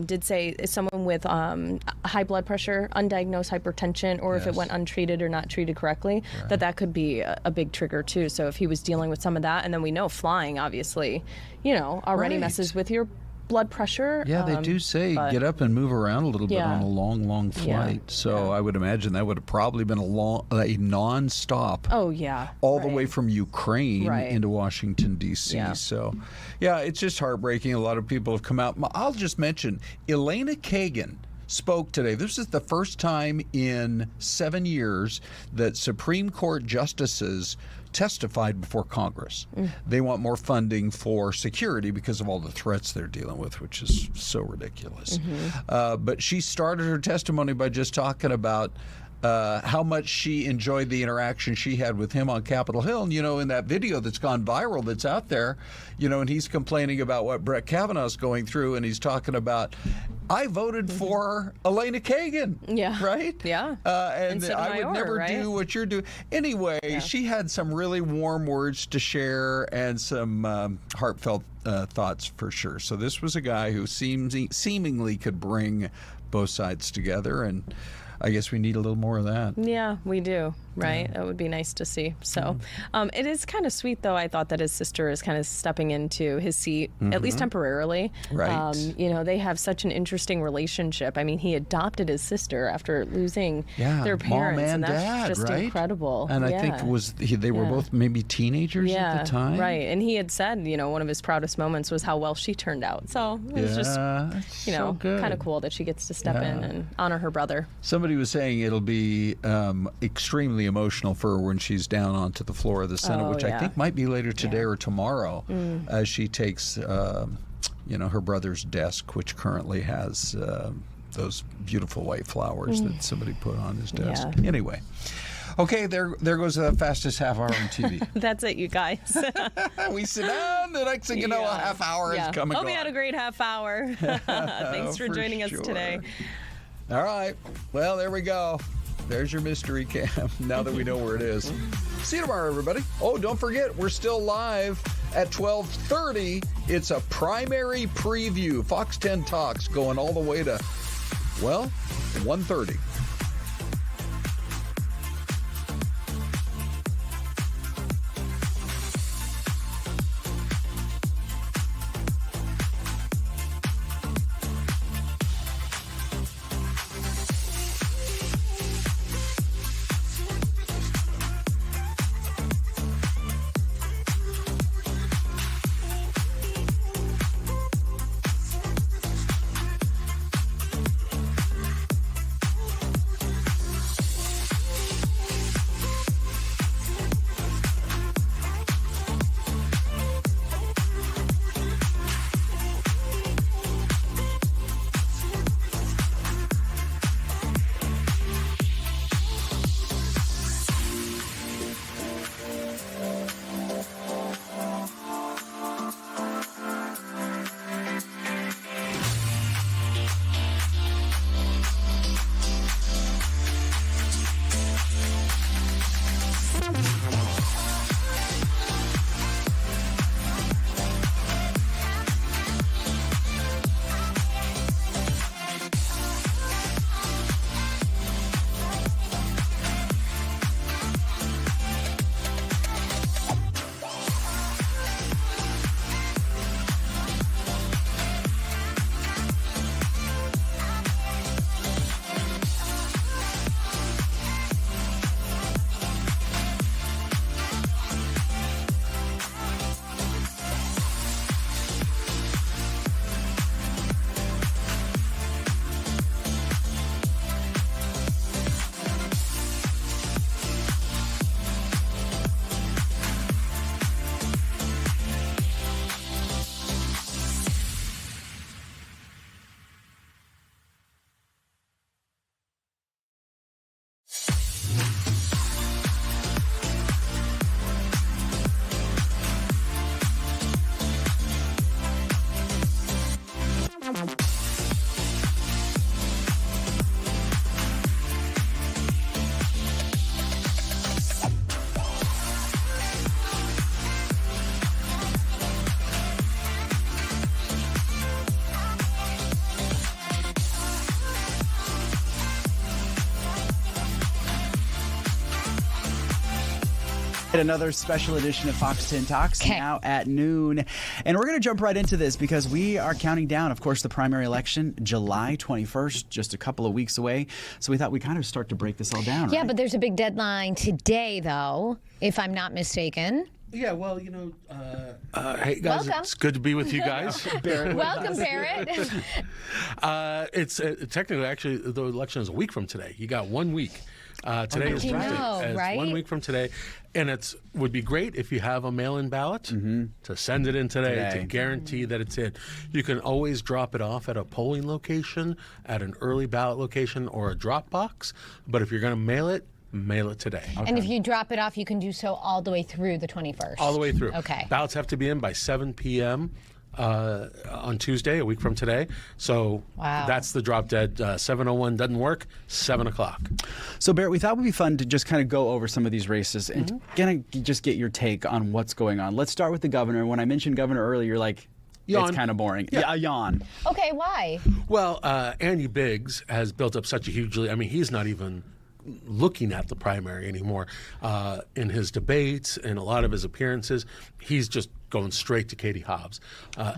did say someone with high blood pressure, undiagnosed hypertension, or if it went untreated or not treated correctly, that could be a big trigger too. So if he was dealing with some of that, and then we know flying, obviously, you know, already messes with your blood pressure. Yeah, they do say get up and move around a little bit on a long flight. So I would imagine that would have probably been a non-stop. Oh yeah, all the way from Ukraine Right. into Washington D.C. Yeah. So, yeah, it's just heartbreaking. A lot of people have come out. I'll just mention Elena Kagan spoke today. This is the first time in 7 years that Supreme Court justices testified before Congress. They want more funding for security because of all the threats they're dealing with, which is so ridiculous. But she started her testimony by just talking about how much she enjoyed the interaction she had with him on Capitol Hill. And, you know, in that video that's gone viral that's out there, you know, and he's complaining about what Brett Kavanaugh's going through, and he's talking about, I voted for Elena Kagan. Yeah. Right? Yeah. And I would never do what you're doing. Anyway, she had some really warm words to share and some heartfelt thoughts for sure. So this was a guy who seemingly could bring both sides together, and I guess we need a little more of that. Yeah, we do, right? It would be nice to see. So it is kind of sweet, though, I thought, that his sister is kind of stepping into his seat, at least temporarily. Right. You know, they have such an interesting relationship. I mean, he adopted his sister after losing their parents. Mom and that's dad, just right? incredible. And I think they were both maybe teenagers at the time. Right. And he had said, you know, one of his proudest moments was how well she turned out. So it was just, you know, kind of cool that she gets to step in and honor her brother. Somebody was saying it'll be extremely emotional for her when she's down onto the floor of the Senate, which I think might be later today or tomorrow, as she takes, you know, her brother's desk, which currently has those beautiful white flowers that somebody put on his desk. Anyway. Okay, there goes the fastest half hour on TV. That's it, you guys. We sit down, the next thing you know, a half hour is coming. Hope you had a great half hour. Thanks for joining us today. All right. Well, there we go. There's your mystery cam, now that we know where it is. See you tomorrow, everybody. Oh, don't forget, we're still live at 12:30. It's a primary preview. Fox 10 Talks going all the way to, well, 1:30. Another special edition of Fox 10 Talks now at noon. And we're going to jump right into this because we are counting down, of course, the primary election, July 21st, just a couple of weeks away. So we thought we'd kind of start to break this all down, Yeah, right? but there's a big deadline today, though, if I'm not mistaken. Yeah, well, hey guys, Welcome. it's good to be with you guys. Welcome, Barrett. It's technically, actually, the election is a week from today. You got 1 week. Today is I Tuesday. know, It's right? 1 week from today, and it would be great if you have a mail-in ballot to send it in today to guarantee that it's in. You can always drop it off at a polling location, at an early ballot location, or a drop box. But if you're going to mail it today. And if you drop it off, you can do so all the way through the 21st. All the way through. Okay. Ballots have to be in by 7 p.m. On Tuesday, a week from today. So that's the drop dead. 7:01 doesn't work. 7 o'clock. So, Barrett, we thought it would be fun to just kind of go over some of these races and kind of just get your take on what's going on. Let's start with the governor. When I mentioned governor earlier, you're like, Yawn. it's kind of boring. Yeah, a yawn. Okay, why? Well, Andy Biggs has built up such a huge lead. I mean, he's not even looking at the primary anymore. In his debates and a lot of his appearances, he's just going straight to Katie Hobbs.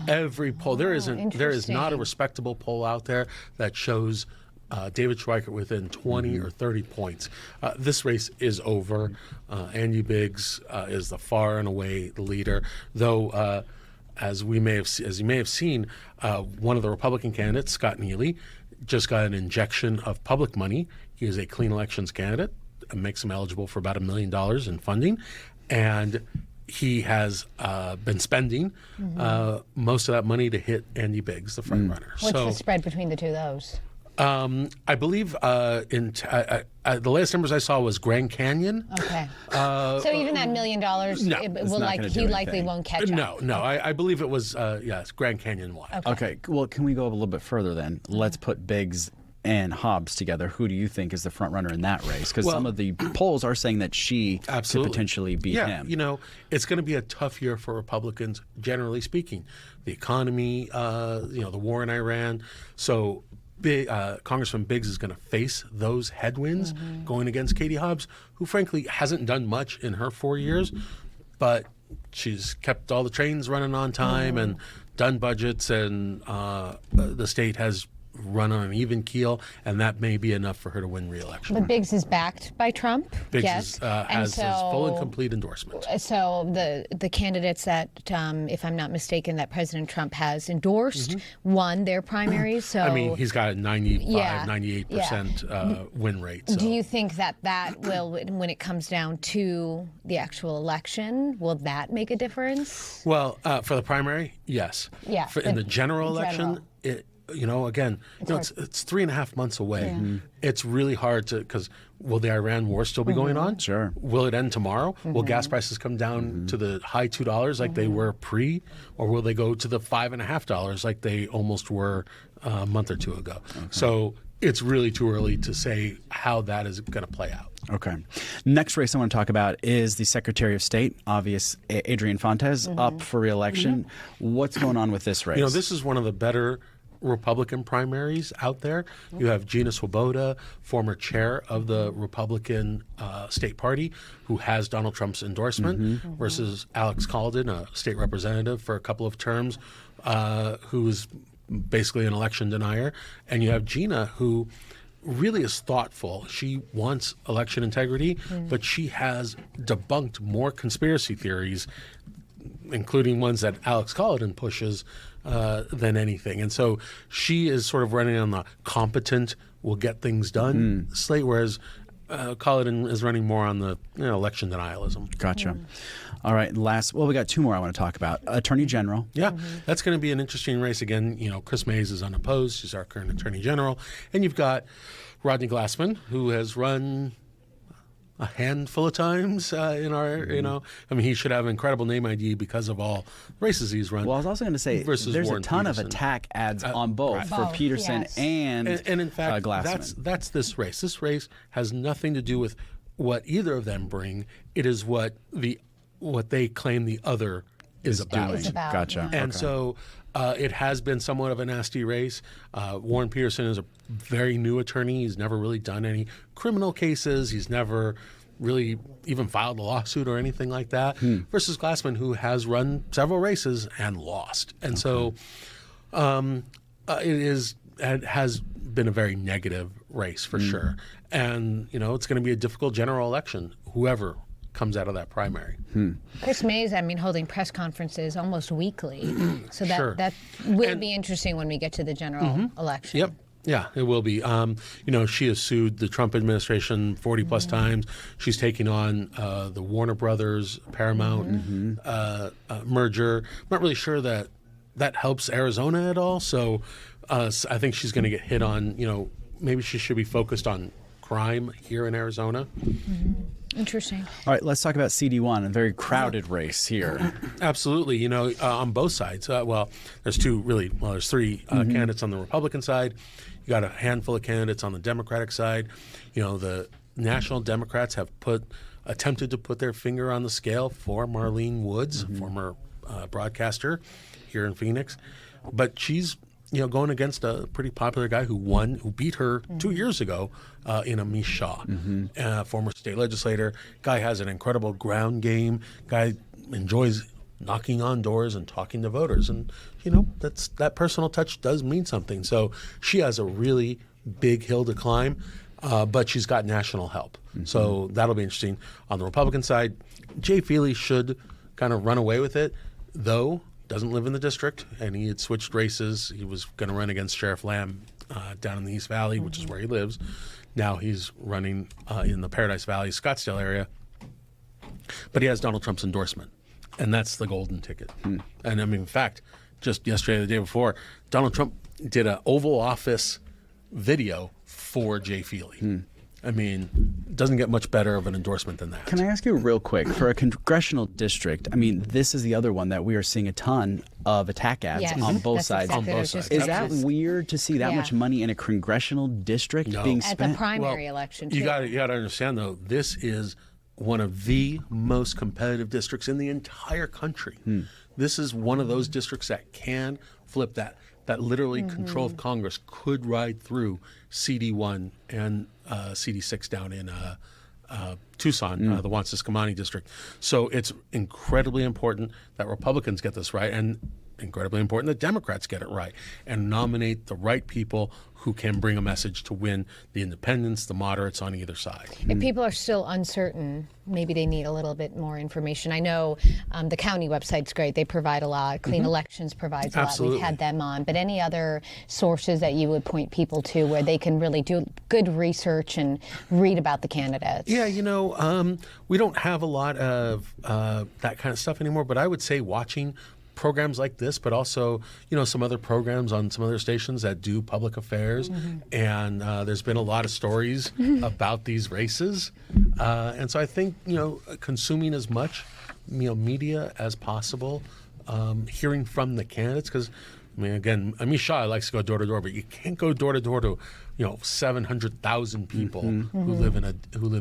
Every poll, there is not a respectable poll out there that shows David Schweikert within 20 or 30 points. This race is over. Andy Biggs is the far and away the leader, though. As you may have seen, one of the Republican candidates, Scott Neely, just got an injection of public money. He is a clean elections candidate. It makes him eligible for about $1 million in funding, and he has been spending most of that money to hit Andy Biggs, the front runner. What's the spread between the two of those? I believe the last numbers I saw was Grand Canyon. Okay. So even that $1 million, No, he likely won't catch up. No. I believe it was yes, Grand Canyon wide. Okay. Well, can we go a little bit further then? Let's put Biggs and Hobbs together. Who do you think is the front runner in that race? Because some of the polls are saying that she could potentially beat him. It's going to be a tough year for Republicans, generally speaking. The economy, the war in Iran. So Congressman Biggs is going to face those headwinds going against Katie Hobbs, who frankly hasn't done much in her 4 years, but she's kept all the trains running on time and done budgets, and the state has run on an even keel, and that may be enough for her to win re-election. But Biggs is backed by Trump. Biggs yes. has his full and complete endorsement. So the candidates that, if I'm not mistaken, that President Trump has endorsed won their primaries. So I mean, he's got a 98% win rate. So. Do you think that will, when it comes down to the actual election, will that make a difference? Well, for the primary, yes. Yeah. In the general election, it's 3.5 months away. Yeah. It's really hard because will the Iran war still be going on? Sure. Will it end tomorrow? Will gas prices come down to the high $2 like they were or will they go to the $5.50 like they almost were a month or two ago? Okay. So it's really too early to say how that is going to play out. Okay. Next race I want to talk about is the Secretary of State, Adrian Fontes, up for re-election. What's going on with this race? This is one of the better Republican primaries out there. You have Gina Swoboda, former chair of the Republican state party, who has Donald Trump's endorsement, versus Alex Calden, a state representative for a couple of terms, who's basically an election denier. And you have Gina, who really is thoughtful. She wants election integrity, but she has debunked more conspiracy theories, including ones that Alex Calden pushes, than anything. And so she is sort of running on the competent, will get things done slate, whereas Calden is running more on the election denialism. Gotcha. All right, we got two more I want to talk about. Attorney General. Yeah, that's going to be an interesting race. Again, Chris Mays is unopposed. She's our current Attorney General. And you've got Rodney Glassman, who has run a handful of times in our, he should have an incredible name ID because of all races he's run. Well, I was also going to say, there's Warren a ton Peterson. of attack ads on both for Peterson and in fact, Glassman. That's this race. This race has nothing to do with what either of them bring. It is what they claim the other is about. Gotcha. And so it has been somewhat of a nasty race. Warren Peterson is a very new attorney. He's never really done any criminal cases. He's never really even filed a lawsuit or anything like that, versus Glassman, who has run several races and lost. And so it has been a very negative race for sure. And, it's going to be a difficult general election, whoever comes out of that primary. Chris May's, holding press conferences almost weekly. So that will be interesting when we get to the general election. Yep. Yeah, it will be. She has sued the Trump administration 40 plus times. She's taking on the Warner Brothers Paramount merger. I'm not really sure that helps Arizona at all. So I think she's going to get hit on, maybe she should be focused on crime here in Arizona. Interesting. All right, let's talk about CD1, a very crowded race here. Absolutely. On both sides. There's three candidates on the Republican side. You got a handful of candidates on the Democratic side. The national Democrats have attempted to put their finger on the scale for Marlene Woods, former broadcaster here in Phoenix. But she's going against a pretty popular guy who beat her 2 years ago in Amish Shah, former state legislator. Guy has an incredible ground game. Guy enjoys knocking on doors and talking to voters. And, that personal touch does mean something. So she has a really big hill to climb, but she's got national help. So that'll be interesting. On the Republican side, Jay Feely should kind of run away with it, though doesn't live in the district, and he had switched races. He was going to run against Sheriff Lamb down in the East Valley, which is where he lives. Now he's running in the Paradise Valley, Scottsdale area. But he has Donald Trump's endorsement, and that's the golden ticket. And in fact, just yesterday, the day before, Donald Trump did an Oval Office video for Jay Feely. Doesn't get much better of an endorsement than that. Can I ask you real quick, for a congressional district, this is the other one that we are seeing a ton of attack ads on both sides. Is that weird to see that much money in a congressional district being spent? At the primary election, too. You got to understand, though, this is one of the most competitive districts in the entire country. This is one of those districts that can flip that literally control of Congress could ride through CD1 and CD6 down in Tucson, the Juan Ciscomani district. So it's incredibly important that Republicans get this right, and incredibly important that Democrats get it right and nominate the right people who can bring a message to win the independents, the moderates on either side. If people are still uncertain, maybe they need a little bit more information. I know the county website's great. They provide a lot. Clean Elections provides a lot. We've had them on. But any other sources that you would point people to where they can really do good research and read about the candidates? Yeah, we don't have a lot of that kind of stuff anymore, but I would say watching programs like this, but also, some other programs on some other stations that do public affairs. And there's been a lot of stories about these races. And so I think, consuming as much, media as possible, hearing from the candidates, because, again, Amish Shah likes to go door to door, but you can't go door to door to, 700,000 people who live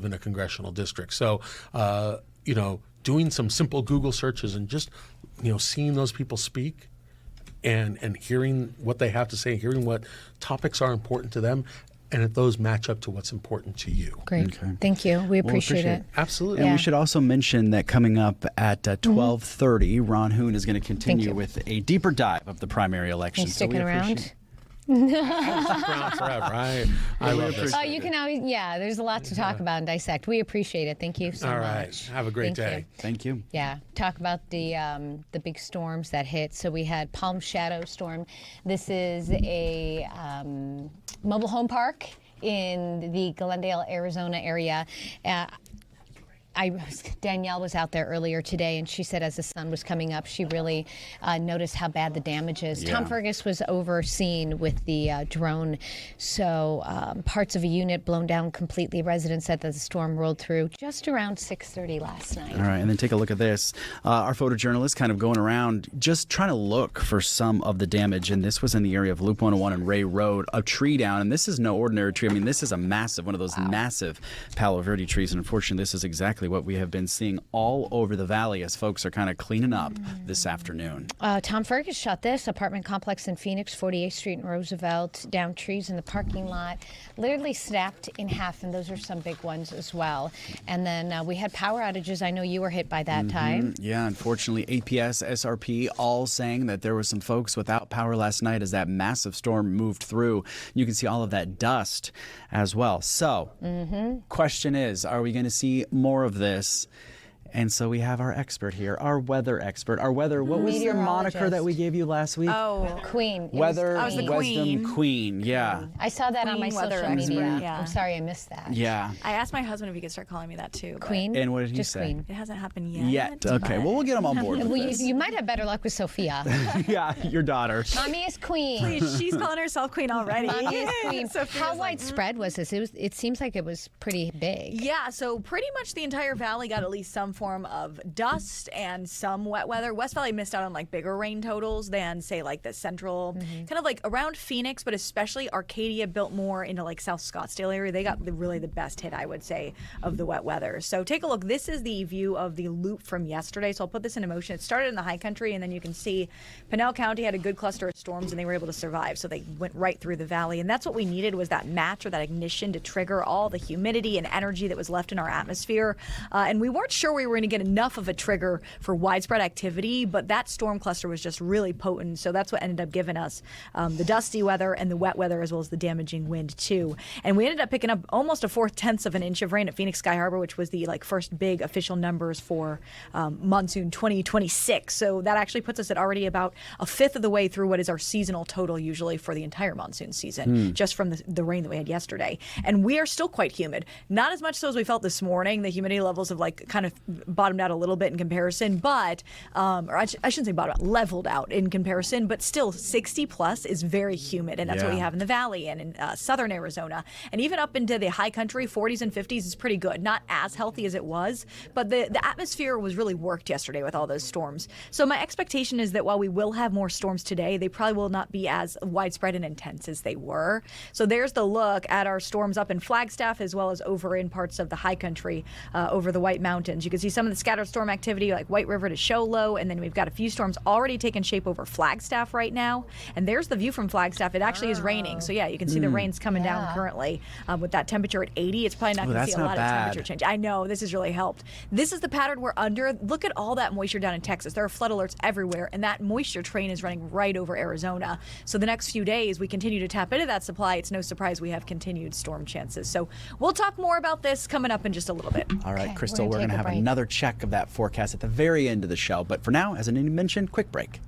in a congressional district. So, doing some simple Google searches and just seeing those people speak and hearing what they have to say, hearing what topics are important to them, and if those match up to what's important to you. Great. Okay. Thank you. We appreciate it. Absolutely. And we should also mention that coming up at 12:30, Ron Hoon is going to continue with a deeper dive of the primary election. You sticking around? Around forever. I love this. You can always, there's a lot to talk about and dissect. We appreciate it. Thank you so much. All right. Have a great day. Thank you. Yeah. Talk about the big storms that hit. So we had Palm Shadow storm. This is a mobile home park in the Glendale, Arizona area. Danielle was out there earlier today, and she said as the sun was coming up, she really noticed how bad the damage is. Tom Fergus was overseen with the drone, so parts of a unit blown down completely. Residents said that the storm rolled through just around 6:30 last night. All right, and then take a look at this. Our photojournalist kind of going around just trying to look for some of the damage, and this was in the area of Loop 101 and Ray Road. A tree down, and this is no ordinary tree. This is a massive, one of those massive Palo Verde trees, and unfortunately, this is exactly exactly what we have been seeing all over the valley as folks are kind of cleaning up this afternoon. Tom Fergus shot this apartment complex in Phoenix, 48th Street and Roosevelt, down trees in the parking lot, literally snapped in half, and those are some big ones as well. And then we had power outages. I know you were hit by that time. Yeah, unfortunately, APS, SRP, all saying that there were some folks without power last night as that massive storm moved through. You can see all of that dust as well. So, question is, are we going to see more of this? And so we have our expert here, our weather expert. Our weather, what was your moniker that we gave you last week? Oh, Queen. Weather I was the Wisdom Queen. Yeah. I saw that on my social media. Yeah. I'm sorry I missed that. Yeah. I asked my husband if he could start calling me that too. Queen? And what did he Just say? Queen. It hasn't happened yet. Okay, well, we'll get him on board with Well, this. you might have better luck with Sophia. Yeah, your daughter. Mommy is Queen. Please, she's calling herself Queen already. Mommy is Queen. Sophia's How like, widespread was this? It seems like it was pretty big. Yeah, so pretty much the entire valley got at least some form of dust and some wet weather. West Valley missed out on like bigger rain totals than say like the central, kind of like around Phoenix, but especially Arcadia built more into like South Scottsdale area. They got really the best hit, I would say, of the wet weather. So take a look. This is the view of the loop from yesterday. So I'll put this into motion. It started in the high country, and then you can see Pinell County had a good cluster of storms, and they were able to survive. So they went right through the valley, and that's what we needed, was that match or that ignition to trigger all the humidity and energy that was left in our atmosphere. And we weren't sure we were going to get enough of a trigger for widespread activity, but that storm cluster was just really potent. So that's what ended up giving us the dusty weather and the wet weather, as well as the damaging wind too. And we ended up picking up almost a 4/10 of an inch of rain at Phoenix Sky Harbor, which was the like first big official numbers for monsoon 2026. So that actually puts us at already about a fifth of the way through what is our seasonal total usually for the entire monsoon season, just from the rain that we had yesterday. And we are still quite humid. Not as much so as we felt this morning. The humidity levels have like kind of bottomed out a little bit in comparison, but or I shouldn't say bottomed out, leveled out in comparison, but still 60 plus is very humid, and that's what we have in the valley and in southern Arizona, and even up into the high country. 40s and 50s is pretty good. Not as healthy as it was, but the atmosphere was really worked yesterday with all those storms. So my expectation is that while we will have more storms today, they probably will not be as widespread and intense as they were. So there's the look at our storms up in Flagstaff, as well as over in parts of the high country over the White Mountains. You can see some of the scattered storm activity like White River to Show Low, and then we've got a few storms already taking shape over Flagstaff right now. And there's the view from Flagstaff. It actually is raining. So yeah, you can see the rain's coming down currently with that temperature at 80. It's probably not going to see a lot of temperature change. I know, this has really helped. This is the pattern we're under. Look at all that moisture down in Texas. There are flood alerts everywhere, and that moisture train is running right over Arizona. So the next few days, we continue to tap into that supply. It's no surprise we have continued storm chances. So we'll talk more about this coming up in just a little bit. All right, Crystal, we're going to have another check of that forecast at the very end of the show. But for now, as Anita mentioned, quick break.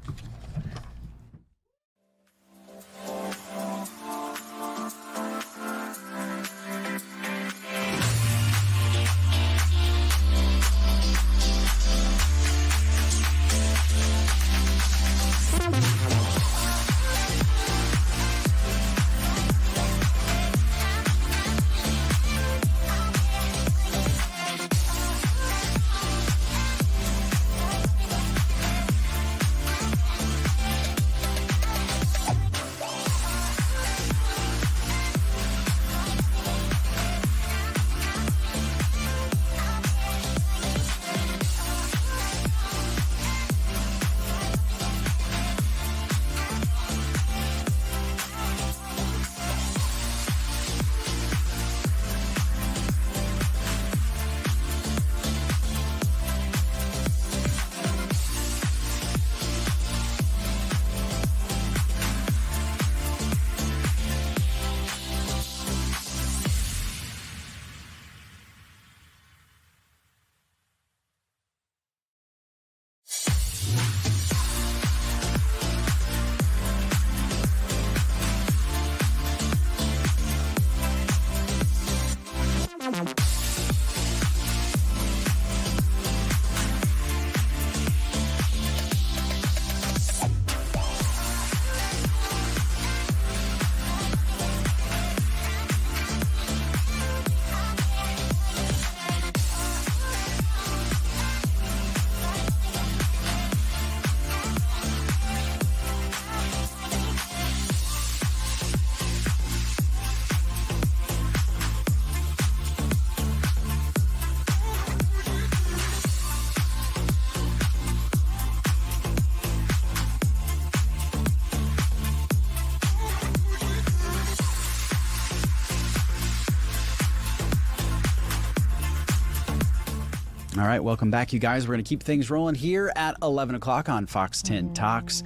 All right, welcome back, you guys. We're going to keep things rolling here at 11 o'clock on Fox 10 Talks.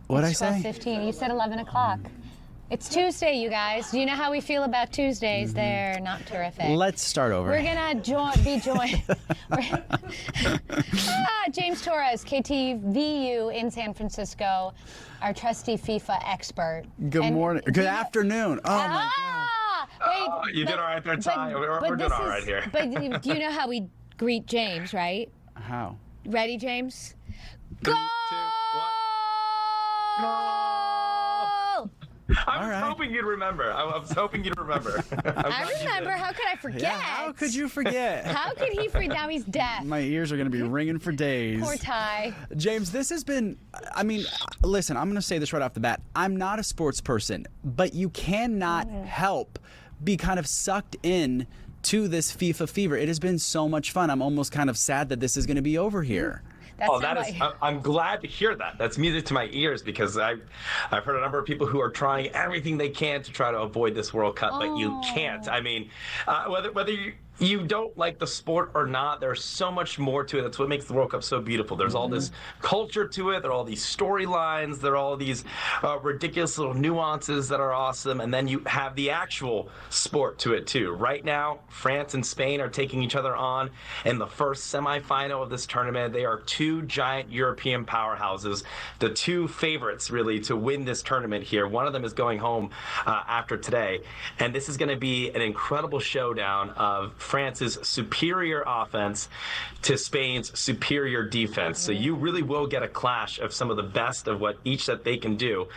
What'd I say? 12:15. You said 11 o'clock. It's Tuesday, you guys. Do you know how we feel about Tuesdays? They're not terrific. Let's start over. We're going to be joined. James Torrez, KTVU in San Francisco, our trusty FIFA expert. Good morning. Good afternoon. Oh, my Wait, you did all right there, Ty. We're doing all right here. But do you know how we greet James, right? How? Ready, James? Go! 3, 2, 1. I was hoping you'd remember. I was hoping you'd remember. I remember. How could I forget? Yeah, how could you forget? How could he forget? Now he's deaf. My ears are going to be ringing for days. Poor Ty. James, this has been, I mean, listen, I'm going to say this right off the bat. I'm not a sports person, but you cannot help be kind of sucked in to this FIFA fever. It has been so much fun. I'm almost kind of sad that this is going to be over here. I'm glad to hear that. That's music to my ears, because I've heard a number of people who are trying everything they can to try to avoid this World Cup, but you can't. I mean, whether you don't like the sport or not, there's so much more to it. That's what makes the World Cup so beautiful. There's all this culture to it. There are all these storylines. There are all these ridiculous little nuances that are awesome. And then you have the actual sport to it, too. Right now, France and Spain are taking each other on in the first semifinal of this tournament. They are two giant European powerhouses, the two favorites, really, to win this tournament here. One of them is going home after today. And this is going to be an incredible showdown of France's superior offense to Spain's superior defense. So you really will get a clash of some of the best of what each that they can do.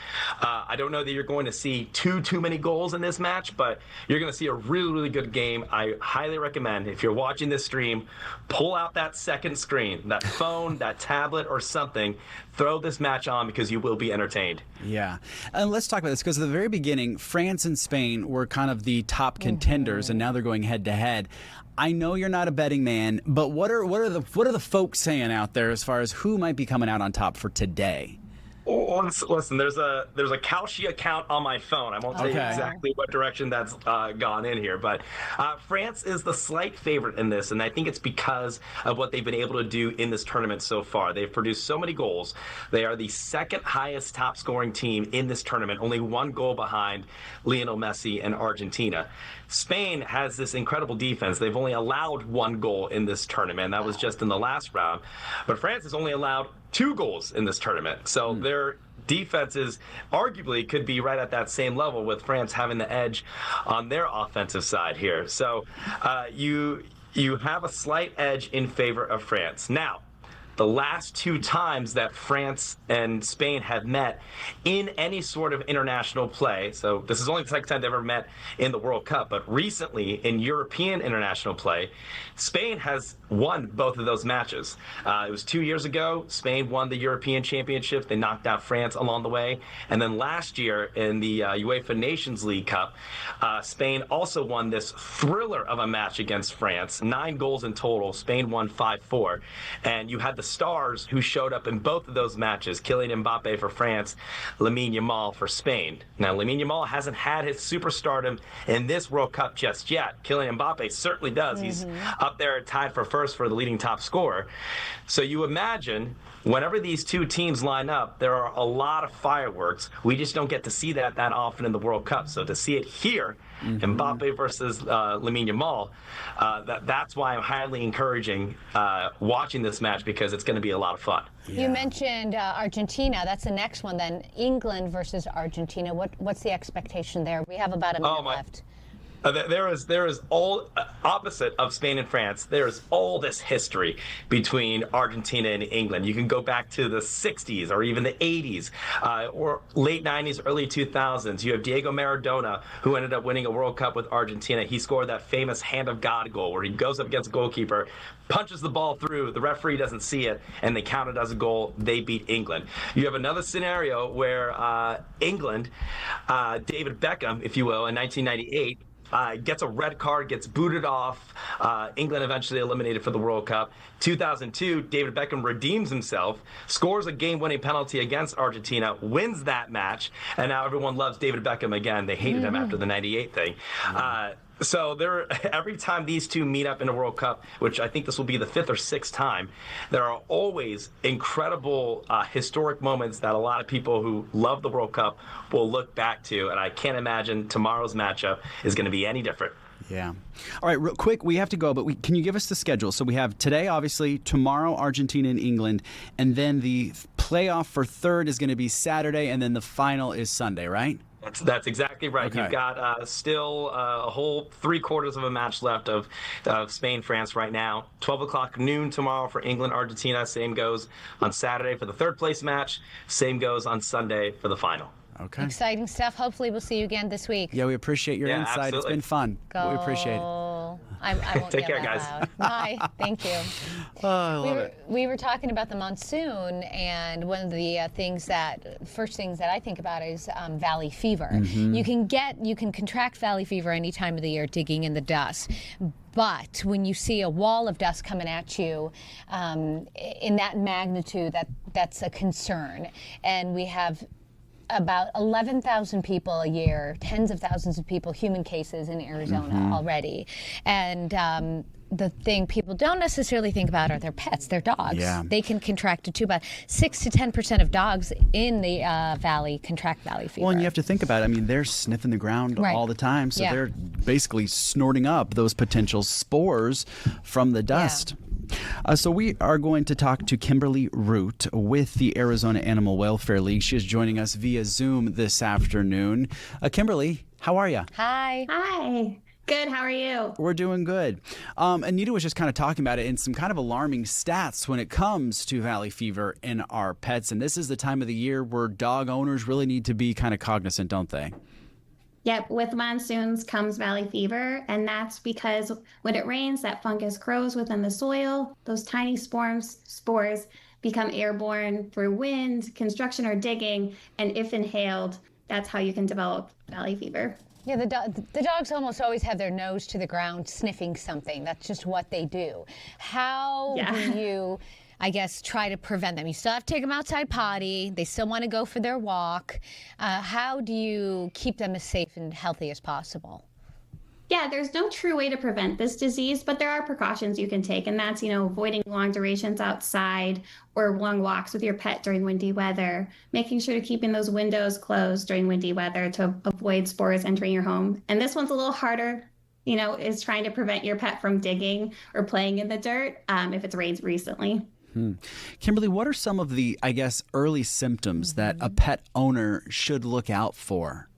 I don't know that you're going to see too many goals in this match, but you're going to see a really, really good game. I highly recommend, if you're watching this stream, pull out that second screen, that phone, that tablet, or something. Throw this match on, because you will be entertained. Yeah. And let's talk about this, because at the very beginning, France and Spain were kind of the top contenders, and now they're going head to head. I know you're not a betting man, but what are the folks saying out there as far as who might be coming out on top for today? Oh, listen, there's a Kalshi account on my phone. I won't say exactly what direction that's gone in here, but France is the slight favorite in this, and I think it's because of what they've been able to do in this tournament so far. They've produced so many goals. They are the second highest top scoring team in this tournament, only one goal behind Lionel Messi and Argentina. Spain has this incredible defense. They've only allowed one goal in this tournament. That was just in the last round. But France has only allowed 2 goals in this tournament. So their defenses arguably could be right at that same level, with France having the edge on their offensive side here. So you have a slight edge in favor of France. Now, the last 2 times that France and Spain have met in any sort of international play, so this is only the second time they've ever met in the World Cup, but recently in European international play, Spain has won both of those matches. It was 2 years ago. Spain won the European Championship. They knocked out France along the way. And then last year in the UEFA Nations League Cup, Spain also won this thriller of a match against France. 9 goals in total. Spain won 5-4. And you had the stars who showed up in both of those matches: Kylian Mbappe for France, Lamine Yamal for Spain. Now, Lamine Yamal hasn't had his superstardom in this World Cup just yet. Kylian Mbappe certainly does. He's up there tied for first for the leading top scorer. So you imagine, whenever these two teams line up, there are a lot of fireworks. We just don't get to see that often in the World Cup. So to see it here, Mbappe versus Lamine Yamal, that's why I'm highly encouraging watching this match, because it's going to be a lot of fun. You mentioned Argentina. That's the next one then. England versus Argentina. What's the expectation there? We have about a minute left. There is all opposite of Spain and France. There is all this history between Argentina and England. You can go back to the 60s or even the 80s or late 90s, early 2000s. You have Diego Maradona, who ended up winning a World Cup with Argentina. He scored that famous hand of God goal where he goes up against a goalkeeper, punches the ball through, the referee doesn't see it, and they count it as a goal. They beat England. You have another scenario where England, David Beckham, if you will, in 1998, gets a red card, gets booted off. England eventually eliminated for the World Cup. 2002, David Beckham redeems himself, scores a game-winning penalty against Argentina, wins that match, and now everyone loves David Beckham again. They hated him after the 98 thing. So every time these two meet up in a World Cup, which I think this will be the 5th or 6th time, there are always incredible historic moments that a lot of people who love the World Cup will look back to, and I can't imagine tomorrow's matchup is going to be any different. Yeah. All right, real quick, we have to go, but can you give us the schedule? So we have today, obviously, tomorrow, Argentina and England, and then the playoff for third is going to be Saturday, and then the final is Sunday, right? That's exactly right. Okay. You've got still a whole 3/4 of a match left of Spain, France right now. 12 o'clock noon tomorrow for England, Argentina. Same goes on Saturday for the third place match. Same goes on Sunday for the final. Okay. Exciting stuff. Hopefully we'll see you again this week. Yeah, we appreciate your Yeah, insight. absolutely. It's been fun. Go. We appreciate it. I won't Take yell care, out guys. loud. Bye. Thank you. Oh, I love it. We were talking about the monsoon, and one of the first things that I think about is valley fever. Mm-hmm. You can contract valley fever any time of the year digging in the dust. But when you see a wall of dust coming at you in that magnitude, that's a concern. And we have about 11,000 people a year, tens of thousands of people, human cases in Arizona already. And the thing people don't necessarily think about are their pets, their dogs. Yeah. They can contract it too. About 6 to 10% of dogs in the valley contract valley fever. Well, and you have to think about it. I mean, they're sniffing the ground Right. all the time, so Yeah. they're basically snorting up those potential spores from the dust. So we are going to talk to Kimberly Root with the Arizona Animal Welfare League. She is joining us via Zoom this afternoon. Kimberly, how are you? Hi. Hi. Good. How are you? We're doing good. Anita was just kind of talking about it and some kind of alarming stats when it comes to valley fever in our pets. And this is the time of the year where dog owners really need to be kind of cognizant, don't they? Yep. With monsoons comes valley fever, and that's because when it rains, that fungus grows within the soil. Those tiny spores become airborne through wind, construction, or digging, and if inhaled, that's how you can develop valley fever. Yeah, the dogs almost always have their nose to the ground sniffing something. That's just what they do. How do you, I guess, try to prevent them? You still have to take them outside potty. They still want to go for their walk. How do you keep them as safe and healthy as possible? Yeah, there's no true way to prevent this disease, but there are precautions you can take, and that's, avoiding long durations outside or long walks with your pet during windy weather, making sure to keeping those windows closed during windy weather to avoid spores entering your home. And this one's a little harder, is trying to prevent your pet from digging or playing in the dirt if it's rained recently. Kimberly, what are some of the, I guess, early symptoms that a pet owner should look out for?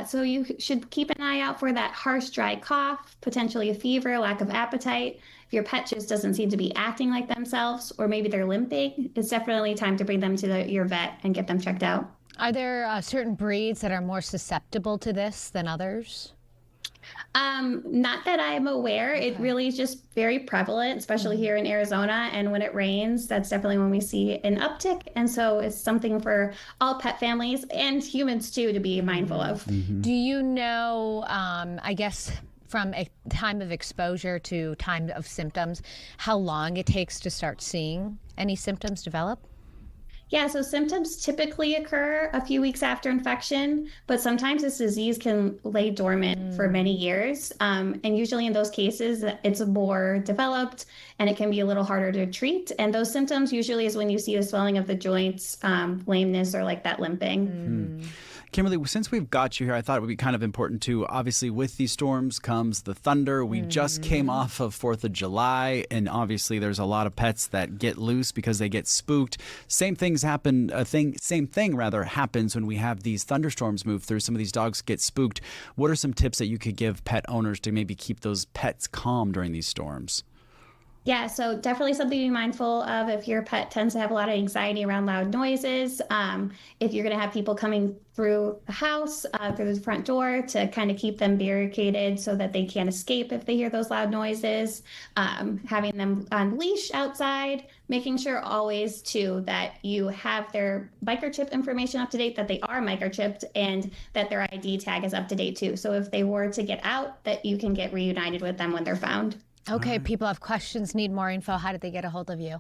So you should keep an eye out for that harsh, dry cough, potentially a fever, lack of appetite. If your pet just doesn't seem to be acting like themselves, or maybe they're limping, it's definitely time to bring them to your vet and get them checked out. Are there certain breeds that are more susceptible to this than others? Not that I'm aware. It really is just very prevalent, especially here in Arizona. And when it rains, that's definitely when we see an uptick. And so it's something for all pet families and humans too to be mindful of. Do you know, I guess, from a time of exposure to time of symptoms, how long it takes to start seeing any symptoms develop? Yeah, so symptoms typically occur a few weeks after infection, but sometimes this disease can lay dormant for many years. And usually in those cases, it's more developed and it can be a little harder to treat. And those symptoms usually is when you see the swelling of the joints, lameness, or like that limping. Kimberly, since we've got you here, I thought it would be kind of important too. Obviously, with these storms comes the thunder. We just came off of 4th of July, and obviously there's a lot of pets that get loose because they get spooked. Same thing happens when we have these thunderstorms move through. Some of these dogs get spooked. What are some tips that you could give pet owners to maybe keep those pets calm during these storms? Yeah, so definitely something to be mindful of if your pet tends to have a lot of anxiety around loud noises. If you're going to have people coming through the house, through the front door, to kind of keep them barricaded so that they can't escape if they hear those loud noises. Having them on leash outside, making sure always too that you have their microchip information up to date, that they are microchipped, and that their ID tag is up to date too. So if they were to get out, that you can get reunited with them when they're found. Okay, people have questions, need more info. How did they get a hold of you?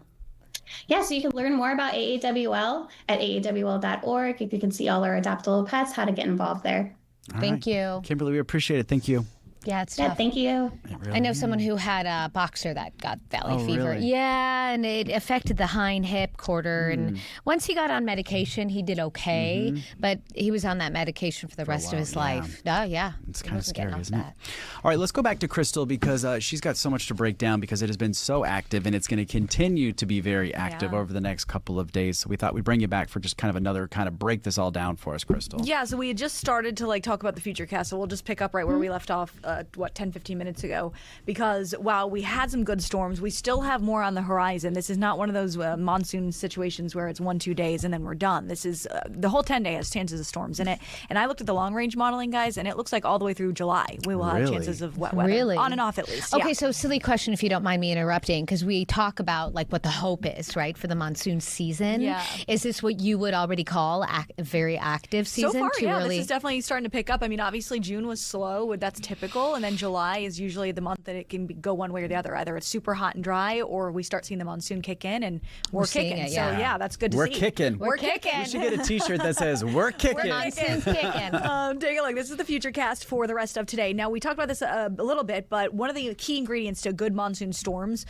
Yeah, so you can learn more about AAWL at AAWL.org. You can see all our adoptable pets, how to get involved there. Thank you. Kimberly, we appreciate it. Thank you. Yeah, it's Yeah, tough. thank you. I know someone who had a boxer that got valley fever. Really? Yeah, and it affected the hind hip quarter. And once he got on medication, he did okay, but he was on that medication for the rest of his life. Oh, yeah. It's He kind of wasn't getting scary, off isn't it? that. All right, let's go back to Crystal because she's got so much to break down because it has been so active and it's going to continue to be very active over the next couple of days. So we thought we'd bring you back for just kind of another kind of break this all down for us, Crystal. Yeah, so we had just started to talk about the future cast, so we'll just pick up right where we left off, 10-15 minutes ago, because while we had some good storms, we still have more on the horizon. This is not one of those monsoon situations where it's 1-2 days and then we're done. This is the whole 10 day has chances of storms in it. And I looked at the long range modeling, guys, and it looks like all the way through July we will have chances of wet weather. Really? On and off at least. Okay, yeah. so silly question if you don't mind me interrupting, because we talk about what the hope is, right, for the monsoon season. Yeah. Is this what you would already call a very active season? So far, yeah, really... this is definitely starting to pick up. I mean, obviously June was slow, that's typical, and then July is usually the month that it can go one way or the other. Either it's super hot and dry, or we start seeing the monsoon kick in, and we're kicking. It, yeah. So yeah, that's good to We're see. kicking. We're kicking. We should get a T-shirt that says "We're kicking." Monsoon's kicking. Take a look. This is the future cast for the rest of today. Now, we talked about this a little bit, but one of the key ingredients to good monsoon storms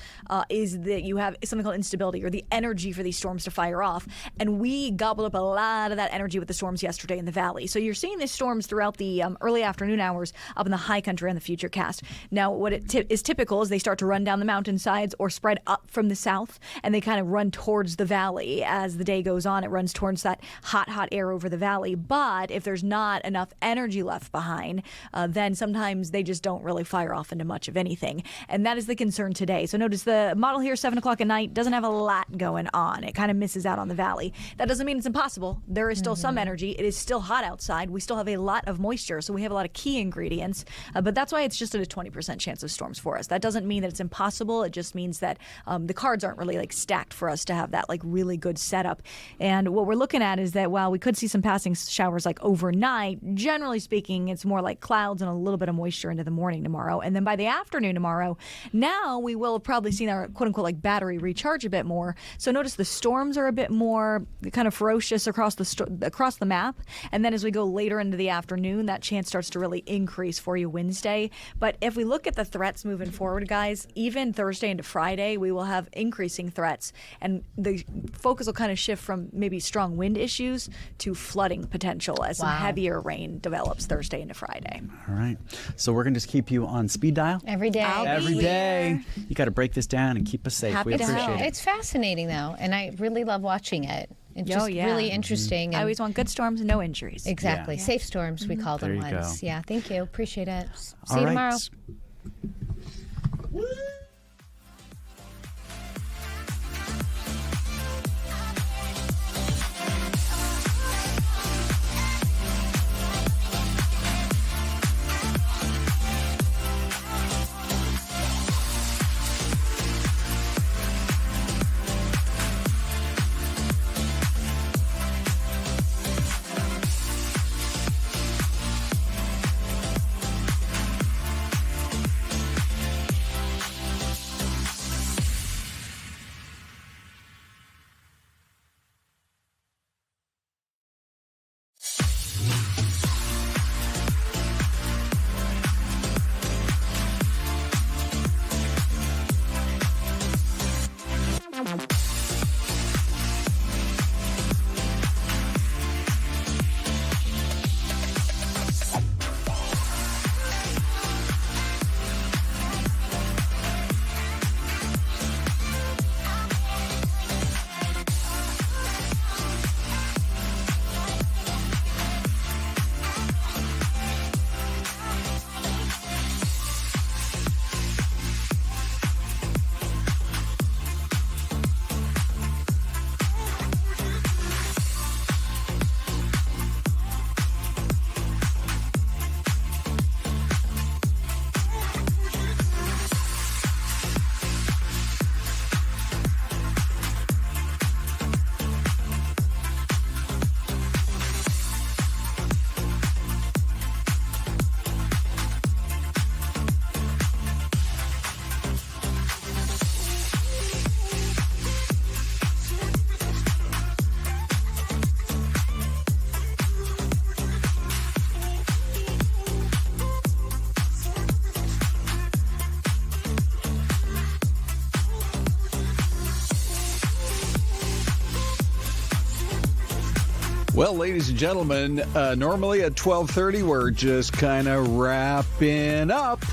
is that you have something called instability, or the energy for these storms to fire off. And we gobbled up a lot of that energy with the storms yesterday in the valley. So you're seeing these storms throughout the early afternoon hours up in the high country and the future cast. Now, what is typical is they start to run down the mountainsides or spread up from the south, and they kind of run towards the valley. As the day goes on, it runs towards that hot air over the valley. But if there's not enough energy left behind, then sometimes they just don't really fire off into much of anything. And that is the concern today. So notice the model here, 7 o'clock at night, doesn't have a lot going on. It kind of misses out on the valley. That doesn't mean it's impossible. There is still some energy. It is still hot outside. We still have a lot of moisture, so we have a lot of key ingredients. But that's why it's just at a 20% chance of storms for us. That doesn't mean that it's impossible. It just means that the cards aren't really stacked for us to have that really good setup. And what we're looking at is that while we could see some passing showers overnight, generally speaking, it's more like clouds and a little bit of moisture into the morning tomorrow. And then by the afternoon tomorrow, now we will have probably seen our quote unquote battery recharge a bit more. So notice the storms are a bit more kind of ferocious across the map. And then as we go later into the afternoon, that chance starts to really increase for you Wednesday. But if we look at the threats moving forward, guys, even Thursday into Friday, we will have increasing threats. And the focus will kind of shift from maybe strong wind issues to flooding potential as some heavier rain develops Thursday into Friday. All right. So we're going to just keep you on speed dial. Every day. Every day. You got to break this down and keep us safe. Happy we to appreciate help. it. It's fascinating, though, and I really love watching it. It's just really interesting. I always want good storms and no injuries. Exactly. Yeah. Safe storms, we call them There you once. go. Yeah, thank you. Appreciate it. See All you right. tomorrow. Well, ladies and gentlemen, normally at 12:30, we're just kind of wrapping up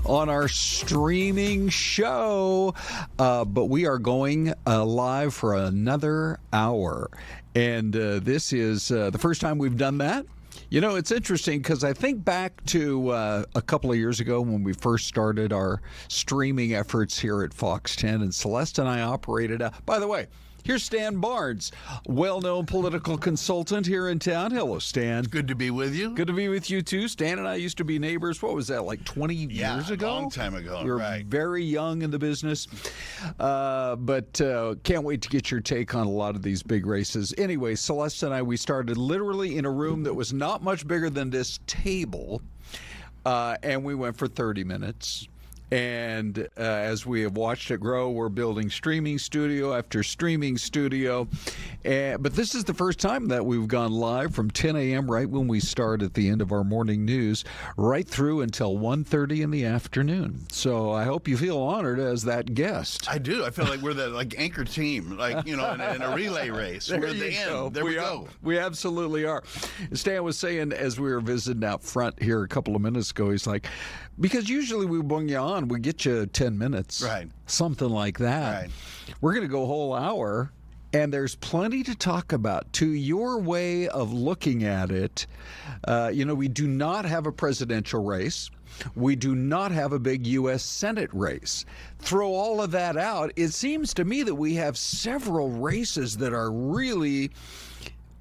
on our streaming show, but we are going live for another hour. And this is the first time we've done that. You know, it's interesting because I think back to a couple of years ago when we first started our streaming efforts here at Fox 10, and Celeste and I operated out. By the way, here's Stan Barnes, well-known political consultant here in town. Hello, Stan. Good to be with you. Good to be with you, too. Stan and I used to be neighbors. What was that, like 20 years ago? A long time ago, We were right. very young in the business. But can't wait to get your take on a lot of these big races. Anyway, Celeste and I, we started literally in a room that was not much bigger than this table, and we went for 30 minutes. And as we have watched it grow, we're building streaming studio after streaming studio. But this is the first time that we've gone live from 10 a.m. right when we start at the end of our morning news, right through until 1:30 in the afternoon. So I hope you feel honored as that guest. I do. I feel like we're the anchor team, like, in a relay race. We're at the end. There we go. We absolutely are. Stan was saying as we were visiting out front here a couple of minutes ago, he's like, because usually we bring you on, we get you 10 minutes. Right. Something like that. Right. We're going to go a whole hour, and there's plenty to talk about. To your way of looking at it, we do not have a presidential race. We do not have a big U.S. Senate race. Throw all of that out, it seems to me that we have several races that are really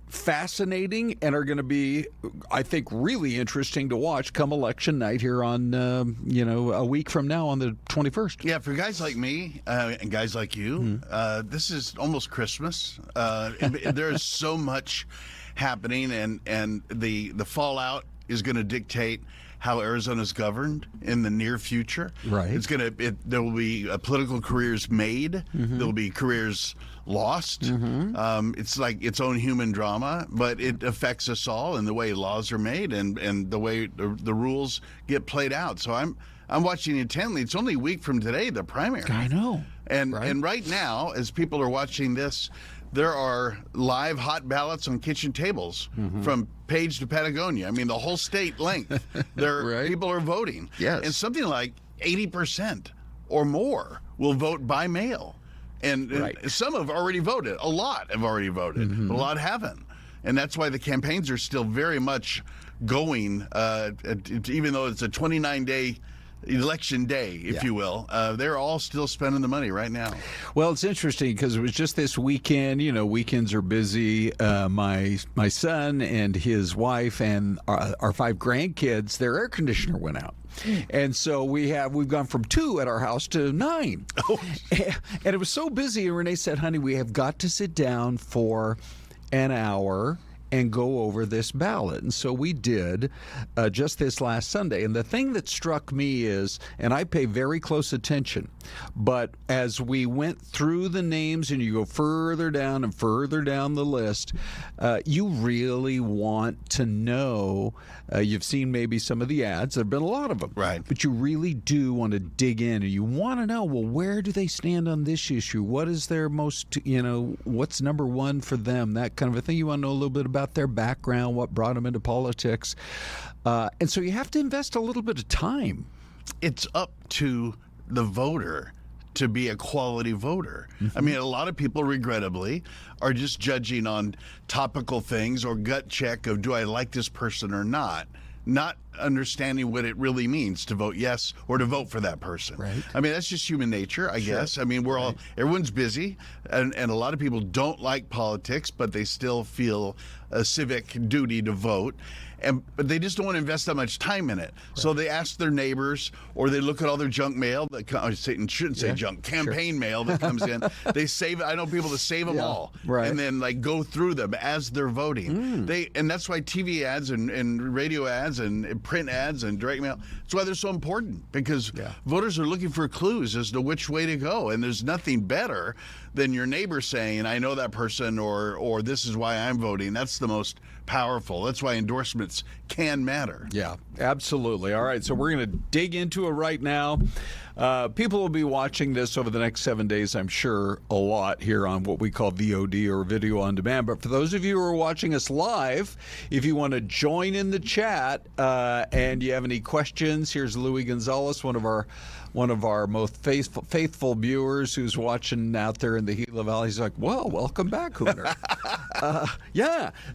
fascinating and are going to be, I think, really interesting to watch come election night here on, a week from now on the 21st. Yeah, for guys like me and guys like you, this is almost Christmas. There is so much happening, and the fallout is going to dictate how Arizona's governed in the near future. Right. There will be political careers made. There will be careers lost. It's like its own human drama, but it affects us all in the way laws are made and the way the rules get played out. So I'm watching intently. It's only a week from today, the primary. I know. And right now, as people are watching this, there are live hot ballots on kitchen tables from Page to Patagonia. I mean, the whole state length. People are voting. Yes. And something like 80% or more will vote by mail. And some have already voted. A lot have already voted. But a lot haven't. And that's why the campaigns are still very much going, even though it's a 29-day election day, if you will. They're all still spending the money right now. Well, it's interesting because it was just this weekend. Weekends are busy. My son and his wife and our 5 grandkids, their air conditioner went out. And so we've gone from 2 at our house to 9. And it was so busy. And Renee said, honey, we have got to sit down for an hour and go over this ballot. And so we did just this last Sunday. And the thing that struck me is, and I pay very close attention, but as we went through the names and you go further down and further down the list, you really want to know. You've seen maybe some of the ads. There have been a lot of them. Right. But you really do want to dig in, and you want to know, well, where do they stand on this issue? What is their most, what's number one for them? That kind of a thing. You want to know a little bit about their background, what brought them into politics. And so you have to invest a little bit of time. It's up to the voter to be a quality voter. I mean, a lot of people, regrettably, are just judging on topical things or gut check of, do I like this person or not understanding what it really means to vote yes or to vote for that person. Right. I mean, that's just human nature, I guess. I mean, everyone's busy, and a lot of people don't like politics, but they still feel a civic duty to vote. But they just don't want to invest that much time in it. Right. So they ask their neighbors, or they look at all their junk mail. I shouldn't say junk, campaign mail that comes in. They save it. I know people that save them all, and then go through them as they're voting. And that's why TV ads and radio ads and print ads and direct mail. That's why they're so important, because voters are looking for clues as to which way to go. And there's nothing better than your neighbor saying, I know that person, or this is why I'm voting. That's the most powerful. That's why endorsements can matter. Yeah, absolutely. All right, so we're going to dig into it right now. People will be watching this over the next 7 days, I'm sure, a lot here on what we call VOD or video on demand. But for those of you who are watching us live, if you want to join in the chat and you have any questions, here's Louis Gonzalez, one of our most faithful viewers who's watching out there in the Gila Valley. He's like, well, welcome back, Hooner.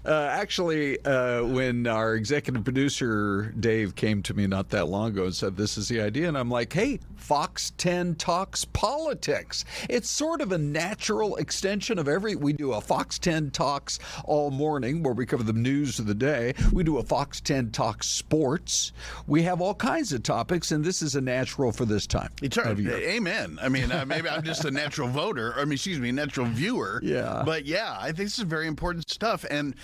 Actually, when our executive producer, Dave, came to me not that long ago and said, this is the idea, and I'm like, hey, Fox 10 Talks Politics. It's sort of a natural extension of we do a Fox 10 Talks all morning where we cover the news of the day. We do a Fox 10 Talks Sports. We have all kinds of topics, and this is a natural for this time. Amen. I mean, maybe I'm just a natural voter, natural viewer. Yeah. But yeah, I think this is very important stuff. And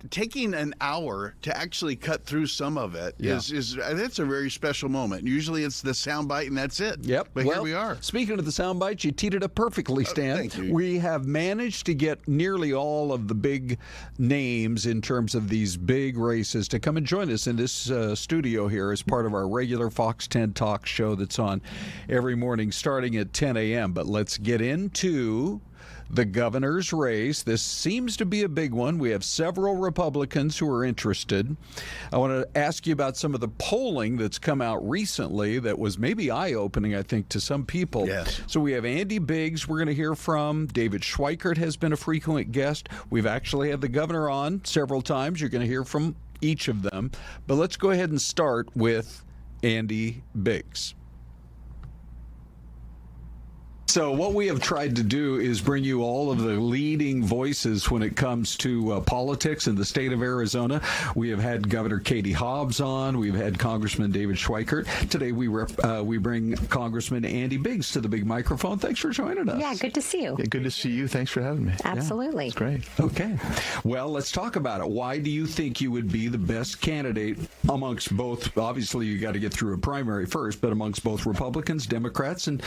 taking an hour to actually cut through some of it is that's a very special moment. Usually it's the soundbite and that's it. Yep. But here we are. Speaking of the soundbites, you teed it up perfectly, Stan. Thank you. We have managed to get nearly all of the big names in terms of these big races to come and join us in this studio here as part of our regular Fox 10 Talk show that's on every morning starting at 10 a.m. But let's get into the governor's race. This seems to be a big one. We have several Republicans who are interested. I want to ask you about some of the polling that's come out recently that was maybe eye-opening, I think, to some people. Yes. So we have Andy Biggs we're going to hear from. David Schweikert has been a frequent guest. We've actually had the governor on several times. You're going to hear from each of them. But let's go ahead and start with Andy Biggs. So what we have tried to do is bring you all of the leading voices when it comes to politics in the state of Arizona. We have had Governor Katie Hobbs on. We've had Congressman David Schweikert. Today we bring Congressman Andy Biggs to the big microphone. Thanks for joining us. Yeah, good to see you. Yeah, good to see you. Thanks for having me. Absolutely. Yeah, it's great. Okay. Well, let's talk about it. Why do you think you would be the best candidate amongst both? Obviously, you got to get through a primary first, but amongst both Republicans, Democrats, and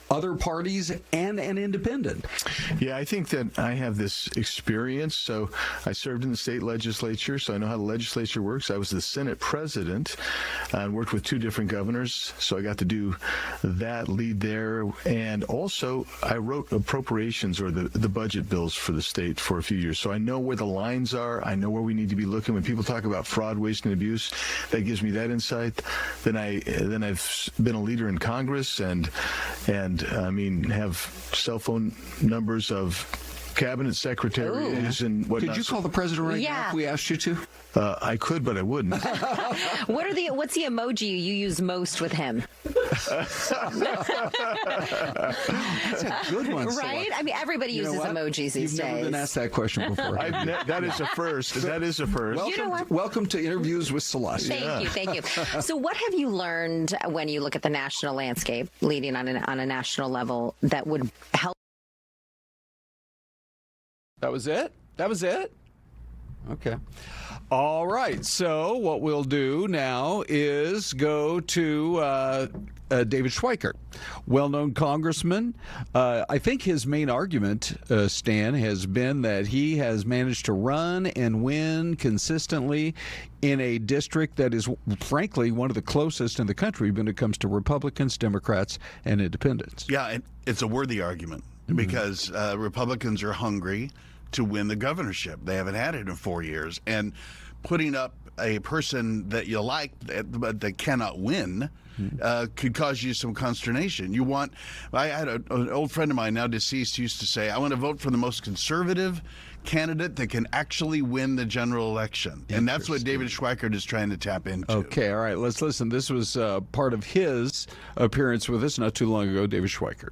other parties and an independent? Yeah, I think that I have this experience. So I served in the state legislature, so I know how the legislature works. I was the Senate president and worked with two different governors, so I got to do that lead there. And also, I wrote appropriations or the budget bills for the state for a few years. So I know where the lines are. I know where we need to be looking. When people talk about fraud, waste, and abuse, that gives me that insight. Then I've been a leader in Congress and I mean, have cell phone numbers of cabinet secretaries and whatnot. Could you call the president right now if we asked you to? I could, but I wouldn't. What's the emoji you use most with him? That's a good one, right? I mean, everybody uses emojis these days. You've never been asked that question before. That is a first. That is a first. Welcome to Interviews with Celeste. Thank you. So what have you learned when you look at the national landscape, leading on a national level, that would help? That was it? Okay. All right. So what we'll do now is go to David Schweikert, well-known congressman. I think his main argument, Stan, has been that he has managed to run and win consistently in a district that is, frankly, one of the closest in the country when it comes to Republicans, Democrats, and independents. Yeah, and it's a worthy argument because Republicans are hungry to win the governorship. They haven't had it in 4 years. And putting up a person that you like but that cannot win could cause you some consternation. I had an old friend of mine, now deceased, used to say, I want to vote for the most conservative candidate that can actually win the general election. And that's what David Schweikert is trying to tap into. Okay, all right, let's listen. This was part of his appearance with us not too long ago, David Schweikert.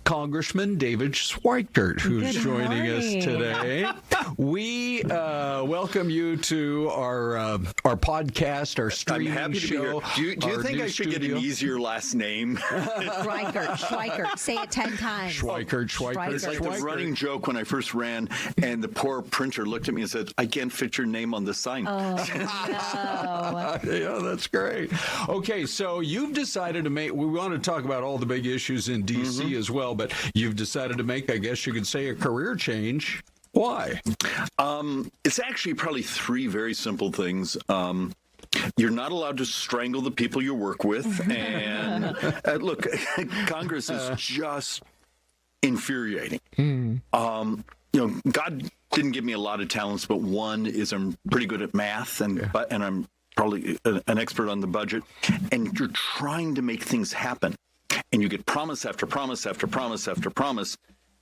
Congressman David Schweikert, who's joining us today. We welcome you to our podcast, our streaming I'm happy to show. be here. Do you think I should get an easier last name? Schweikert. Say it 10 times. Schweikert. It's like the running joke when I first ran, and the poor printer looked at me and said, "I can't fit your name on the sign." Oh, no. Yeah, that's great. Okay, so you've decided to make, we want to talk about all the big issues in D.C. as well, but you've decided to make, I guess you could say, a career change. Why? It's actually probably three very simple things. You're not allowed to strangle the people you work with. And look, Congress is just infuriating. God didn't give me a lot of talents, but one is I'm pretty good at math, and I'm probably an expert on the budget. And you're trying to make things happen. And you get promise after promise after promise after promise.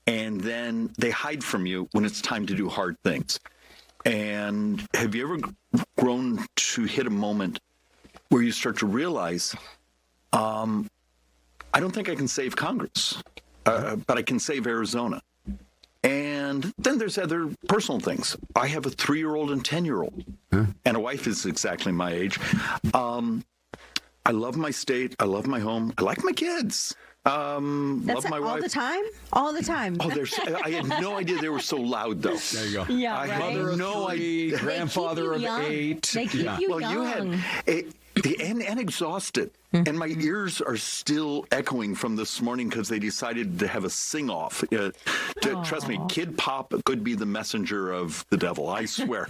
And then they hide from you when it's time to do hard things. And have you ever grown to hit a moment where you start to realize, I don't think I can save Congress, but I can save Arizona. And then there's other personal things. I have a 3-year-old and 10-year-old, and a wife is exactly my age. I love my state. I love my home. I like my kids. That's love my all wife. the time? All the time. Oh, I had no idea they were so loud, though. There you go. Yeah, I right? had no idea. Grandfather of 8. They keep you well, young. you had and exhausted, and my ears are still echoing from this morning because they decided to have a sing-off. Trust me, Kid Pop could be the messenger of the devil. I swear.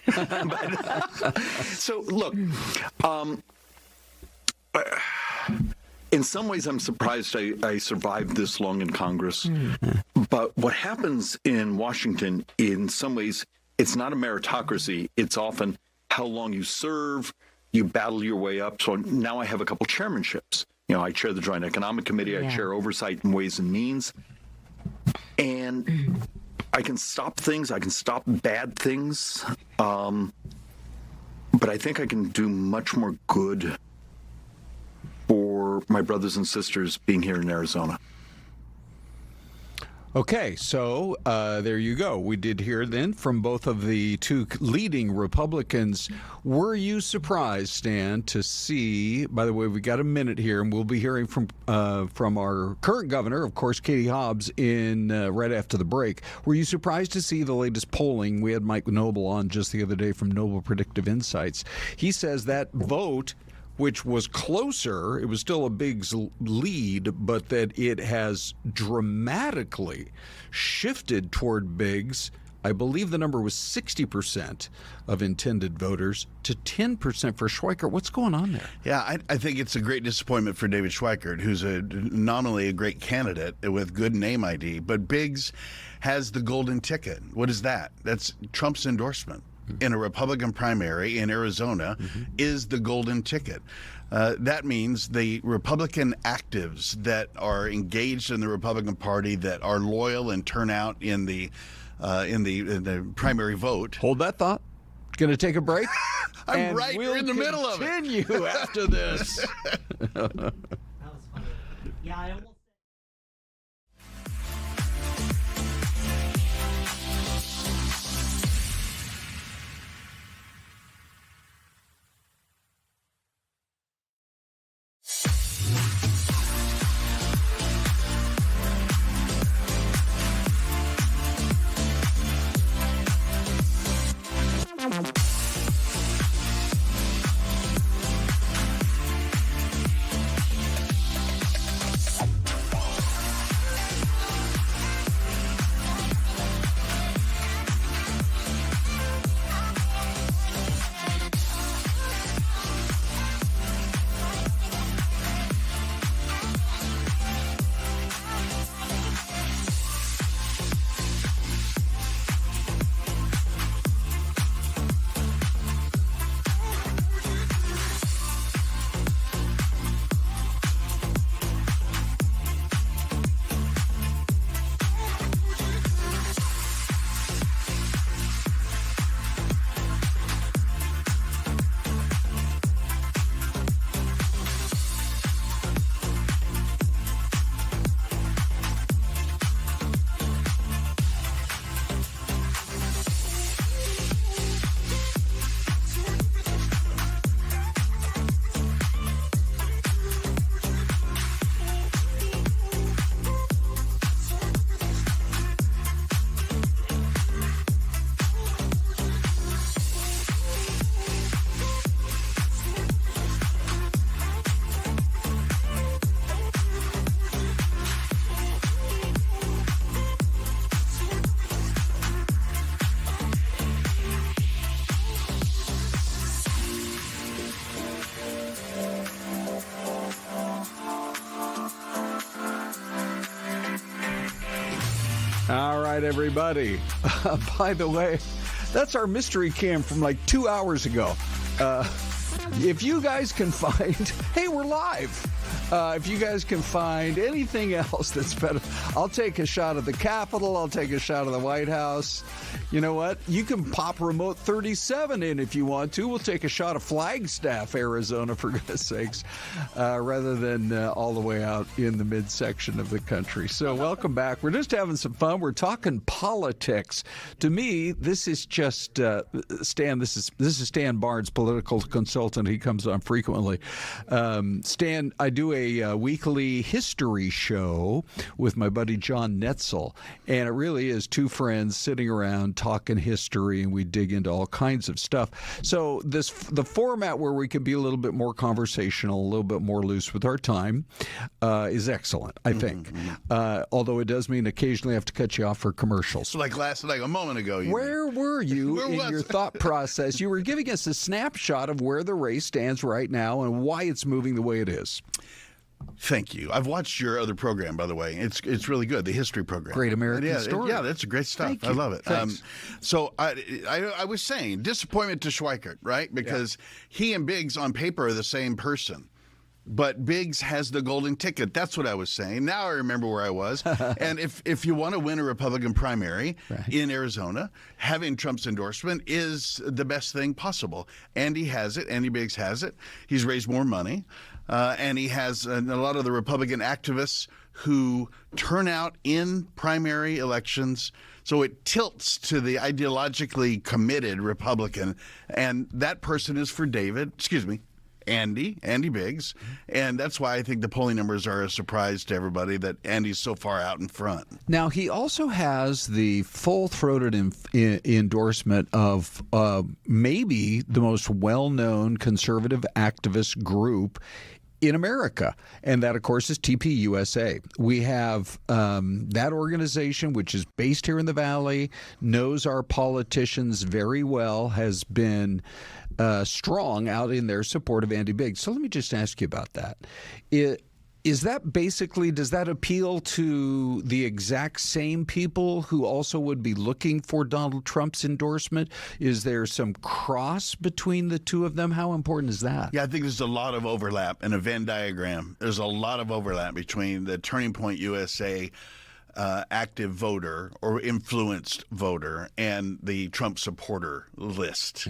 So look. In some ways, I'm surprised I survived this long in Congress. But what happens in Washington, in some ways, it's not a meritocracy. It's often how long you serve, you battle your way up. So now I have a couple chairmanships. I chair the Joint Economic Committee. I chair Oversight and Ways and Means. And I can stop things. I can stop bad things. But I think I can do much more good for my brothers and sisters being here in Arizona. Okay, so there you go. We did hear then from both of the two leading Republicans. Were you surprised, Stan, to see, by the way, we got a minute here, and we'll be hearing from our current governor, of course, Katie Hobbs, in right after the break. Were you surprised to see the latest polling? We had Mike Noble on just the other day from Noble Predictive Insights. He says that vote, which was closer, it was still a big lead, but that it has dramatically shifted toward Biggs. I believe the number was 60% of intended voters to 10% for Schweikert. What's going on there? Yeah, I think it's a great disappointment for David Schweikert, who's not only a great candidate with good name ID, but Biggs has the golden ticket. What is that? That's Trump's endorsement in a Republican primary in Arizona is the golden ticket. That means the Republican actives that are engaged in the Republican Party, that are loyal and turn out in the primary vote. Hold that thought. Going to take a break? I'm right. We're in the middle of it. Continue after this. That was funny. Yeah, I almost. All right, everybody. By the way, that's our mystery cam from like 2 hours ago. If you guys can find, hey, we're live. If you guys can find anything else that's better, I'll take a shot of the Capitol. I'll take a shot of the White House. You know what? You can pop Remote 37 in if you want to. We'll take a shot of Flagstaff, Arizona, for goodness sakes, rather than all the way out in the midsection of the country. So welcome back. We're just having some fun. We're talking politics. To me, this is just Stan. This is Stan Barnes, political consultant. He comes on frequently. Stan, I do a weekly history show with my buddy John Netzel, and it really is two friends sitting around talking history, and we dig into all kinds of stuff. So the format where we can be a little bit more conversational, a little bit more loose with our time, is excellent, I think. Although it does mean occasionally I have to cut you off for commercials. So like a moment ago. Where were you in your thought process? You were giving us a snapshot of where the race stands right now and why it's moving the way it is. Thank you. I've watched your other program, by the way. It's really good, the history program. Great American Story. Yeah, that's great stuff. I love it. So I was saying, disappointment to Schweikert, right? Because he and Biggs on paper are the same person. But Biggs has the golden ticket. That's what I was saying. Now I remember where I was. And if you want to win a Republican primary in Arizona, having Trump's endorsement is the best thing possible. Andy has it. Andy Biggs has it. He's raised more money. And he has a lot of the Republican activists who turn out in primary elections. So it tilts to the ideologically committed Republican. And that person is for Andy Biggs, and that's why I think the polling numbers are a surprise to everybody that Andy's so far out in front. Now, he also has the full-throated endorsement of maybe the most well-known conservative activist group in America, and that, of course, is TPUSA. We have that organization, which is based here in the Valley, knows our politicians very well, has been strong out in their support of Andy Biggs. So let me just ask you about that. Is that basically, does that appeal to the exact same people who also would be looking for Donald Trump's endorsement? Is there some cross between the two of them? How important is that? Yeah, I think there's a lot of overlap in a Venn diagram. There's a lot of overlap between the Turning Point USA active voter or influenced voter and the Trump supporter list.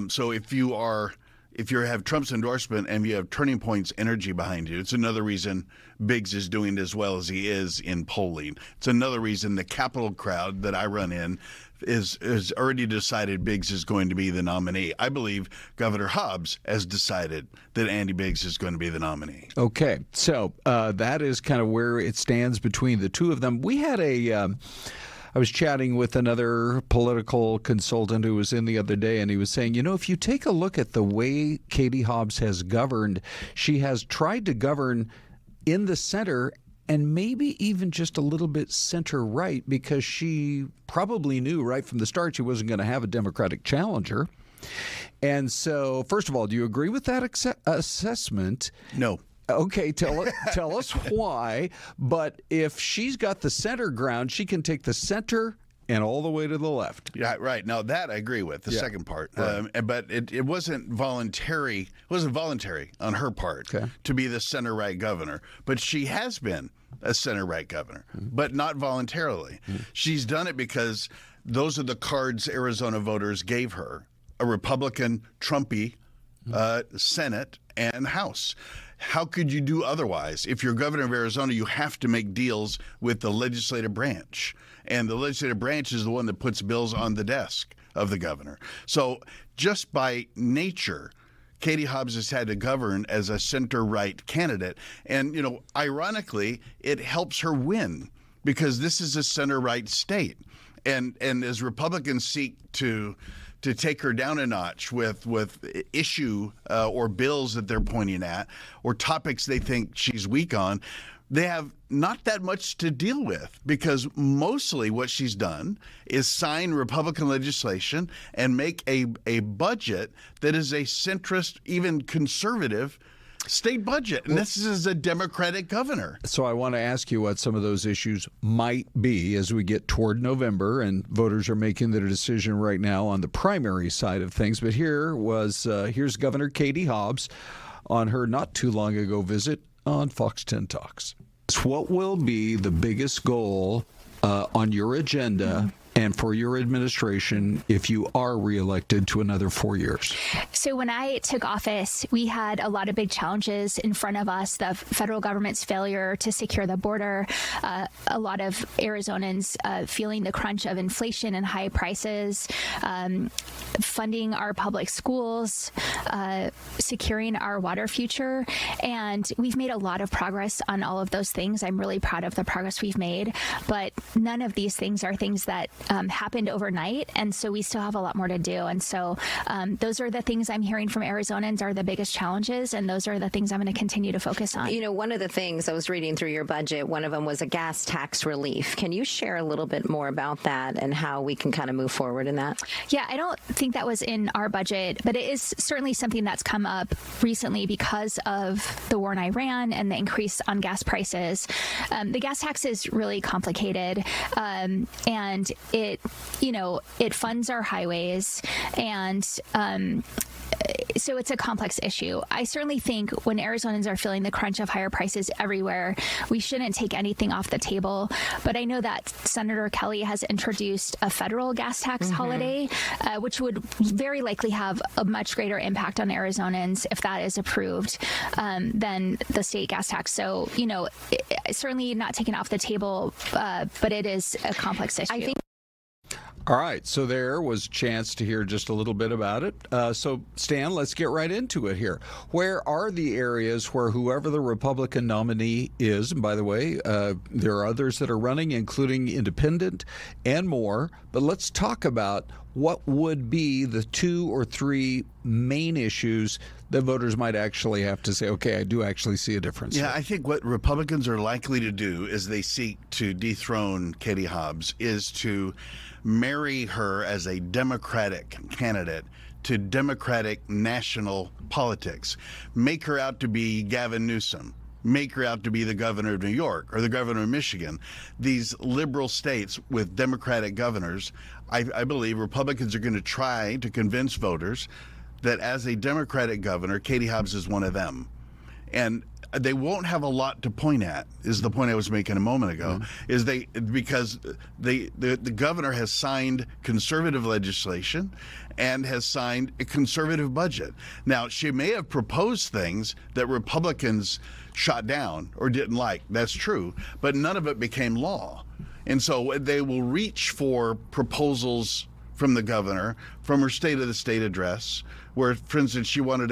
So if you have Trump's endorsement and you have Turning Point's energy behind you, it's another reason Biggs is doing as well as he is in polling. It's another reason the Capitol crowd that I run in is already decided Biggs is going to be the nominee. I believe Governor Hobbs has decided that Andy Biggs is going to be the nominee. Okay, so that is kind of where it stands between the two of them. We had I was chatting with another political consultant who was in the other day, and he was saying, if you take a look at the way Katie Hobbs has governed, she has tried to govern in the center and maybe even just a little bit center-right, because she probably knew right from the start she wasn't going to have a Democratic challenger. And so, first of all, do you agree with that assessment? No. Okay, tell us why. But if she's got the center ground, she can take the center and all the way to the left. Yeah, right. Now that I agree with, the second part. Right. But it wasn't voluntary. It wasn't voluntary on her part to be the center-right governor. But she has been a center-right governor, but not voluntarily. She's done it because those are the cards Arizona voters gave her: a Republican Trumpy Senate and House. How could you do otherwise? If you're governor of Arizona, you have to make deals with the legislative branch. And the legislative branch is the one that puts bills on the desk of the governor. So just by nature, Katie Hobbs has had to govern as a center-right candidate. And, ironically, it helps her win because this is a center-right state. And as Republicans seek to take her down a notch with issue or bills that they're pointing at or topics they think she's weak on, they have not that much to deal with, because mostly what she's done is sign Republican legislation and make a budget that is a centrist, even conservative state budget. And this is a Democratic governor. So I want to ask you what some of those issues might be as we get toward November, and voters are making their decision right now on the primary side of things. But here's Governor Katie Hobbs on her not too long ago visit on Fox 10 Talks. What will be the biggest goal on your agenda and for your administration if you are reelected to another 4 years? So when I took office, we had a lot of big challenges in front of us. The federal government's failure to secure the border, a lot of Arizonans feeling the crunch of inflation and high prices, funding our public schools, securing our water future. And we've made a lot of progress on all of those things. I'm really proud of the progress we've made, but none of these things are things that happened overnight, and so we still have a lot more to do. And so those are the things I'm hearing from Arizonans are the biggest challenges, and those are the things I'm going to continue to focus on. You know, one of the things I was reading through your budget, one of them was a gas tax relief. Can you share a little bit more about that and how we can kind of move forward in that? Yeah, I don't think that was in our budget, but it is certainly something that's come up recently because of the war in Iran and the increase on gas prices. The gas tax is really complicated, and it funds our highways, and so it's a complex issue. I certainly think when Arizonans are feeling the crunch of higher prices everywhere, we shouldn't take anything off the table. But I know that Senator Kelly has introduced a federal gas tax holiday, which would very likely have a much greater impact on Arizonans if that is approved than the state gas tax. So, certainly not taken off the table, but it is a complex issue. All right, so there was a chance to hear just a little bit about it. So, Stan, let's get right into it here. Where are the areas where whoever the Republican nominee is, and by the way, there are others that are running, including independent and more, but let's talk about what would be the 2 or 3 main issues that voters might actually have to say, okay, I do actually see a difference. Yeah, here. I think what Republicans are likely to do as they seek to dethrone Katie Hobbs is to marry her as a Democratic candidate to Democratic national politics. Make her out to be Gavin Newsom. Make her out to be the governor of New York or the governor of Michigan. These liberal states with Democratic governors, I believe Republicans are going to try to convince voters that as a Democratic governor, Katie Hobbs is one of them. And they won't have a lot to point at, is the point I was making a moment ago, because the governor has signed conservative legislation and has signed a conservative budget. Now, she may have proposed things that Republicans shot down or didn't like. That's true, but none of it became law. And so they will reach for proposals from the governor, from her State of the State address, where, for instance, she wanted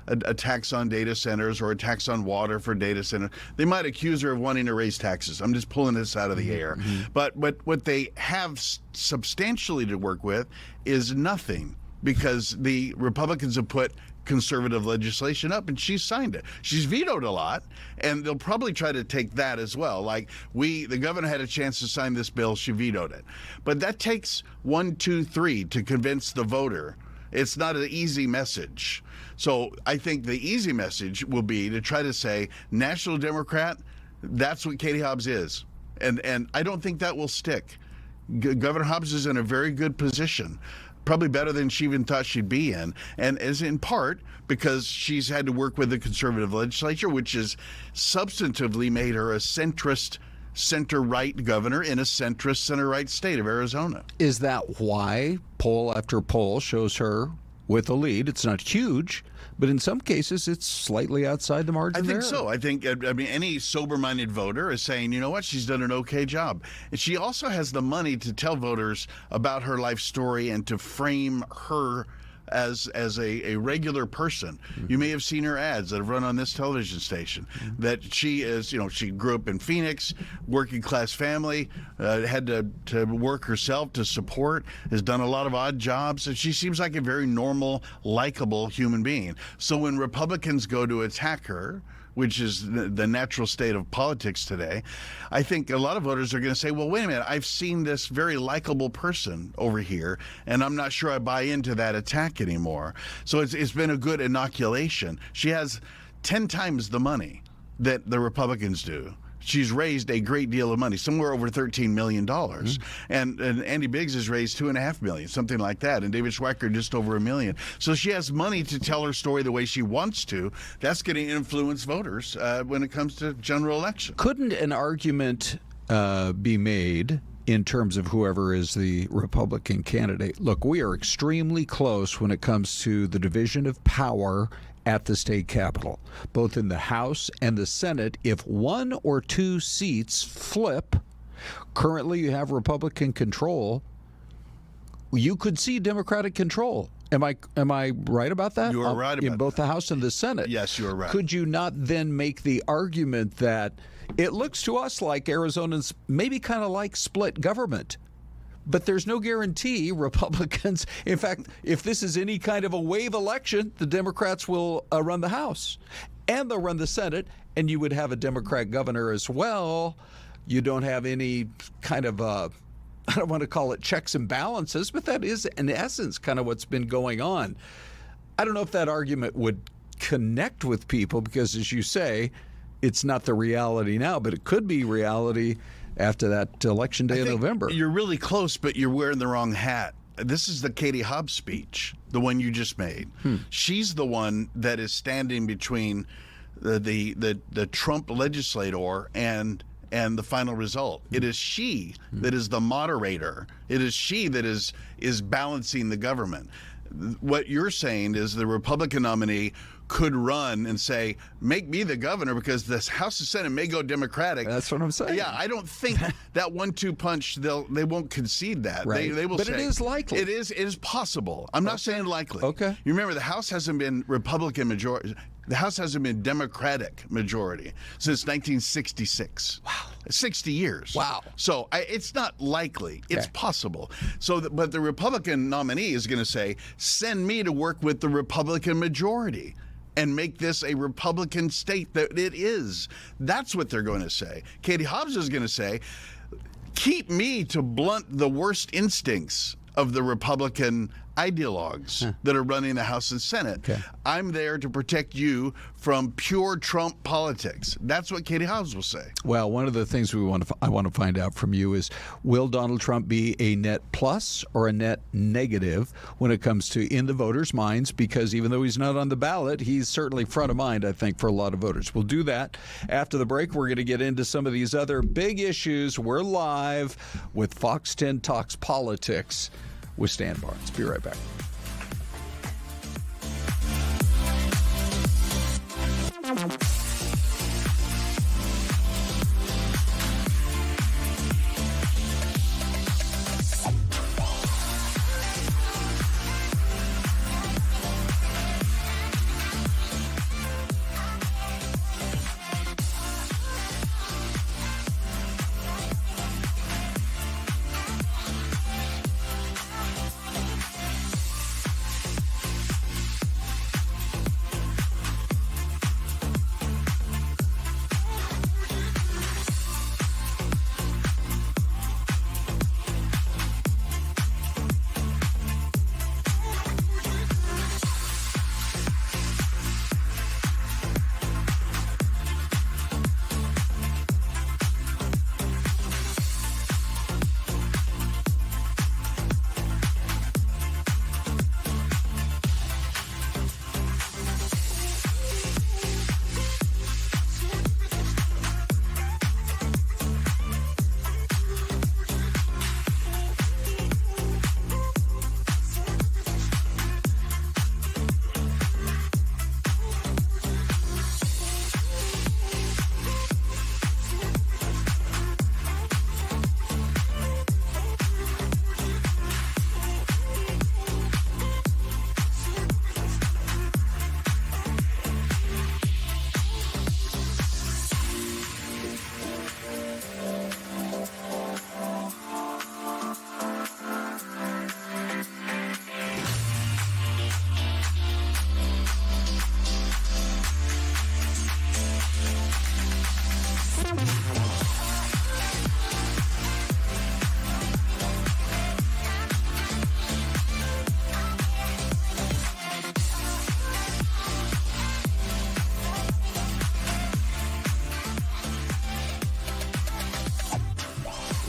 a tax on data centers or a tax on water for data centers. They might accuse her of wanting to raise taxes. I'm just pulling this out of the air. But what they have substantially to work with is nothing, because the Republicans have put conservative legislation up and she's signed it. She's vetoed a lot, and they'll probably try to take that as well. Like, the governor had a chance to sign this bill, she vetoed it. But that takes 1, 2, 3 to convince the voter. It's not an easy message. So I think the easy message will be to try to say, National Democrat, that's what Katie Hobbs is. And I don't think that will stick. Governor Hobbs is in a very good position, probably better than she even thought she'd be in, and is in part because she's had to work with the conservative legislature, which has substantively made her a centrist, center-right governor in a centrist, center-right state of Arizona. Is that why poll after poll shows her with a lead? It's not huge, but in some cases it's slightly outside the margin. I think so. I think, any sober-minded voter is saying, you know what, she's done an okay job. And she also has the money to tell voters about her life story and to frame her as a regular person. You may have seen her ads that have run on this television station, that she is, she grew up in Phoenix, working class family, had to work herself to support, has done a lot of odd jobs, and she seems like a very normal, likable human being. So when Republicans go to attack her, which is the natural state of politics today, I think a lot of voters are going to say, well, wait a minute, I've seen this very likable person over here, and I'm not sure I buy into that attack anymore. So it's been a good inoculation. She has 10 times the money that the Republicans do. She's raised a great deal of money, somewhere over $13 million. And Andy Biggs has raised $2.5 million, something like that. And David Schweikert just over $1 million. So she has money to tell her story the way she wants to. That's going to influence voters when it comes to general election. Couldn't an argument be made in terms of whoever is the Republican candidate? Look, we are extremely close when it comes to the division of power at the state capitol, both in the House and the Senate. If one or two seats flip, currently you have Republican control, you could see Democratic control. Am I right about that? You are right about in both that. the House and the Senate. Yes, you are right. Could you not then make the argument that it looks to us like Arizonans maybe kind of like split government? But there's no guarantee Republicans, in fact, if this is any kind of a wave election, the Democrats will run the House and they'll run the Senate, and you would have a Democrat governor as well. You don't have any kind of, I don't want to call it checks and balances, but that is in essence kind of what's been going on. I don't know if that argument would connect with people because, as you say, it's not the reality now, but it could be reality after that election day in November. You're really close, but you're wearing the wrong hat. This is the Katie Hobbs speech, the one you just made. She's the one that is standing between the Trump legislator and the final result. It is she that is the moderator. It is she that is balancing the government. What you're saying is the Republican nominee could run and say, make me the governor because this House and Senate may go Democratic. That's what I'm saying. Yeah, I don't think that 1-2 punch, they won't concede that. Right. They will but say, it is likely. It is possible. I'm not saying likely. Okay. You remember, the House hasn't been Republican majority. The House hasn't been Democratic majority since 1966. Wow. 60 years. Wow. So it's not likely. It's possible. So, but the Republican nominee is going to say, send me to work with the Republican majority and make this a Republican state that it is. That's what they're going to say. Katie Hobbs is going to say, keep me to blunt the worst instincts of the Republican ideologues that are running the House and Senate. I'm there to protect you from pure Trump politics. That's what Katie Hobbs will say. Well, one of the things I want to find out from you is, will Donald Trump be a net plus or a net negative when it comes to in the voters' minds? Because even though he's not on the ballot, he's certainly front of mind, I think, for a lot of voters. We'll do that after the break. We're going to get into some of these other big issues. We're live with Fox 10 Talks Politics with Stan Barnes. Be right back.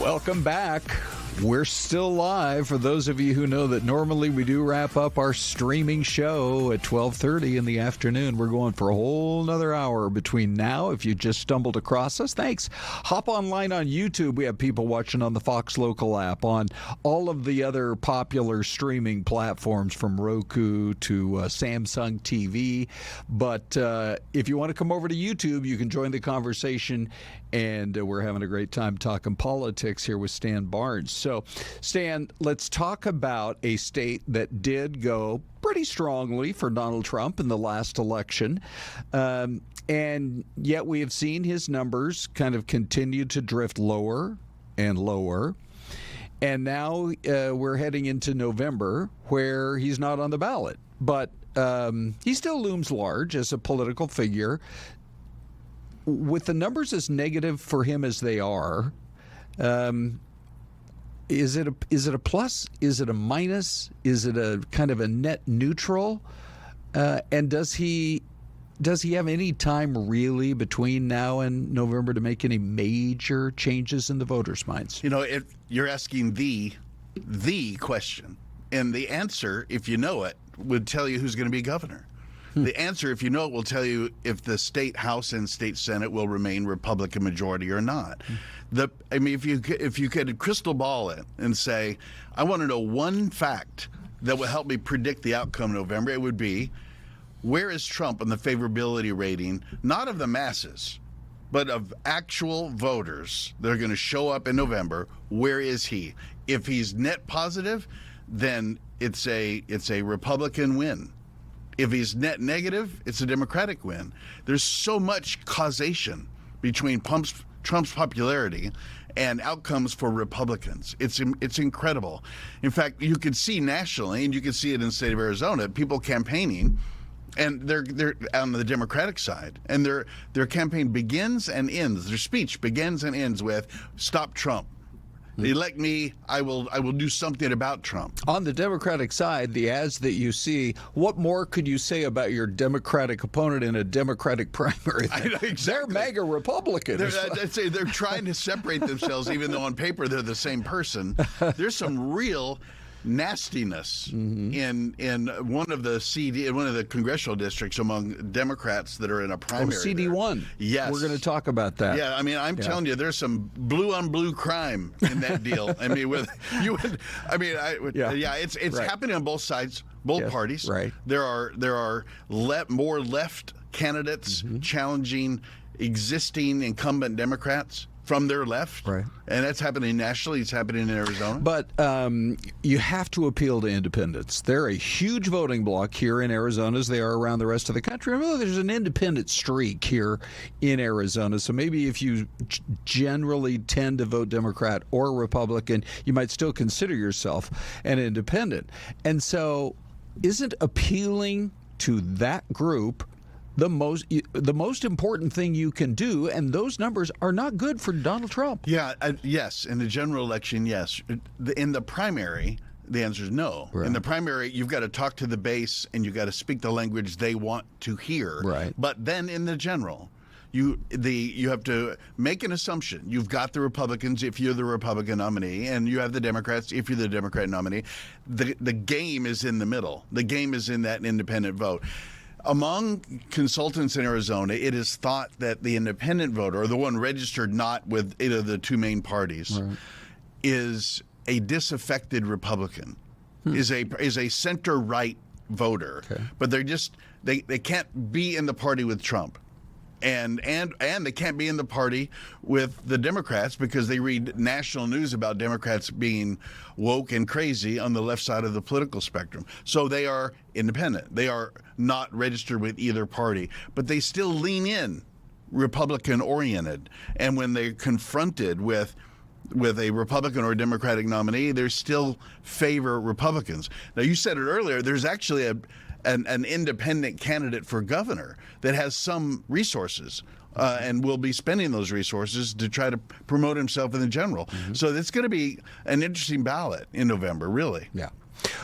Welcome back. We're still live. For those of you who know that normally we do wrap up our streaming show at 12:30 in the afternoon. We're going for a whole nother hour between now. If you just stumbled across us, thanks. Hop online on YouTube. We have people watching on the Fox Local app, on all of the other popular streaming platforms from Roku to Samsung TV. But if you want to come over to YouTube, you can join the conversation. And we're having a great time talking politics here with Stan Barnes. So, Stan, let's talk about a state that did go pretty strongly for Donald Trump in the last election. And yet we have seen his numbers kind of continue to drift lower and lower. And now we're heading into November where he's not on the ballot. But he still looms large as a political figure. With the numbers as negative for him as they are, is it a plus? Is it a minus? Is it a kind of a net neutral? And does he have any time really between now and November to make any major changes in the voters' minds? You know, you're asking the question, and the answer, if you know it, would tell you who's going to be governor. The answer, if you know it, will tell you if the state House and state Senate will remain Republican majority or not. If you could crystal ball it and say, I want to know one fact that will help me predict the outcome in November, it would be, where is Trump on the favorability rating, not of the masses, but of actual voters that are going to show up in November? Where is he? If he's net positive, then it's a Republican win. If he's net negative, it's a Democratic win. There's so much causation between Trump's popularity and outcomes for Republicans. It's incredible. In fact, you could see nationally, and you can see it in the state of Arizona, people campaigning, and they're on the Democratic side, and their campaign begins and ends. Their speech begins and ends with "Stop Trump." Elect me, I will do something about Trump. On the Democratic side, the ads that you see, what more could you say about your Democratic opponent in a Democratic primary? Exactly. They're MAGA Republicans. I'd say they're trying to separate themselves, even though on paper they're the same person. There's some real nastiness in one of the congressional districts among Democrats that are in a primary. CD1. Yes, we're going to talk about that. Yeah, I mean, I'm telling you, there's some blue on blue crime in that deal. I mean, it's right. Happening on both sides, both parties. Right. There are more left candidates challenging existing incumbent Democrats from their left, right? And that's happening nationally. It's happening in Arizona. But you have to appeal to independents. They're a huge voting bloc here in Arizona, as they are around the rest of the country. Remember, there's an independent streak here in Arizona. So maybe if you generally tend to vote Democrat or Republican, you might still consider yourself an independent. And so, isn't appealing to that group the most important thing you can do? And those numbers are not good for Donald Trump. Yeah, yes. In the general election, yes. In the primary, the answer is no. Right. In the primary, you've got to talk to the base and you've got to speak the language they want to hear. Right. But then in the general, you have to make an assumption. You've got the Republicans if you're the Republican nominee, and you have the Democrats if you're the Democrat nominee. The game is in the middle. The game is in that independent vote. Among consultants in Arizona, it is thought that the independent voter, or the one registered not with either of the two main parties, is a disaffected Republican, is a center-right voter. Okay. But they can't be in the party with Trump. And they can't be in the party with the Democrats because they read national news about Democrats being woke and crazy on the left side of the political spectrum. So they are independent. They are not registered with either party, but they still lean in Republican-oriented. And when they're confronted with a Republican or a Democratic nominee, they still favor Republicans. Now, you said it earlier, there's actually an independent candidate for governor that has some resources and will be spending those resources to try to promote himself in the general. So it's going to be an interesting ballot in November, really. Yeah.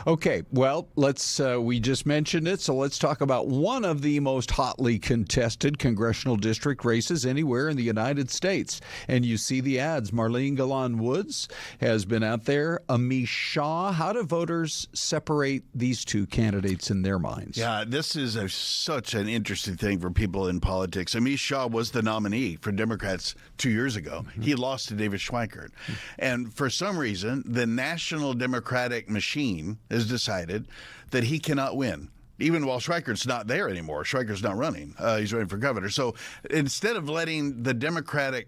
Okay, well, we just mentioned it, so let's talk about one of the most hotly contested congressional district races anywhere in the United States. And you see the ads. Marlene Galan Woods has been out there. Amish Shah. How do voters separate these two candidates in their minds? Yeah, this is such an interesting thing for people in politics. Amish Shah was the nominee for Democrats 2 years ago. He lost to David Schweikert. And for some reason, the national Democratic machine has decided that he cannot win. Even while Schweikert's not there anymore. Schweikert's not running. He's running for governor. So instead of letting the Democratic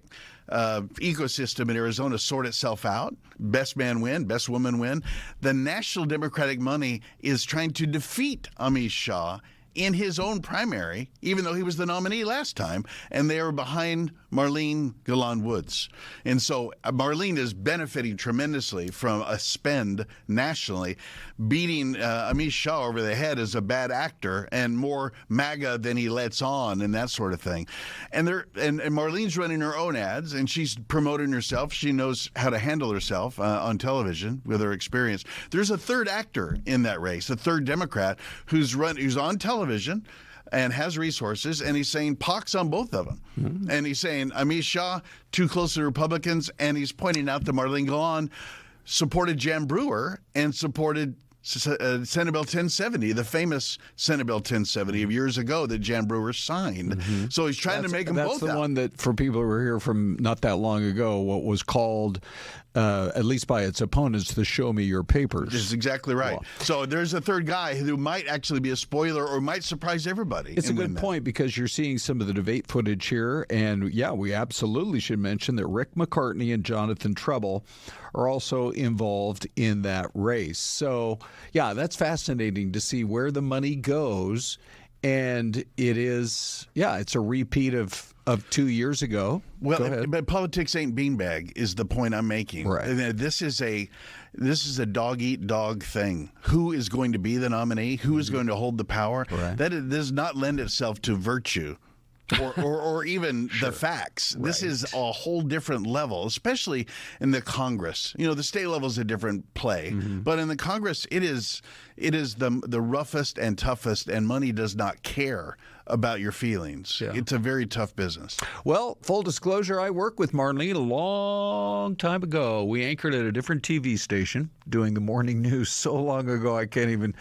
ecosystem in Arizona sort itself out, best man win, best woman win, the national Democratic money is trying to defeat Amish Shah in his own primary, even though he was the nominee last time, and they are behind Marlene Galan Woods. And so Marlene is benefiting tremendously from a spend nationally. Beating Amish Shah over the head as a bad actor and more MAGA than he lets on and that sort of thing. And Marlene's running her own ads, and she's promoting herself. She knows how to handle herself on television with her experience. There's a third actor in that race, a third Democrat who's on television and has resources, and he's saying pox on both of them. Mm-hmm. And he's saying Amish Shah too close to the Republicans, and he's pointing out that Marlene Galan supported Jan Brewer and supported Senate Bill 1070, the famous Senate Bill 1070 of years ago that Jan Brewer signed. Mm-hmm. So he's trying to make them both. That's the one that, for people who were here from not that long ago, what was called, at least by its opponents, the Show Me Your Papers. That's exactly right. Well, so there's a third guy who might actually be a spoiler or might surprise everybody. It's a good point, because you're seeing some of the debate footage here. And yeah, we absolutely should mention that Rick McCartney and Jonathan Treble are also involved in that race. So yeah, that's fascinating to see where the money goes. And it's a repeat of 2 years ago. Well, but politics ain't beanbag is the point I'm making. Right. This is a dog-eat-dog thing. Who is going to be the nominee? Who is going to hold the power? Right. That does not lend itself to virtue. or even the facts. Right. This is a whole different level, especially in the Congress. You know, the state level is a different play, but in the Congress, it is the roughest and toughest, and money does not care about your feelings. Yeah. It's a very tough business. Well, full disclosure, I worked with Marlene a long time ago. We anchored at a different TV station doing the morning news so long ago I can't even...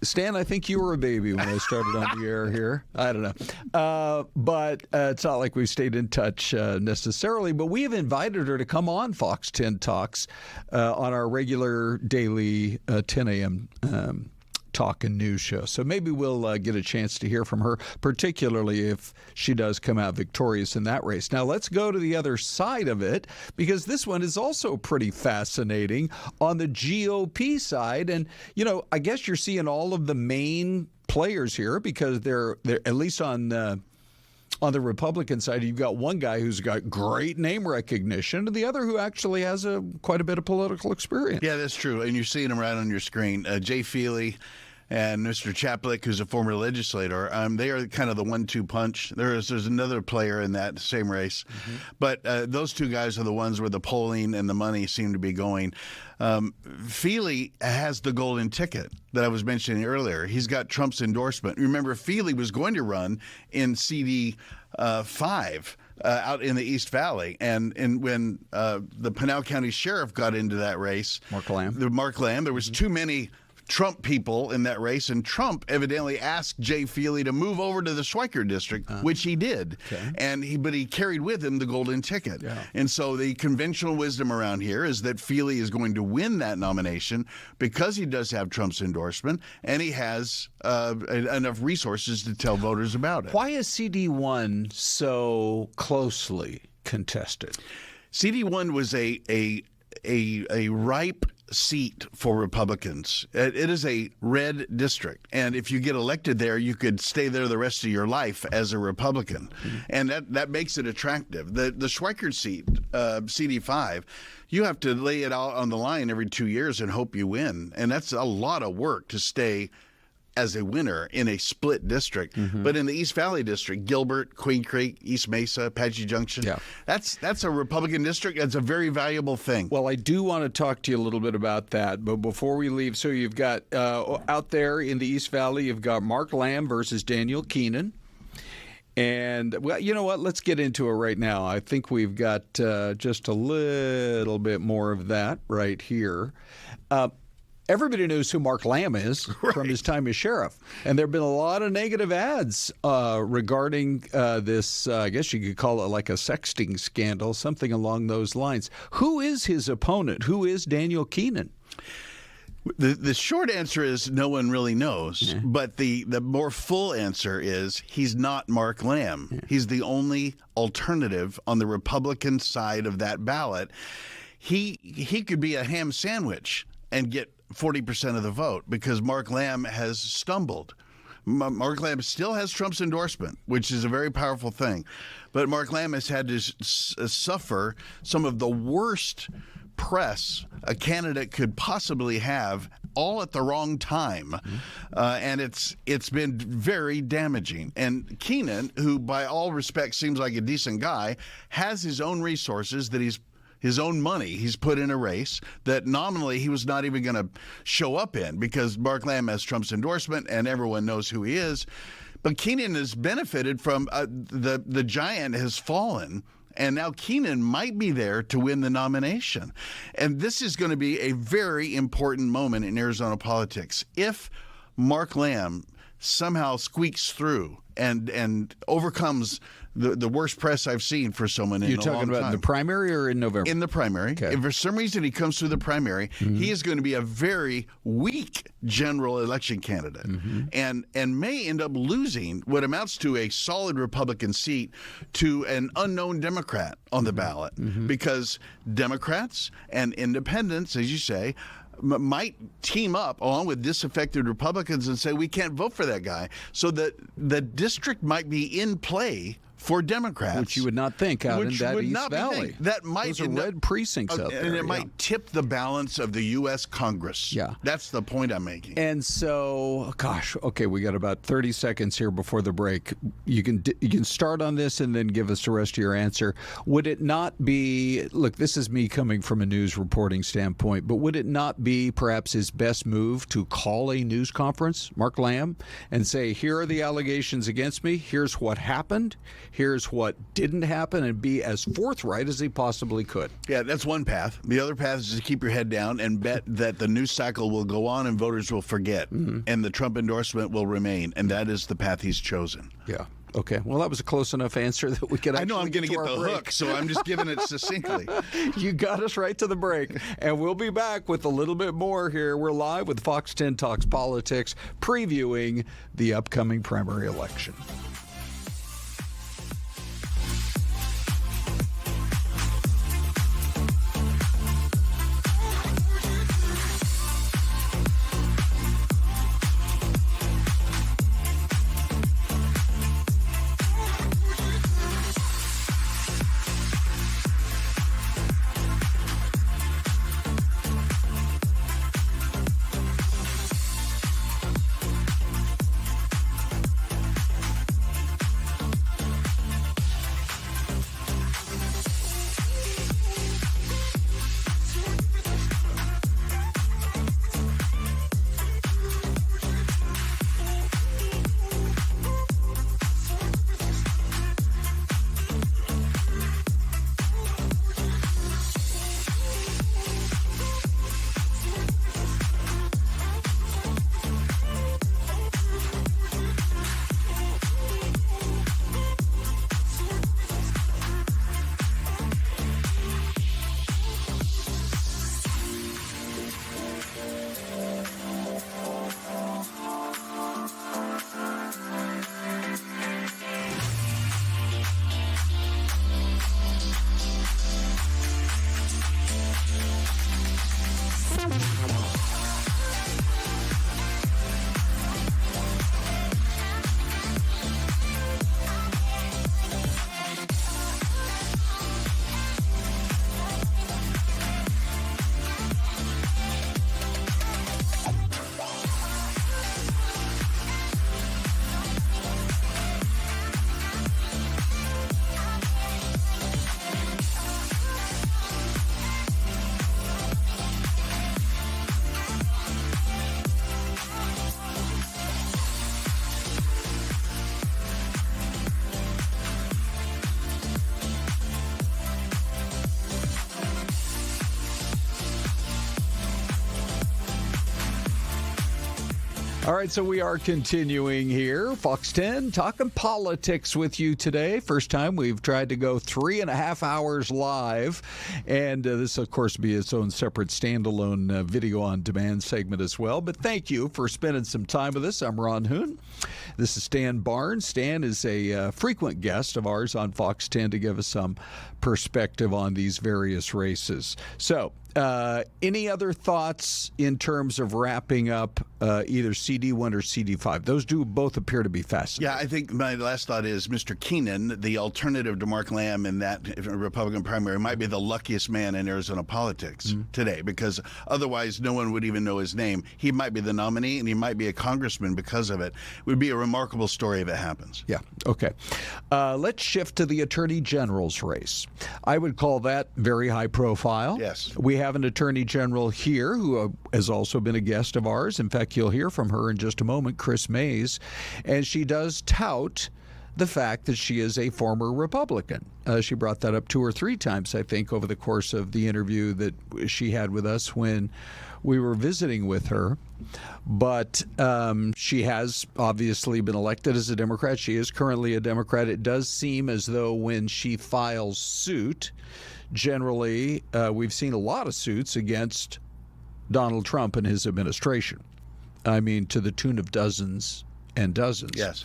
Stan, I think you were a baby when I started on the air here. I don't know. But it's not like we've stayed in touch necessarily. But we have invited her to come on Fox 10 Talks on our regular daily 10 a.m. talk and news show. So maybe we'll get a chance to hear from her, particularly if she does come out victorious in that race. Now, let's go to the other side of it, because this one is also pretty fascinating on the GOP side. And, you know, I guess you're seeing all of the main players here, because they're at least on the Republican side, you've got one guy who's got great name recognition, and the other who actually has quite a bit of political experience. Yeah, that's true. And you're seeing them right on your screen. Jay Feely and Mr. Chaplik, who's a former legislator, they are kind of the 1-2 punch. There's another player in that same race. Mm-hmm. But those two guys are the ones where the polling and the money seem to be going. Feely has the golden ticket that I was mentioning earlier. He's got Trump's endorsement. Remember, Feely was going to run in CD 5 out in the East Valley. And when the Pinal County Sheriff got into that race, Mark Lamb, there was too many Trump people in that race, and Trump evidently asked Jay Feely to move over to the Schweikert district, which he did. Okay. But he carried with him the golden ticket. Yeah. And so the conventional wisdom around here is that Feely is going to win that nomination because he does have Trump's endorsement, and he has enough resources to tell voters about it. Why is CD1 so closely contested? CD1 was a ripe seat for Republicans. It is a red district, and if you get elected there, you could stay there the rest of your life as a Republican, and that makes it attractive. The Schweikert seat, CD5, you have to lay it out on the line every 2 years and hope you win, and that's a lot of work to stay as a winner in a split district. But in the East Valley district, Gilbert, Queen Creek, East Mesa, Apache Junction, that's a Republican district. That's a very valuable thing. Well, I do want to talk to you a little bit about that. But before we leave, so you've got out there in the East Valley, you've got Mark Lamb versus Daniel Keenan. And, well, you know what? Let's get into it right now. I think we've got just a little bit more of that right here. Everybody knows who Mark Lamb is from his time as sheriff. And there have been a lot of negative ads regarding this, I guess you could call it like a sexting scandal, something along those lines. Who is his opponent? Who is Daniel Keenan? The short answer is no one really knows, but the more full answer is he's not Mark Lamb. He's the only alternative on the Republican side of that ballot. He could be a ham sandwich and get 40% of the vote because Mark Lamb has stumbled. Mark Lamb still has Trump's endorsement, which is a very powerful thing. But Mark Lamb has had to suffer some of the worst press a candidate could possibly have, all at the wrong time, and it's been very damaging. And Keenan, who by all respects seems like a decent guy, has his own resources that his own money he's put in a race that nominally he was not even going to show up in because Mark Lamb has Trump's endorsement and everyone knows who he is. But Keenan has benefited from the giant has fallen. And now Keenan might be there to win the nomination. And this is going to be a very important moment in Arizona politics. If Mark Lamb somehow squeaks through and overcomes the worst press I've seen for someone in a long time. You're talking about in the primary or in November? In the primary. Okay. If for some reason he comes through the primary, he is going to be a very weak general election candidate and may end up losing what amounts to a solid Republican seat to an unknown Democrat on the ballot because Democrats and independents, as you say, might team up along with disaffected Republicans and say we can't vote for that guy. So that the district might be in play for Democrats, which you would not think out in that East Valley. That might those are red precincts out there, and it might tip the balance of the U.S. Congress. Yeah, that's the point I'm making. And so, gosh, okay, we got about 30 seconds here before the break. You can start on this and then give us the rest of your answer. Would it not be? Look, this is me coming from a news reporting standpoint, but would it not be perhaps his best move to call a news conference, Mark Lamb, and say, "Here are the allegations against me. Here's what happened. Here's what didn't happen," and be as forthright as he possibly could. Yeah, that's one path. The other path is to keep your head down and bet that the news cycle will go on and voters will forget, and the Trump endorsement will remain, and that is the path he's chosen. Yeah. Okay. Well, that was a close enough answer that we could. I know I'm going to get the break. hook, so I'm just giving it succinctly. You got us right to the break, and we'll be back with a little bit more here. We're live with Fox 10 Talks Politics, previewing the upcoming primary election. All right, so we are continuing here. Fox 10, talking politics with you today. First time we've tried to go 3.5 hours live. And this, of course, will be its own separate standalone video on demand segment as well. But thank you for spending some time with us. I'm Ron Hoon. This is Stan Barnes. Stan is a frequent guest of ours on Fox 10 to give us some perspective on these various races. So, any other thoughts in terms of wrapping up either CD1 or CD5? Those do both appear to be fascinating. Yeah, I think my last thought is Mr. Keenan, the alternative to Mark Lamb in that Republican primary, might be the luckiest man in Arizona politics today, because otherwise no one would even know his name. He might be the nominee, and he might be a congressman because of it. It would be a remarkable story if it happens. Yeah, okay. Let's shift to the Attorney General's race. I would call that very high profile. Yes. We have an Attorney General here who has also been a guest of ours. In fact, you'll hear from her in just a moment, Chris Mays. And she does tout the fact that she is a former Republican. She brought that up 2 or 3 times, I think, over the course of the interview that she had with us when we were visiting with her. But she has obviously been elected as a Democrat. She is currently a Democrat. It does seem as though when she files suit, generally, we've seen a lot of suits against Donald Trump and his administration. I mean, to the tune of dozens and dozens. Yes.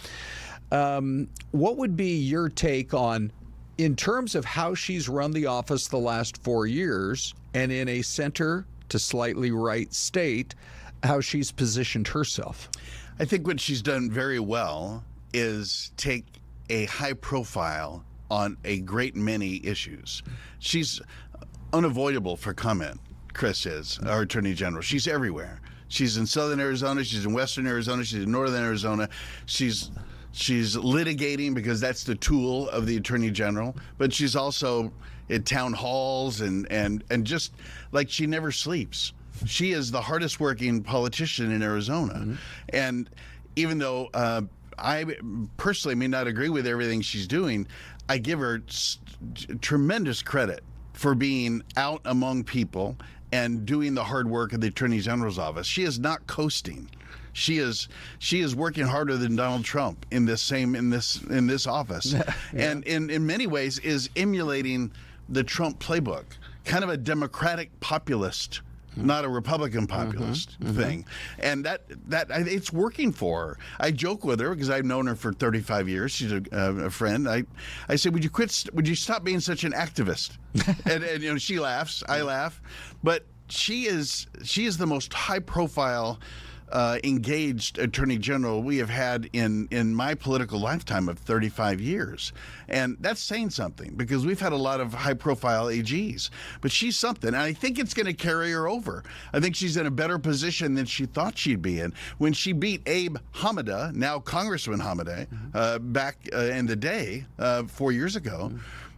What would be your take on, in terms of how she's run the office the last 4 years, and in a center to slightly right state, how she's positioned herself? I think what she's done very well is take a high profile on a great many issues. She's unavoidable for comment, Chris is, our Attorney General. She's everywhere. She's in southern Arizona, she's in western Arizona, she's in northern Arizona. She's litigating because that's the tool of the Attorney General, but she's also at town halls and just like she never sleeps. She is the hardest working politician in Arizona. And even though I personally may not agree with everything she's doing, I give her tremendous credit for being out among people and doing the hard work of the Attorney General's office. She is not coasting. She is working harder than Donald Trump in this office. Yeah. And in many ways is emulating the Trump playbook, kind of a Democratic populist, not a Republican populist thing. And that it's working for her. I joke with her because I've known her for 35 years. She's a friend. I say, would you stop being such an activist? and you know, she laughs, I laugh. But she is the most high profile engaged Attorney General we have had in my political lifetime of 35 years. And that's saying something, because we've had a lot of high-profile AGs. But she's something, and I think it's going to carry her over. I think she's in a better position than she thought she'd be in. When she beat Abe Hamada, now Congressman Hamada, back in the day, 4 years ago,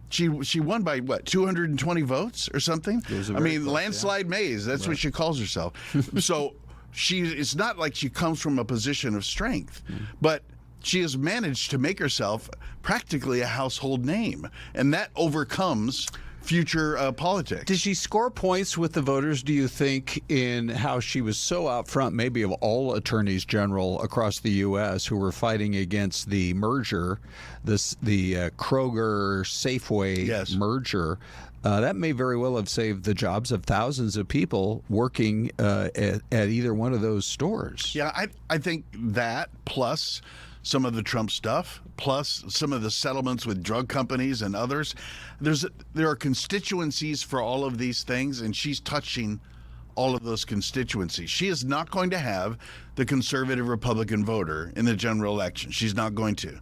She won by, what, 220 votes or something? I mean, landslide Mays, that's what she calls herself. So it's not like she comes from a position of strength, but she has managed to make herself practically a household name, and that overcomes future politics. Did she score points with the voters, do you think, in how she was so out front, maybe of all attorneys general across the U.S. who were fighting against the merger, the Kroger-Safeway merger? That may very well have saved the jobs of thousands of people working at either one of those stores. Yeah, I think that, plus some of the Trump stuff, plus some of the settlements with drug companies and others. There are constituencies for all of these things, and she's touching all of those constituencies. She is not going to have the conservative Republican voter in the general election. She's not going to.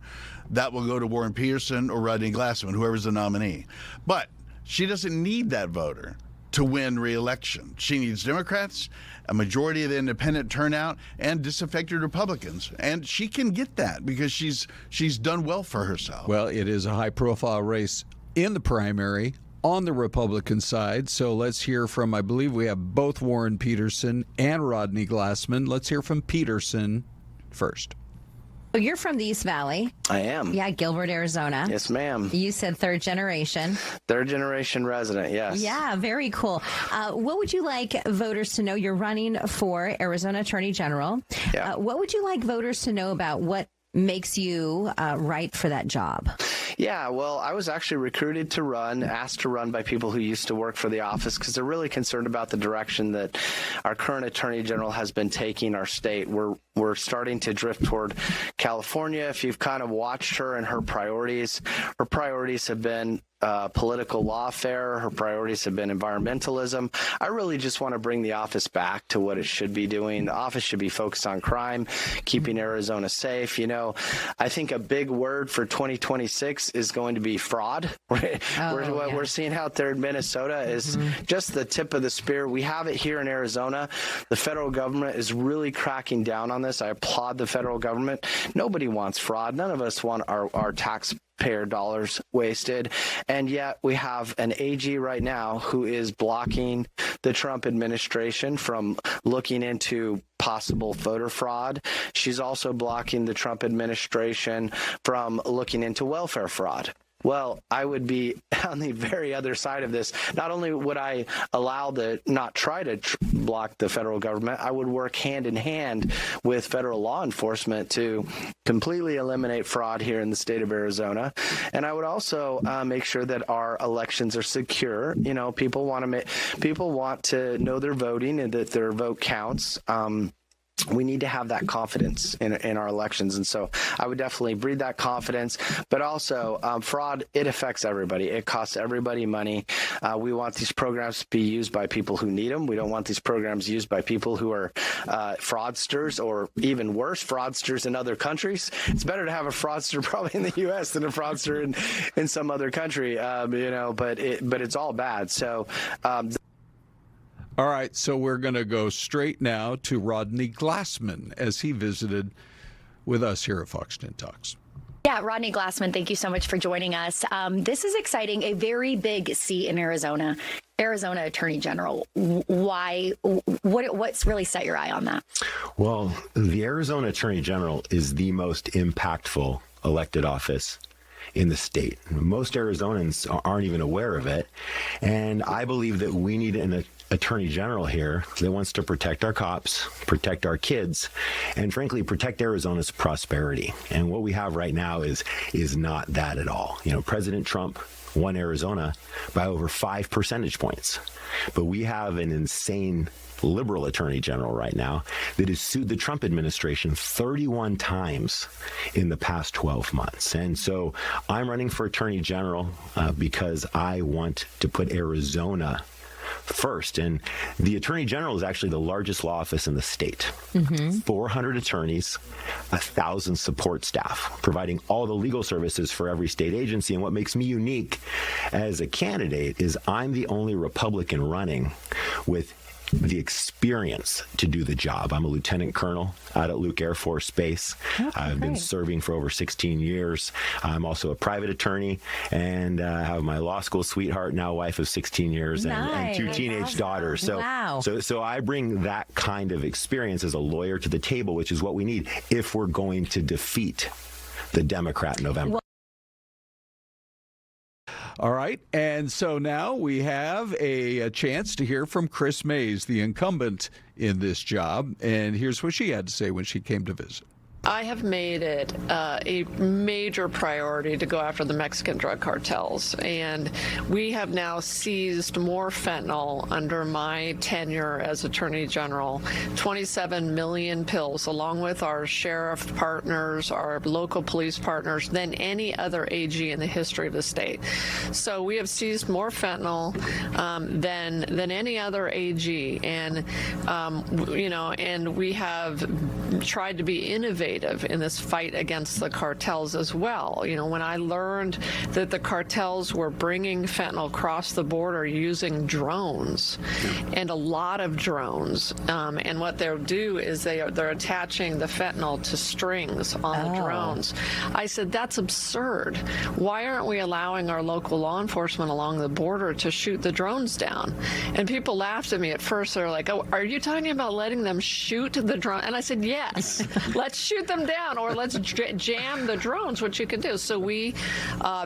That will go to Warren Peterson or Rodney Glassman, whoever's the nominee. But she doesn't need that voter to win re-election. She needs Democrats, a majority of the independent turnout, and disaffected Republicans. And she can get that because she's done well for herself. Well, it is a high-profile race in the primary on the Republican side. So let's hear from, I believe we have both Warren Peterson and Rodney Glassman. Let's hear from Peterson first. So you're from the East Valley. I am. Yeah, Gilbert, Arizona. Yes, ma'am. You said third generation. Third generation resident, yes. Yeah, very cool. What would you like voters to know? You're running for Arizona Attorney General. Yeah. What would you like voters to know about what makes you right for that job? Yeah, well, I was actually recruited to run, asked to run by people who used to work for the office because they're really concerned about the direction that our current Attorney General has been taking our state. We're starting to drift toward California. If you've kind of watched her and her priorities have been political lawfare. Her priorities have been environmentalism. I really just want to bring the office back to what it should be doing. The office should be focused on crime, keeping Arizona safe. You know, I think a big word for 2026 is going to be fraud. What we're seeing out there in Minnesota is just the tip of the spear. We have it here in Arizona. The federal government is really cracking down on this. I applaud the federal government. Nobody wants fraud. None of us want our taxpayer dollars wasted. And yet we have an AG right now who is blocking the Trump administration from looking into possible voter fraud. She's also blocking the Trump administration from looking into welfare fraud. Well, I would be on the very other side of this. Not only would I not try to block the federal government, I would work hand in hand with federal law enforcement to completely eliminate fraud here in the state of Arizona. And I would also make sure that our elections are secure. You know, people want to know they're voting and that their vote counts. We need to have that confidence in our elections. And so I would definitely breed that confidence. But also, fraud, it affects everybody. It costs everybody money. We want these programs to be used by people who need them. We don't want these programs used by people who are fraudsters, or even worse, fraudsters in other countries. It's better to have a fraudster probably in the U.S. than a fraudster in some other country, but it's all bad. So all right, so we're going to go straight now to Rodney Glassman as he visited with us here at Fox 10 Talks. Yeah, Rodney Glassman, thank you so much for joining us. This is exciting, a very big seat in Arizona. Arizona Attorney General. Why? What's really set your eye on that? Well, the Arizona Attorney General is the most impactful elected office in the state. Most Arizonans aren't even aware of it. And I believe that we need an attorney general here that wants to protect our cops, protect our kids, and frankly, protect Arizona's prosperity. And what we have right now is not that at all. You know, President Trump won Arizona by over 5 percentage points. But we have an insane liberal attorney general right now that has sued the Trump administration 31 times in the past 12 months. And so I'm running for attorney general because I want to put Arizona first. And the attorney general is actually the largest law office in the state. 400 attorneys, 1,000 support staff, providing all the legal services for every state agency. And what makes me unique as a candidate is I'm the only Republican running with the experience to do the job. I'm a lieutenant colonel out at Luke Air Force Base. I've been serving for over 16 years. I'm also a private attorney and have my law school sweetheart, now wife of 16 years, and 2 teenage daughters. So I bring that kind of experience as a lawyer to the table, which is what we need if we're going to defeat the Democrat in November. All right, and so now we have a chance to hear from Chris Mays, the incumbent in this job, and here's what she had to say when she came to visit. I have made it a major priority to go after the Mexican drug cartels, and we have now seized more fentanyl under my tenure as Attorney General, 27 million pills, along with our sheriff partners, our local police partners, than any other AG in the history of the state. So we have seized more fentanyl than any other AG, and and we have tried to be innovative in this fight against the cartels as well. You know, when I learned that the cartels were bringing fentanyl across the border using drones, and a lot of drones, and what they'll do is they're attaching the fentanyl to strings on the drones. I said, that's absurd. Why aren't we allowing our local law enforcement along the border to shoot the drones down? And people laughed at me at first. They're like, oh, are you talking about letting them shoot the drone? And I said, yeah. Yes, let's shoot them down, or let's jam the drones, which you can do. So we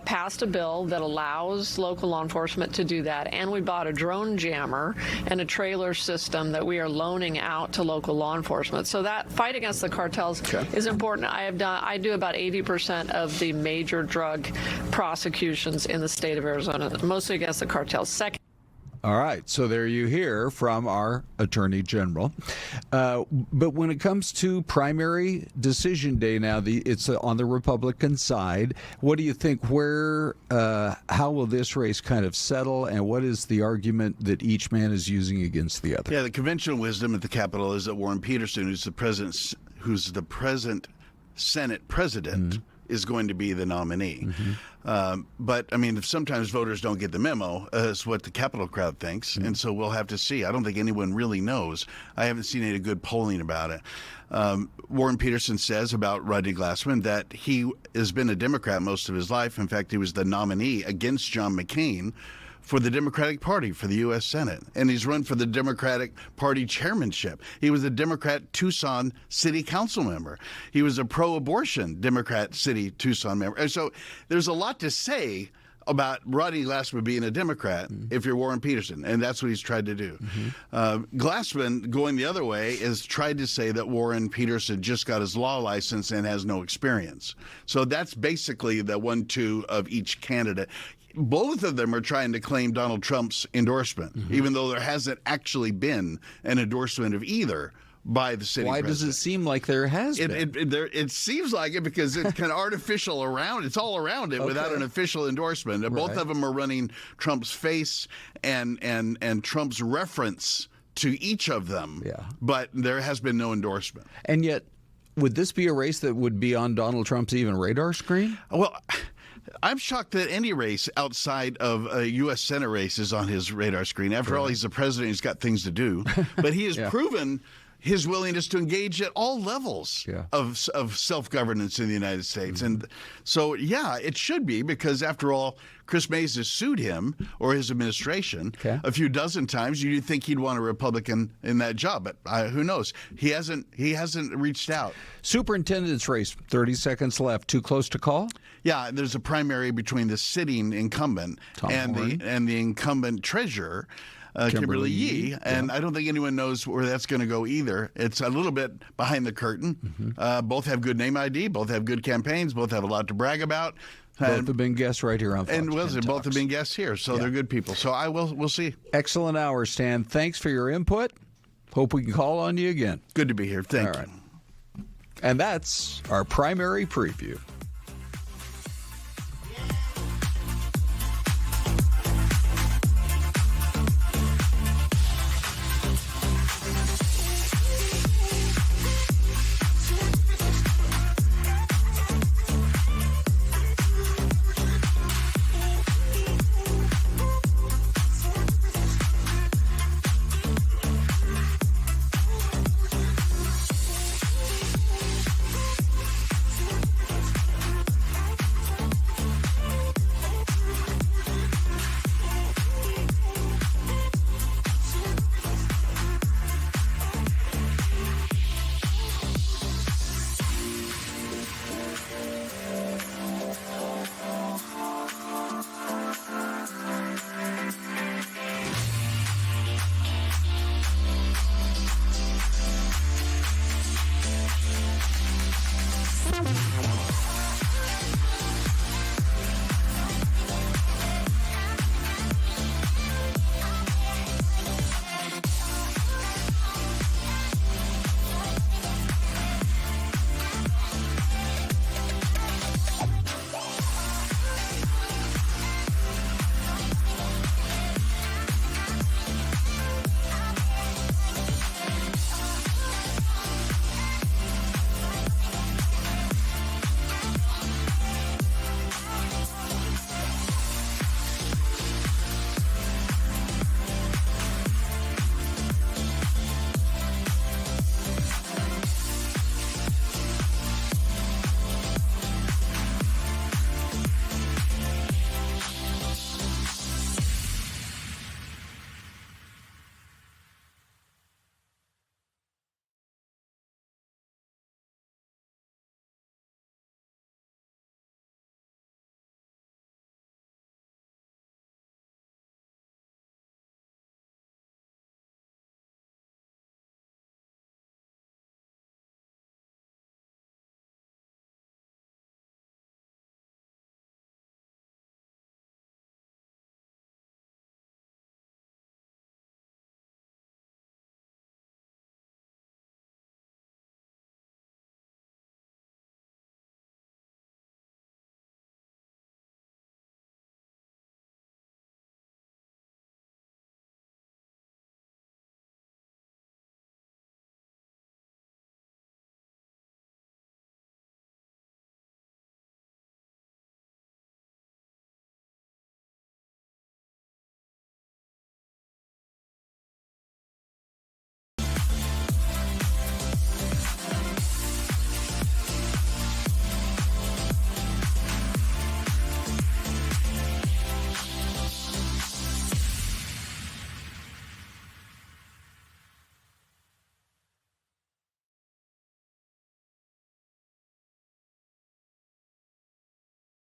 passed a bill that allows local law enforcement to do that, and we bought a drone jammer and a trailer system that we are loaning out to local law enforcement. So that fight against the cartels is important. I do about 80% of the major drug prosecutions in the state of Arizona, mostly against the cartels. Second. All right, so there you hear from our Attorney General. But when it comes to primary decision day now, it's on the Republican side. What do you think? How will this race kind of settle, and what is the argument that each man is using against the other? Yeah, the conventional wisdom at the Capitol is that Warren Peterson, who's the present Senate president, is going to be the nominee. But, I mean, sometimes voters don't get the memo, is what the Capitol crowd thinks, and so we'll have to see. I don't think anyone really knows. I haven't seen any good polling about it. Warren Peterson says about Rodney Glassman that he has been a Democrat most of his life. In fact, he was the nominee against John McCain for the Democratic Party for the U.S. Senate, and he's run for the Democratic Party chairmanship. He was a Democrat Tucson City Council member. He was a pro-abortion Democrat City Tucson member. And so there's a lot to say about Rodney Glassman being a Democrat if you're Warren Peterson, and that's what he's tried to do. Glassman, going the other way, has tried to say that Warren Peterson just got his law license and has no experience. So that's basically the 1-2 of each candidate. Both of them are trying to claim Donald Trump's endorsement, even though there hasn't actually been an endorsement of either by the city president. Does it seem like there has been? It seems like it because it's kind of artificial around. It's all around it without an official endorsement. Both of them are running Trump's face and Trump's reference to each of them. Yeah. But there has been no endorsement. And yet, would this be a race that would be on Donald Trump's even radar screen? Well, I'm shocked that any race outside of a U.S. Senate race is on his radar screen. After all, he's the president. He's got things to do. But he has proven his willingness to engage at all levels of self-governance in the United States. And so, yeah, it should be, because after all, Chris Mays has sued him or his administration a few dozen times. You'd think he'd want a Republican in that job, but who knows? He hasn't reached out. Superintendent's race, 30 seconds left. Too close to call? Yeah, there's a primary between the sitting incumbent and the incumbent treasurer, Kimberly Yee, and I don't think anyone knows where that's going to go either. It's a little bit behind the curtain. Both have good name ID, both have good campaigns, both have a lot to brag about. Both have been guests right here on Fox. And both have been guests here, so they're good people. So we'll see. Excellent hour, Stan. Thanks for your input. Hope we can call on you again. Good to be here. Thank you. And that's our primary preview.